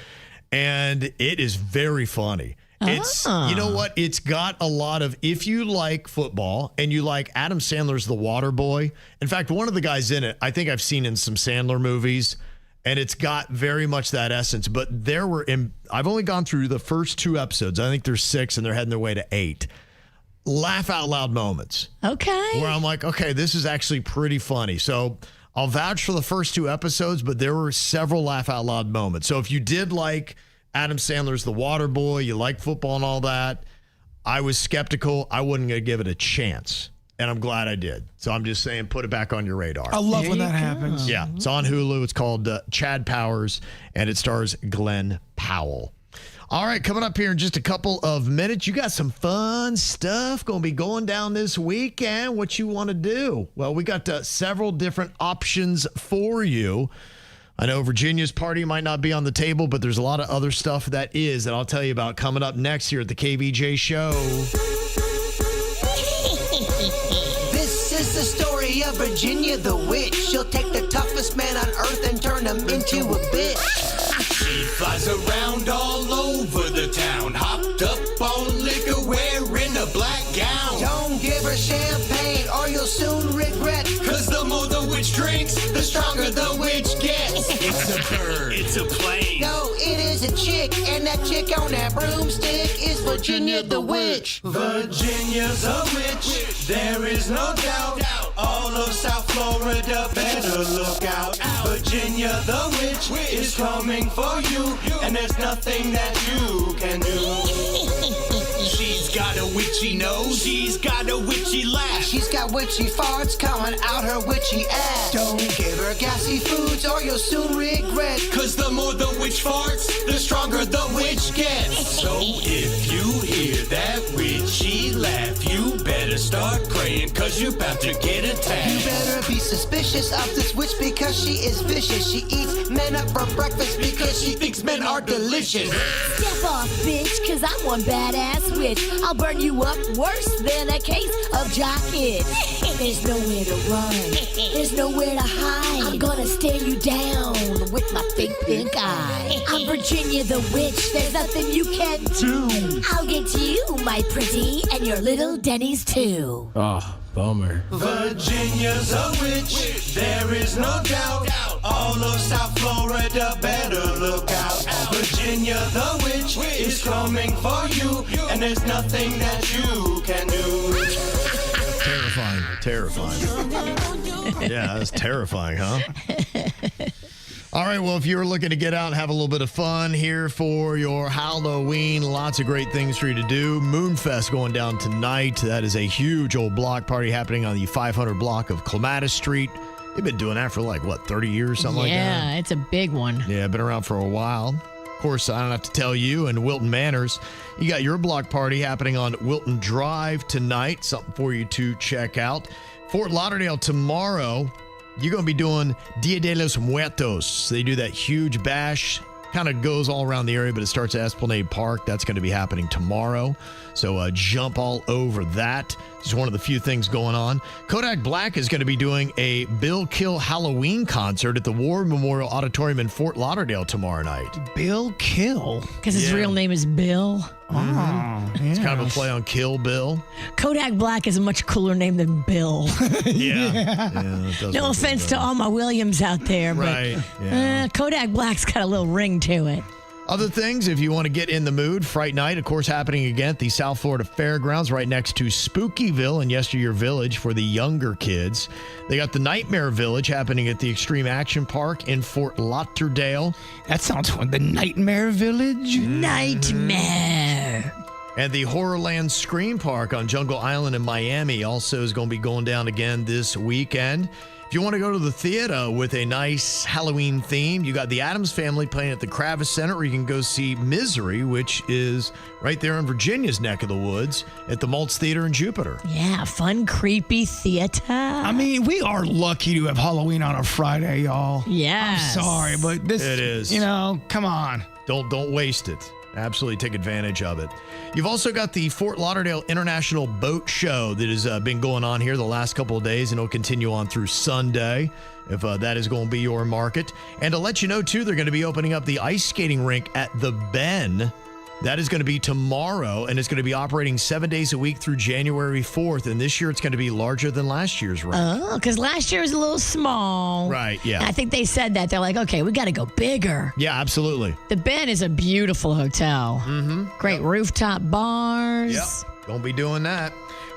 And it is very funny. It's, you know what? It's got a lot of, if you like football and you like Adam Sandler's The Water Boy. In fact, one of the guys in it, I think I've seen in some Sandler movies. And it's got very much that essence. But I've only gone through the first 2 episodes. I think there's 6, and they're heading their way to 8. Laugh out loud moments. Okay. Where I'm like, okay, this is actually pretty funny. So I'll vouch for the first 2 episodes, but there were several laugh out loud moments. So if you did like Adam Sandler's The Water Boy, you like football and all that, I was skeptical. I wasn't going to give it a chance. And I'm glad I did. So I'm just saying, put it back on your radar. I love when that happens. Yeah. It's on Hulu. It's called Chad Powers, and it stars Glenn Powell. All right, coming up here in just a couple of minutes, you got some fun stuff going to be going down this weekend. What you want to do? Well, we got several different options for you. I know Virginia's party might not be on the table, but there's a lot of other stuff that is that I'll tell you about coming up next here at the KVJ Show. This is the story of Virginia the witch. She'll take the toughest man on earth and turn him into a bitch. She flies around all over the town, hopped up on liquor, wearing a black gown. Don't give her champagne or you'll soon regret, cause the more the witch drinks, the stronger the witch gets. It's a bird, it's a plane. No, it is a chick, and that chick on that broomstick is Virginia the witch. Virginia's a witch, there is no doubt. All of South Florida better look out. Virginia the witch is coming for you, and there's nothing that you can do. She's got a witchy nose, she's got a witchy laugh, she's got witchy farts coming out her witchy ass. Don't give her gassy foods or you'll soon regret, cause the more the witch farts, the stronger the witch gets. So if you hear that witchy laugh, you better start praying, cause you're about to get attacked. You better be suspicious of this witch because she is vicious. She eats men up for breakfast because she thinks men are delicious. Step off, bitch, cause I'm one badass witch. I'll burn you up worse than a case of jock itch. There's nowhere to run, there's nowhere to hide. I'm gonna stare you down with my big pink eye. I'm Virginia the witch, there's nothing you can do. I'll get you, my pretty, and your little Denny's too. Oh, bummer. Virginia's a witch, there is no doubt. All of South Florida better look out. Virginia the witch is coming for you, and there's nothing that you can do. Terrifying. Yeah, that's terrifying, huh? All right, well, if you're looking to get out and have a little bit of fun here for your Halloween, lots of great things for you to do. Moonfest going down tonight. That is a huge old block party happening on the 500 block of Clematis Street. They've been doing that for 30 years, something like that. Yeah, it's a big one. Yeah, been around for a while. Of course, I don't have to tell you, in Wilton Manors, you got your block party happening on Wilton Drive tonight. Something for you to check out. Fort Lauderdale tomorrow, you're going to be doing Dia de los Muertos. They do that huge bash. Kind of goes all around the area, but it starts at Esplanade Park. That's going to be happening tomorrow. So jump all over that. Just one of the few things going on. Kodak Black is going to be doing a Bill Kill Halloween concert at the War Memorial Auditorium in Fort Lauderdale tomorrow night. Bill Kill? Because his real name is Bill. Oh, It's kind of a play on Kill Bill. Kodak Black is a much cooler name than Bill. No offense to all my Williams out there, Right, but Kodak Black's got a little ring to it. Other things, if you want to get in the mood, Fright Night, of course, happening again at the South Florida Fairgrounds right next to Spookyville and Yesteryear Village for the younger kids. They got the Nightmare Village happening at the Extreme Action Park in Fort Lauderdale. That sounds fun. The Nightmare Village? Nightmare. And the Horrorland Scream Park on Jungle Island in Miami also is going to be going down again this weekend. If you want to go to the theater with a nice Halloween theme, you got the Addams Family playing at the Kravis Center, or you can go see Misery, which is right there in Virginia's neck of the woods at the Maltz Theater in Jupiter. Yeah, fun, creepy theater. I mean, we are lucky to have Halloween on a Friday, y'all. Yes. I'm sorry, but this, It is. Come on. Don't waste it. Absolutely take advantage of it. You've also got the Fort Lauderdale International Boat Show that has been going on here the last couple of days, and it'll continue on through Sunday if that is going to be your market. And to let you know, too, they're going to be opening up the ice skating rink at the Ben. That is going to be tomorrow, and it's going to be operating 7 days a week through January 4th. And this year, it's going to be larger than last year's rink. Oh, because last year was a little small. Right, yeah. And I think they said that. They're like, okay, we got to go bigger. Yeah, absolutely. The Ben is a beautiful hotel. Mm-hmm. Great rooftop bars. Yep, gonna be doing that.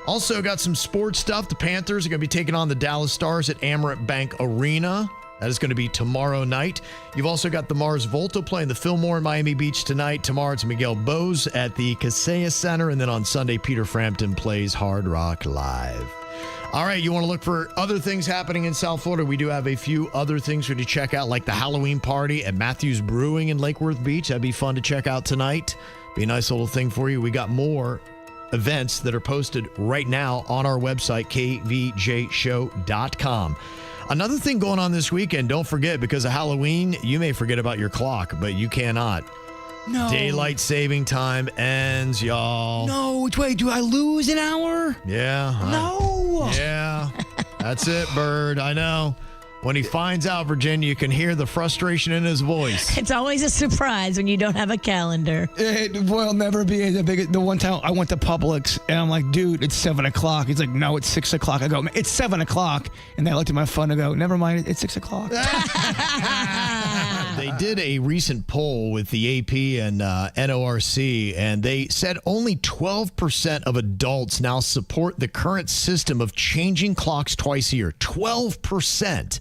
Also got some sports stuff. The Panthers are going to be taking on the Dallas Stars at Amerant Bank Arena. That is going to be tomorrow night. You've also got the Mars Volta playing the Fillmore in Miami Beach tonight. Tomorrow it's Miguel Bose at the Kaseya Center. And then on Sunday, Peter Frampton plays Hard Rock Live. All right, you want to look for other things happening in South Florida? We do have a few other things for you to check out, like the Halloween party at Matthews Brewing in Lake Worth Beach. That'd be fun to check out tonight. Be a nice little thing for you. We got more events that are posted right now on our website, kvjshow.com. Another thing going on this weekend, don't forget, because of Halloween, you may forget about your clock, but you cannot. No. Daylight saving time ends, y'all. No, wait, do I lose an hour? Yeah. No. Yeah. That's it, Bird. I know. When he finds out, Virginia, you can hear the frustration in his voice. It's always a surprise when you don't have a calendar. It will never be as big. The one time I went to Publix and I'm like, dude, it's 7 o'clock. He's like, no, it's 6 o'clock. I go, it's 7 o'clock. And I looked at my phone and go, never mind, it's 6 o'clock. They did a recent poll with the AP and NORC, and they said only 12% of adults now support the current system of changing clocks twice a year. 12%.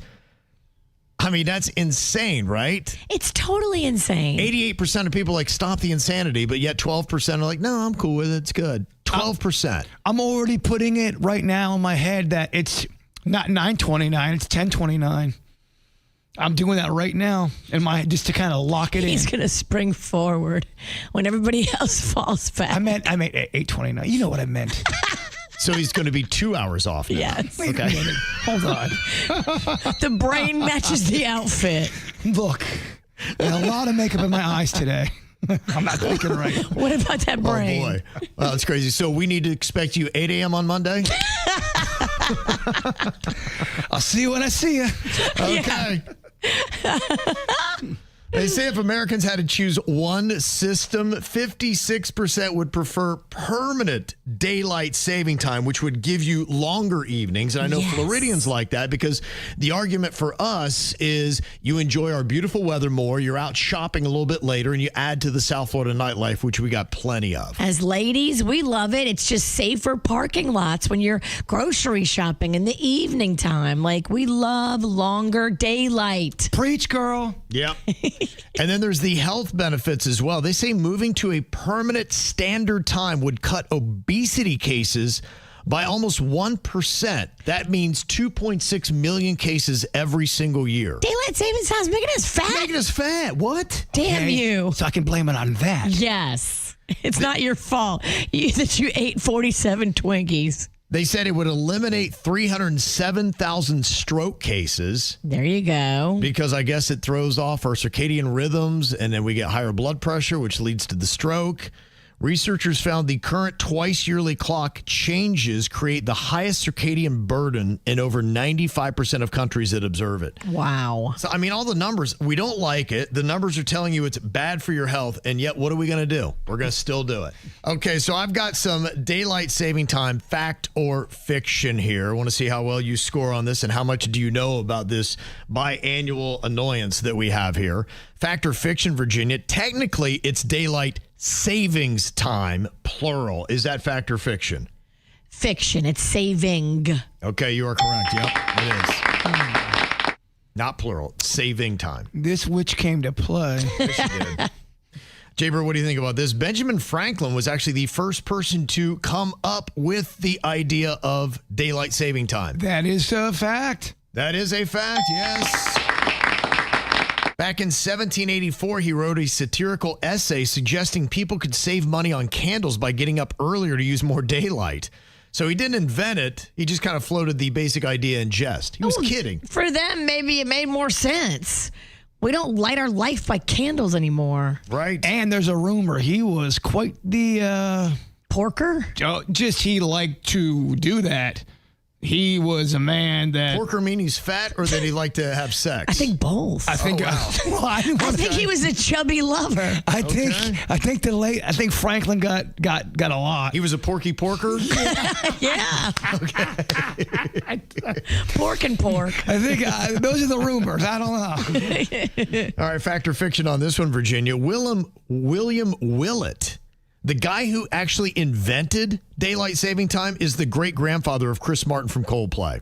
I mean, that's insane, right? It's totally insane. 88% of people like stop the insanity, but yet 12% are like, no, I'm cool with it. It's good. 12%. I'm already putting it right now in my head that it's not 9:29, it's 10:29. I'm doing that right now in my just to kind of lock it in. He's going to spring forward when everybody else falls back. I meant 8:29. You know what I meant. So he's going to be 2 hours off now. Yes. Wait a minute. Hold on. The brain matches the outfit. Look, I had a lot of makeup in my eyes today. I'm not thinking right. What about that brain? Oh, boy. Well, that's crazy. So we need to expect you 8 a.m. on Monday? I'll see you when I see you. Okay. They say if Americans had to choose one system, 56% would prefer permanent daylight saving time, which would give you longer evenings. And I know Floridians like that because the argument for us is you enjoy our beautiful weather more, you're out shopping a little bit later, and you add to the South Florida nightlife, which we got plenty of. As ladies, we love it. It's just safer parking lots when you're grocery shopping in the evening time. Like, we love longer daylight. Preach, girl. Yep. And then there's the health benefits as well. They say moving to a permanent standard time would cut obesity cases by almost 1%. That means 2.6 million cases every single year. Daylight savings time's making us fat. Making us fat. What? Damn you. So I can blame it on that. Yes. It's not your fault that you ate 47 Twinkies. They said it would eliminate 307,000 stroke cases. There you go. Because I guess it throws off our circadian rhythms, and then we get higher blood pressure, which leads to the stroke. Researchers found the current twice-yearly clock changes create the highest circadian burden in over 95% of countries that observe it. Wow. So, I mean, all the numbers, we don't like it. The numbers are telling you it's bad for your health, and yet what are we going to do? We're going to still do it. Okay, so I've got some daylight saving time fact or fiction here. I want to see how well you score on this and how much do you know about this biannual annoyance that we have here. Fact or fiction, Virginia, technically it's daylight savings time, plural. Is that fact or fiction? Fiction. It's saving. Okay, you are correct. Yep, it is. Not plural. Saving time. This witch came to play. Yes, she did. Jbird, what do you think about this? Benjamin Franklin was actually the first person to come up with the idea of daylight saving time. That is a fact. That is a fact, yes. Back in 1784, he wrote a satirical essay suggesting people could save money on candles by getting up earlier to use more daylight. So he didn't invent it. He just kind of floated the basic idea in jest. He was kidding. For them, maybe it made more sense. We don't light our life by candles anymore. Right. And there's a rumor he was quite the... porker? Just he liked to do that. He was a man that... Porker mean he's fat or that he liked to have sex? I think both. I think. wow. Well, I think he was a chubby lover. I think Franklin got a lot. He was a porky porker? Yeah. Okay. Pork and pork. I think those are the rumors. I don't know. All right, fact or fiction on this one, Virginia. William Willett, the guy who actually invented daylight saving time, is the great-grandfather of Chris Martin from Coldplay.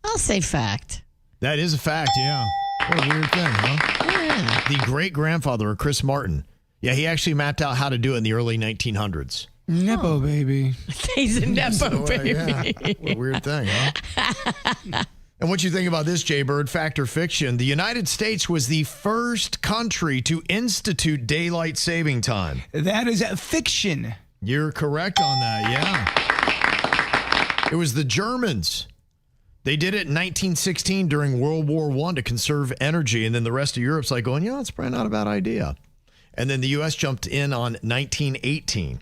I'll say fact. That is a fact, yeah. What a weird thing, huh? Yeah. The great-grandfather of Chris Martin. Yeah, he actually mapped out how to do it in the early 1900s. Nepo baby. He's a Nepo baby. Yeah. What a weird thing, huh? And what you think about this, Jbird? Fact or fiction? The United States was the first country to institute daylight saving time. That is a fiction. You're correct on that, yeah. It was the Germans. They did it in 1916 during World War I to conserve energy, and then the rest of Europe's like going, it's probably not a bad idea. And then the U.S. jumped in on 1918.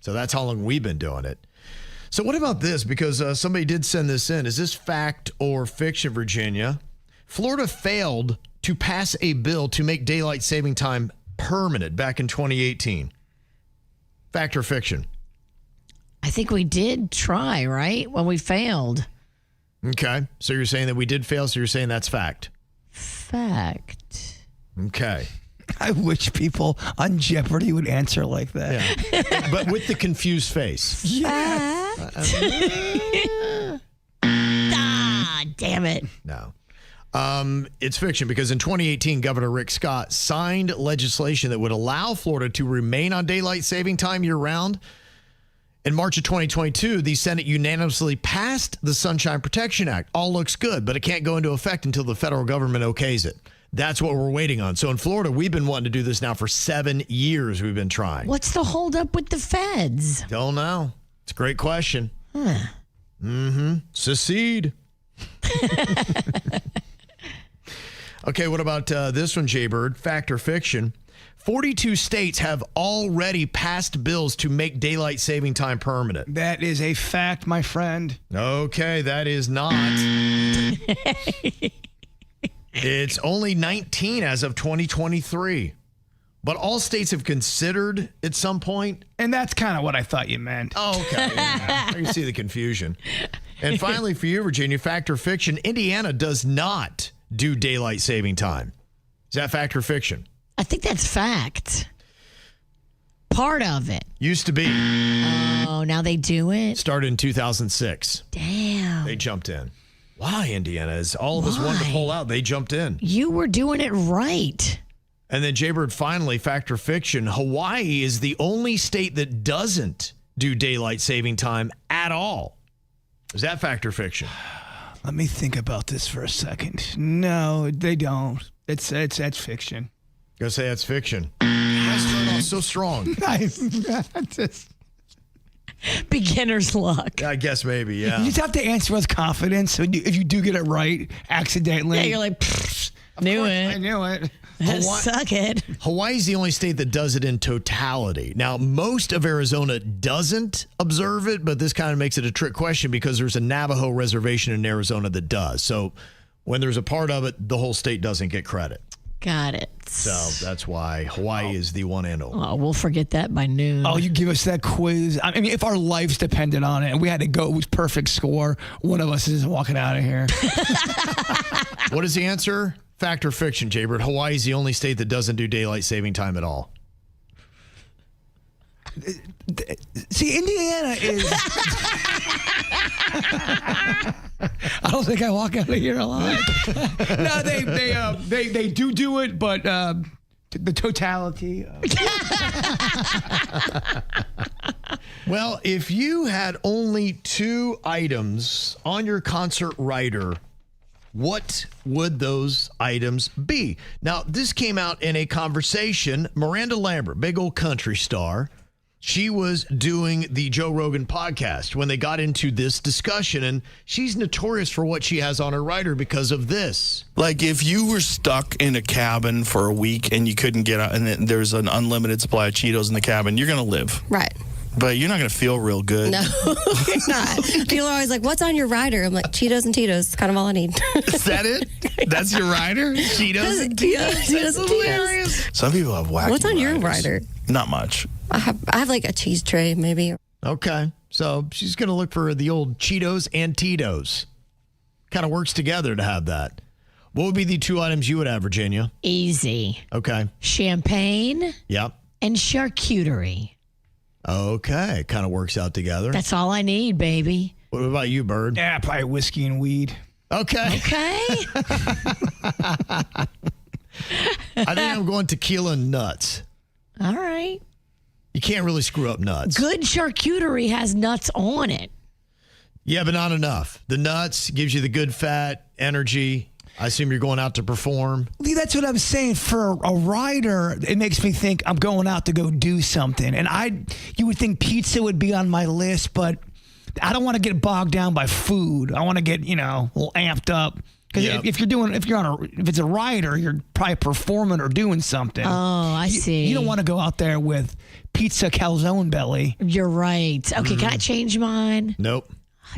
So that's how long we've been doing it. So what about this? Because somebody did send this in. Is this fact or fiction, Virginia? Florida failed to pass a bill to make daylight saving time permanent back in 2018. Fact or fiction? I think we did try, right? When we failed. Okay. So you're saying that we did fail, so you're saying that's fact. Fact. Okay. I wish people on Jeopardy would answer like that. Yeah. But with the confused face. Damn it. No. It's fiction because in 2018, Governor Rick Scott signed legislation that would allow Florida to remain on daylight saving time year-round. In March of 2022, the Senate unanimously passed the Sunshine Protection Act. All looks good, but it can't go into effect until the federal government okays it. That's what we're waiting on. So in Florida, we've been wanting to do this now for 7 years. We've been trying. What's the holdup with the feds? Don't know. It's a great question. Secede. Okay, what about this one, Jbird? Fact or fiction? 42 states have already passed bills to make daylight saving time permanent. That is a fact, my friend. Okay, that is not. It's only 19 as of 2023. But all states have considered at some point. And that's kind of what I thought you meant. Oh, okay. Yeah. I can see the confusion. And finally, for you, Virginia, fact or fiction, Indiana does not do daylight saving time. Is that fact or fiction? I think that's fact. Part of it. Used to be. Oh, now they do it? Started in 2006. Damn. They jumped in. Why, Indiana? As all of us wanted to pull out, they jumped in. You were doing it right. And then, Jbird, finally, fact or fiction, Hawaii is the only state that doesn't do daylight saving time at all. Is that fact or fiction? Let me think about this for a second. No, they don't. It's fiction. Gonna say that's fiction. I started off so strong. Beginner's luck. I guess maybe, yeah. You just have to answer with confidence. So if you do get it right accidentally. Yeah, you're like, I knew it. Suck it. Hawaii's the only state that does it in totality. Now, most of Arizona doesn't observe it, but this kind of makes it a trick question because there's a Navajo reservation in Arizona that does. So when there's a part of it, the whole state doesn't get credit. Got it. So that's why Hawaii is the one and only. Oh, we'll forget that by noon. Oh, you give us that quiz. I mean, if our lives depended on it and we had to go with perfect score, one of us is walking out of here. What is the answer? Fact or fiction, Jbird? Hawaii is the only state that doesn't do daylight saving time at all. See, Indiana is... I don't think I walk out of here alive. No, they do it, but the totality. Well, if you had only 2 items on your concert rider, what would those items be? Now, this came out in a conversation. Miranda Lambert, big old country star, she was doing the Joe Rogan podcast when they got into this discussion, and she's notorious for what she has on her rider because of this. Like if you were stuck in a cabin for a week and you couldn't get out, and there's an unlimited supply of Cheetos in the cabin, you're going to live. Right. But you're not going to feel real good. No, you're not. People are always like, what's on your rider? I'm like, Cheetos and Tito's. Kind of all I need. Is that it? That's your rider? Cheetos and Tito's? Cheetos and Tito's. Some people have wacky What's on your riders. rider? Not much. I have like a cheese tray, maybe. Okay. So she's going to look for the old Cheetos and Tito's. Kind of works together to have that. What would be the 2 items you would have, Virginia? Easy. Okay. Champagne. Yep. And charcuterie. Okay. Kind of works out together. That's all I need, baby. What about you, Bird? Yeah, probably whiskey and weed. Okay. Okay. I think I'm going tequila and nuts. All right. You can't really screw up nuts. Good charcuterie has nuts on it. Yeah, but not enough. The nuts gives you the good fat, energy. I assume you're going out to perform. Lee, that's what I'm saying. For a rider, it makes me think I'm going out to go do something. And you would think pizza would be on my list, but I don't want to get bogged down by food. I want to get, a little amped up. Because if it's a rider, you're probably performing or doing something. Oh, I see. You don't want to go out there with pizza calzone belly. You're right. Okay, can I change mine? Nope.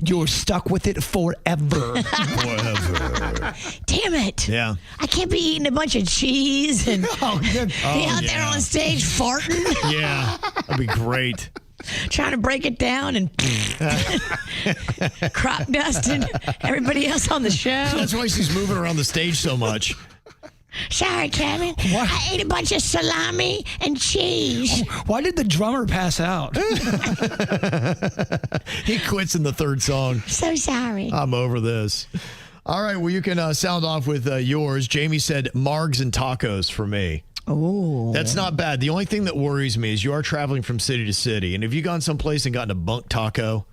You're stuck with it forever. Forever. Damn it. Yeah. I can't be eating a bunch of cheese and be out there on stage farting. Yeah, that'd be great. Trying to break it down and crop dusting everybody else on the show. That's why she's moving around the stage so much. Sorry, Kevin. I ate a bunch of salami and cheese. Why did the drummer pass out? He quits in the third song. So sorry. I'm over this. All right, well, you can sound off with yours. Jamie said margs and tacos for me. Oh. That's not bad. The only thing that worries me is you are traveling from city to city. And have you gone someplace and gotten a bunk taco?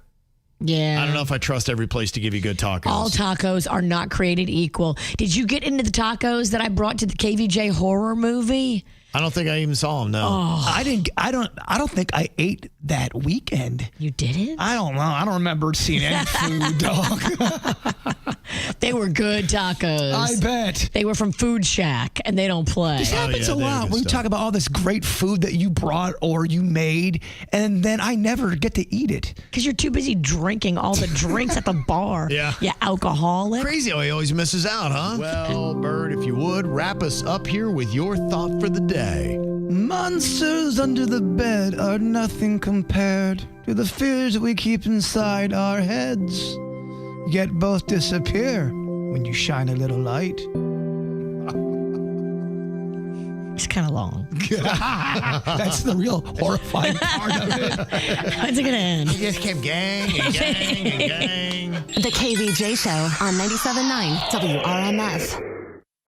Yeah. I don't know if I trust every place to give you good tacos. All tacos are not created equal. Did you get into the tacos that I brought to the KVJ horror movie? I don't think I even saw them, no. Oh. I don't think I ate that weekend. You didn't? I don't know. I don't remember seeing any food, dog. They were good tacos. I bet. They were from Food Shack, and they don't play. This happens a lot when you talk about all this great food that you brought or you made, and then I never get to eat it. Because you're too busy drinking all the drinks at the bar. Yeah. You alcoholic. Crazy how he always misses out, huh? Well, Bird, if you would, wrap us up here with your thought for the day. Monsters under the bed are nothing compared to the fears we keep inside our heads. Yet both disappear when you shine a little light. It's kind of long. That's the real horrifying part of it. When's it going to end? He just kept gang and gang and gang. The KVJ Show on 97.9 WRMF.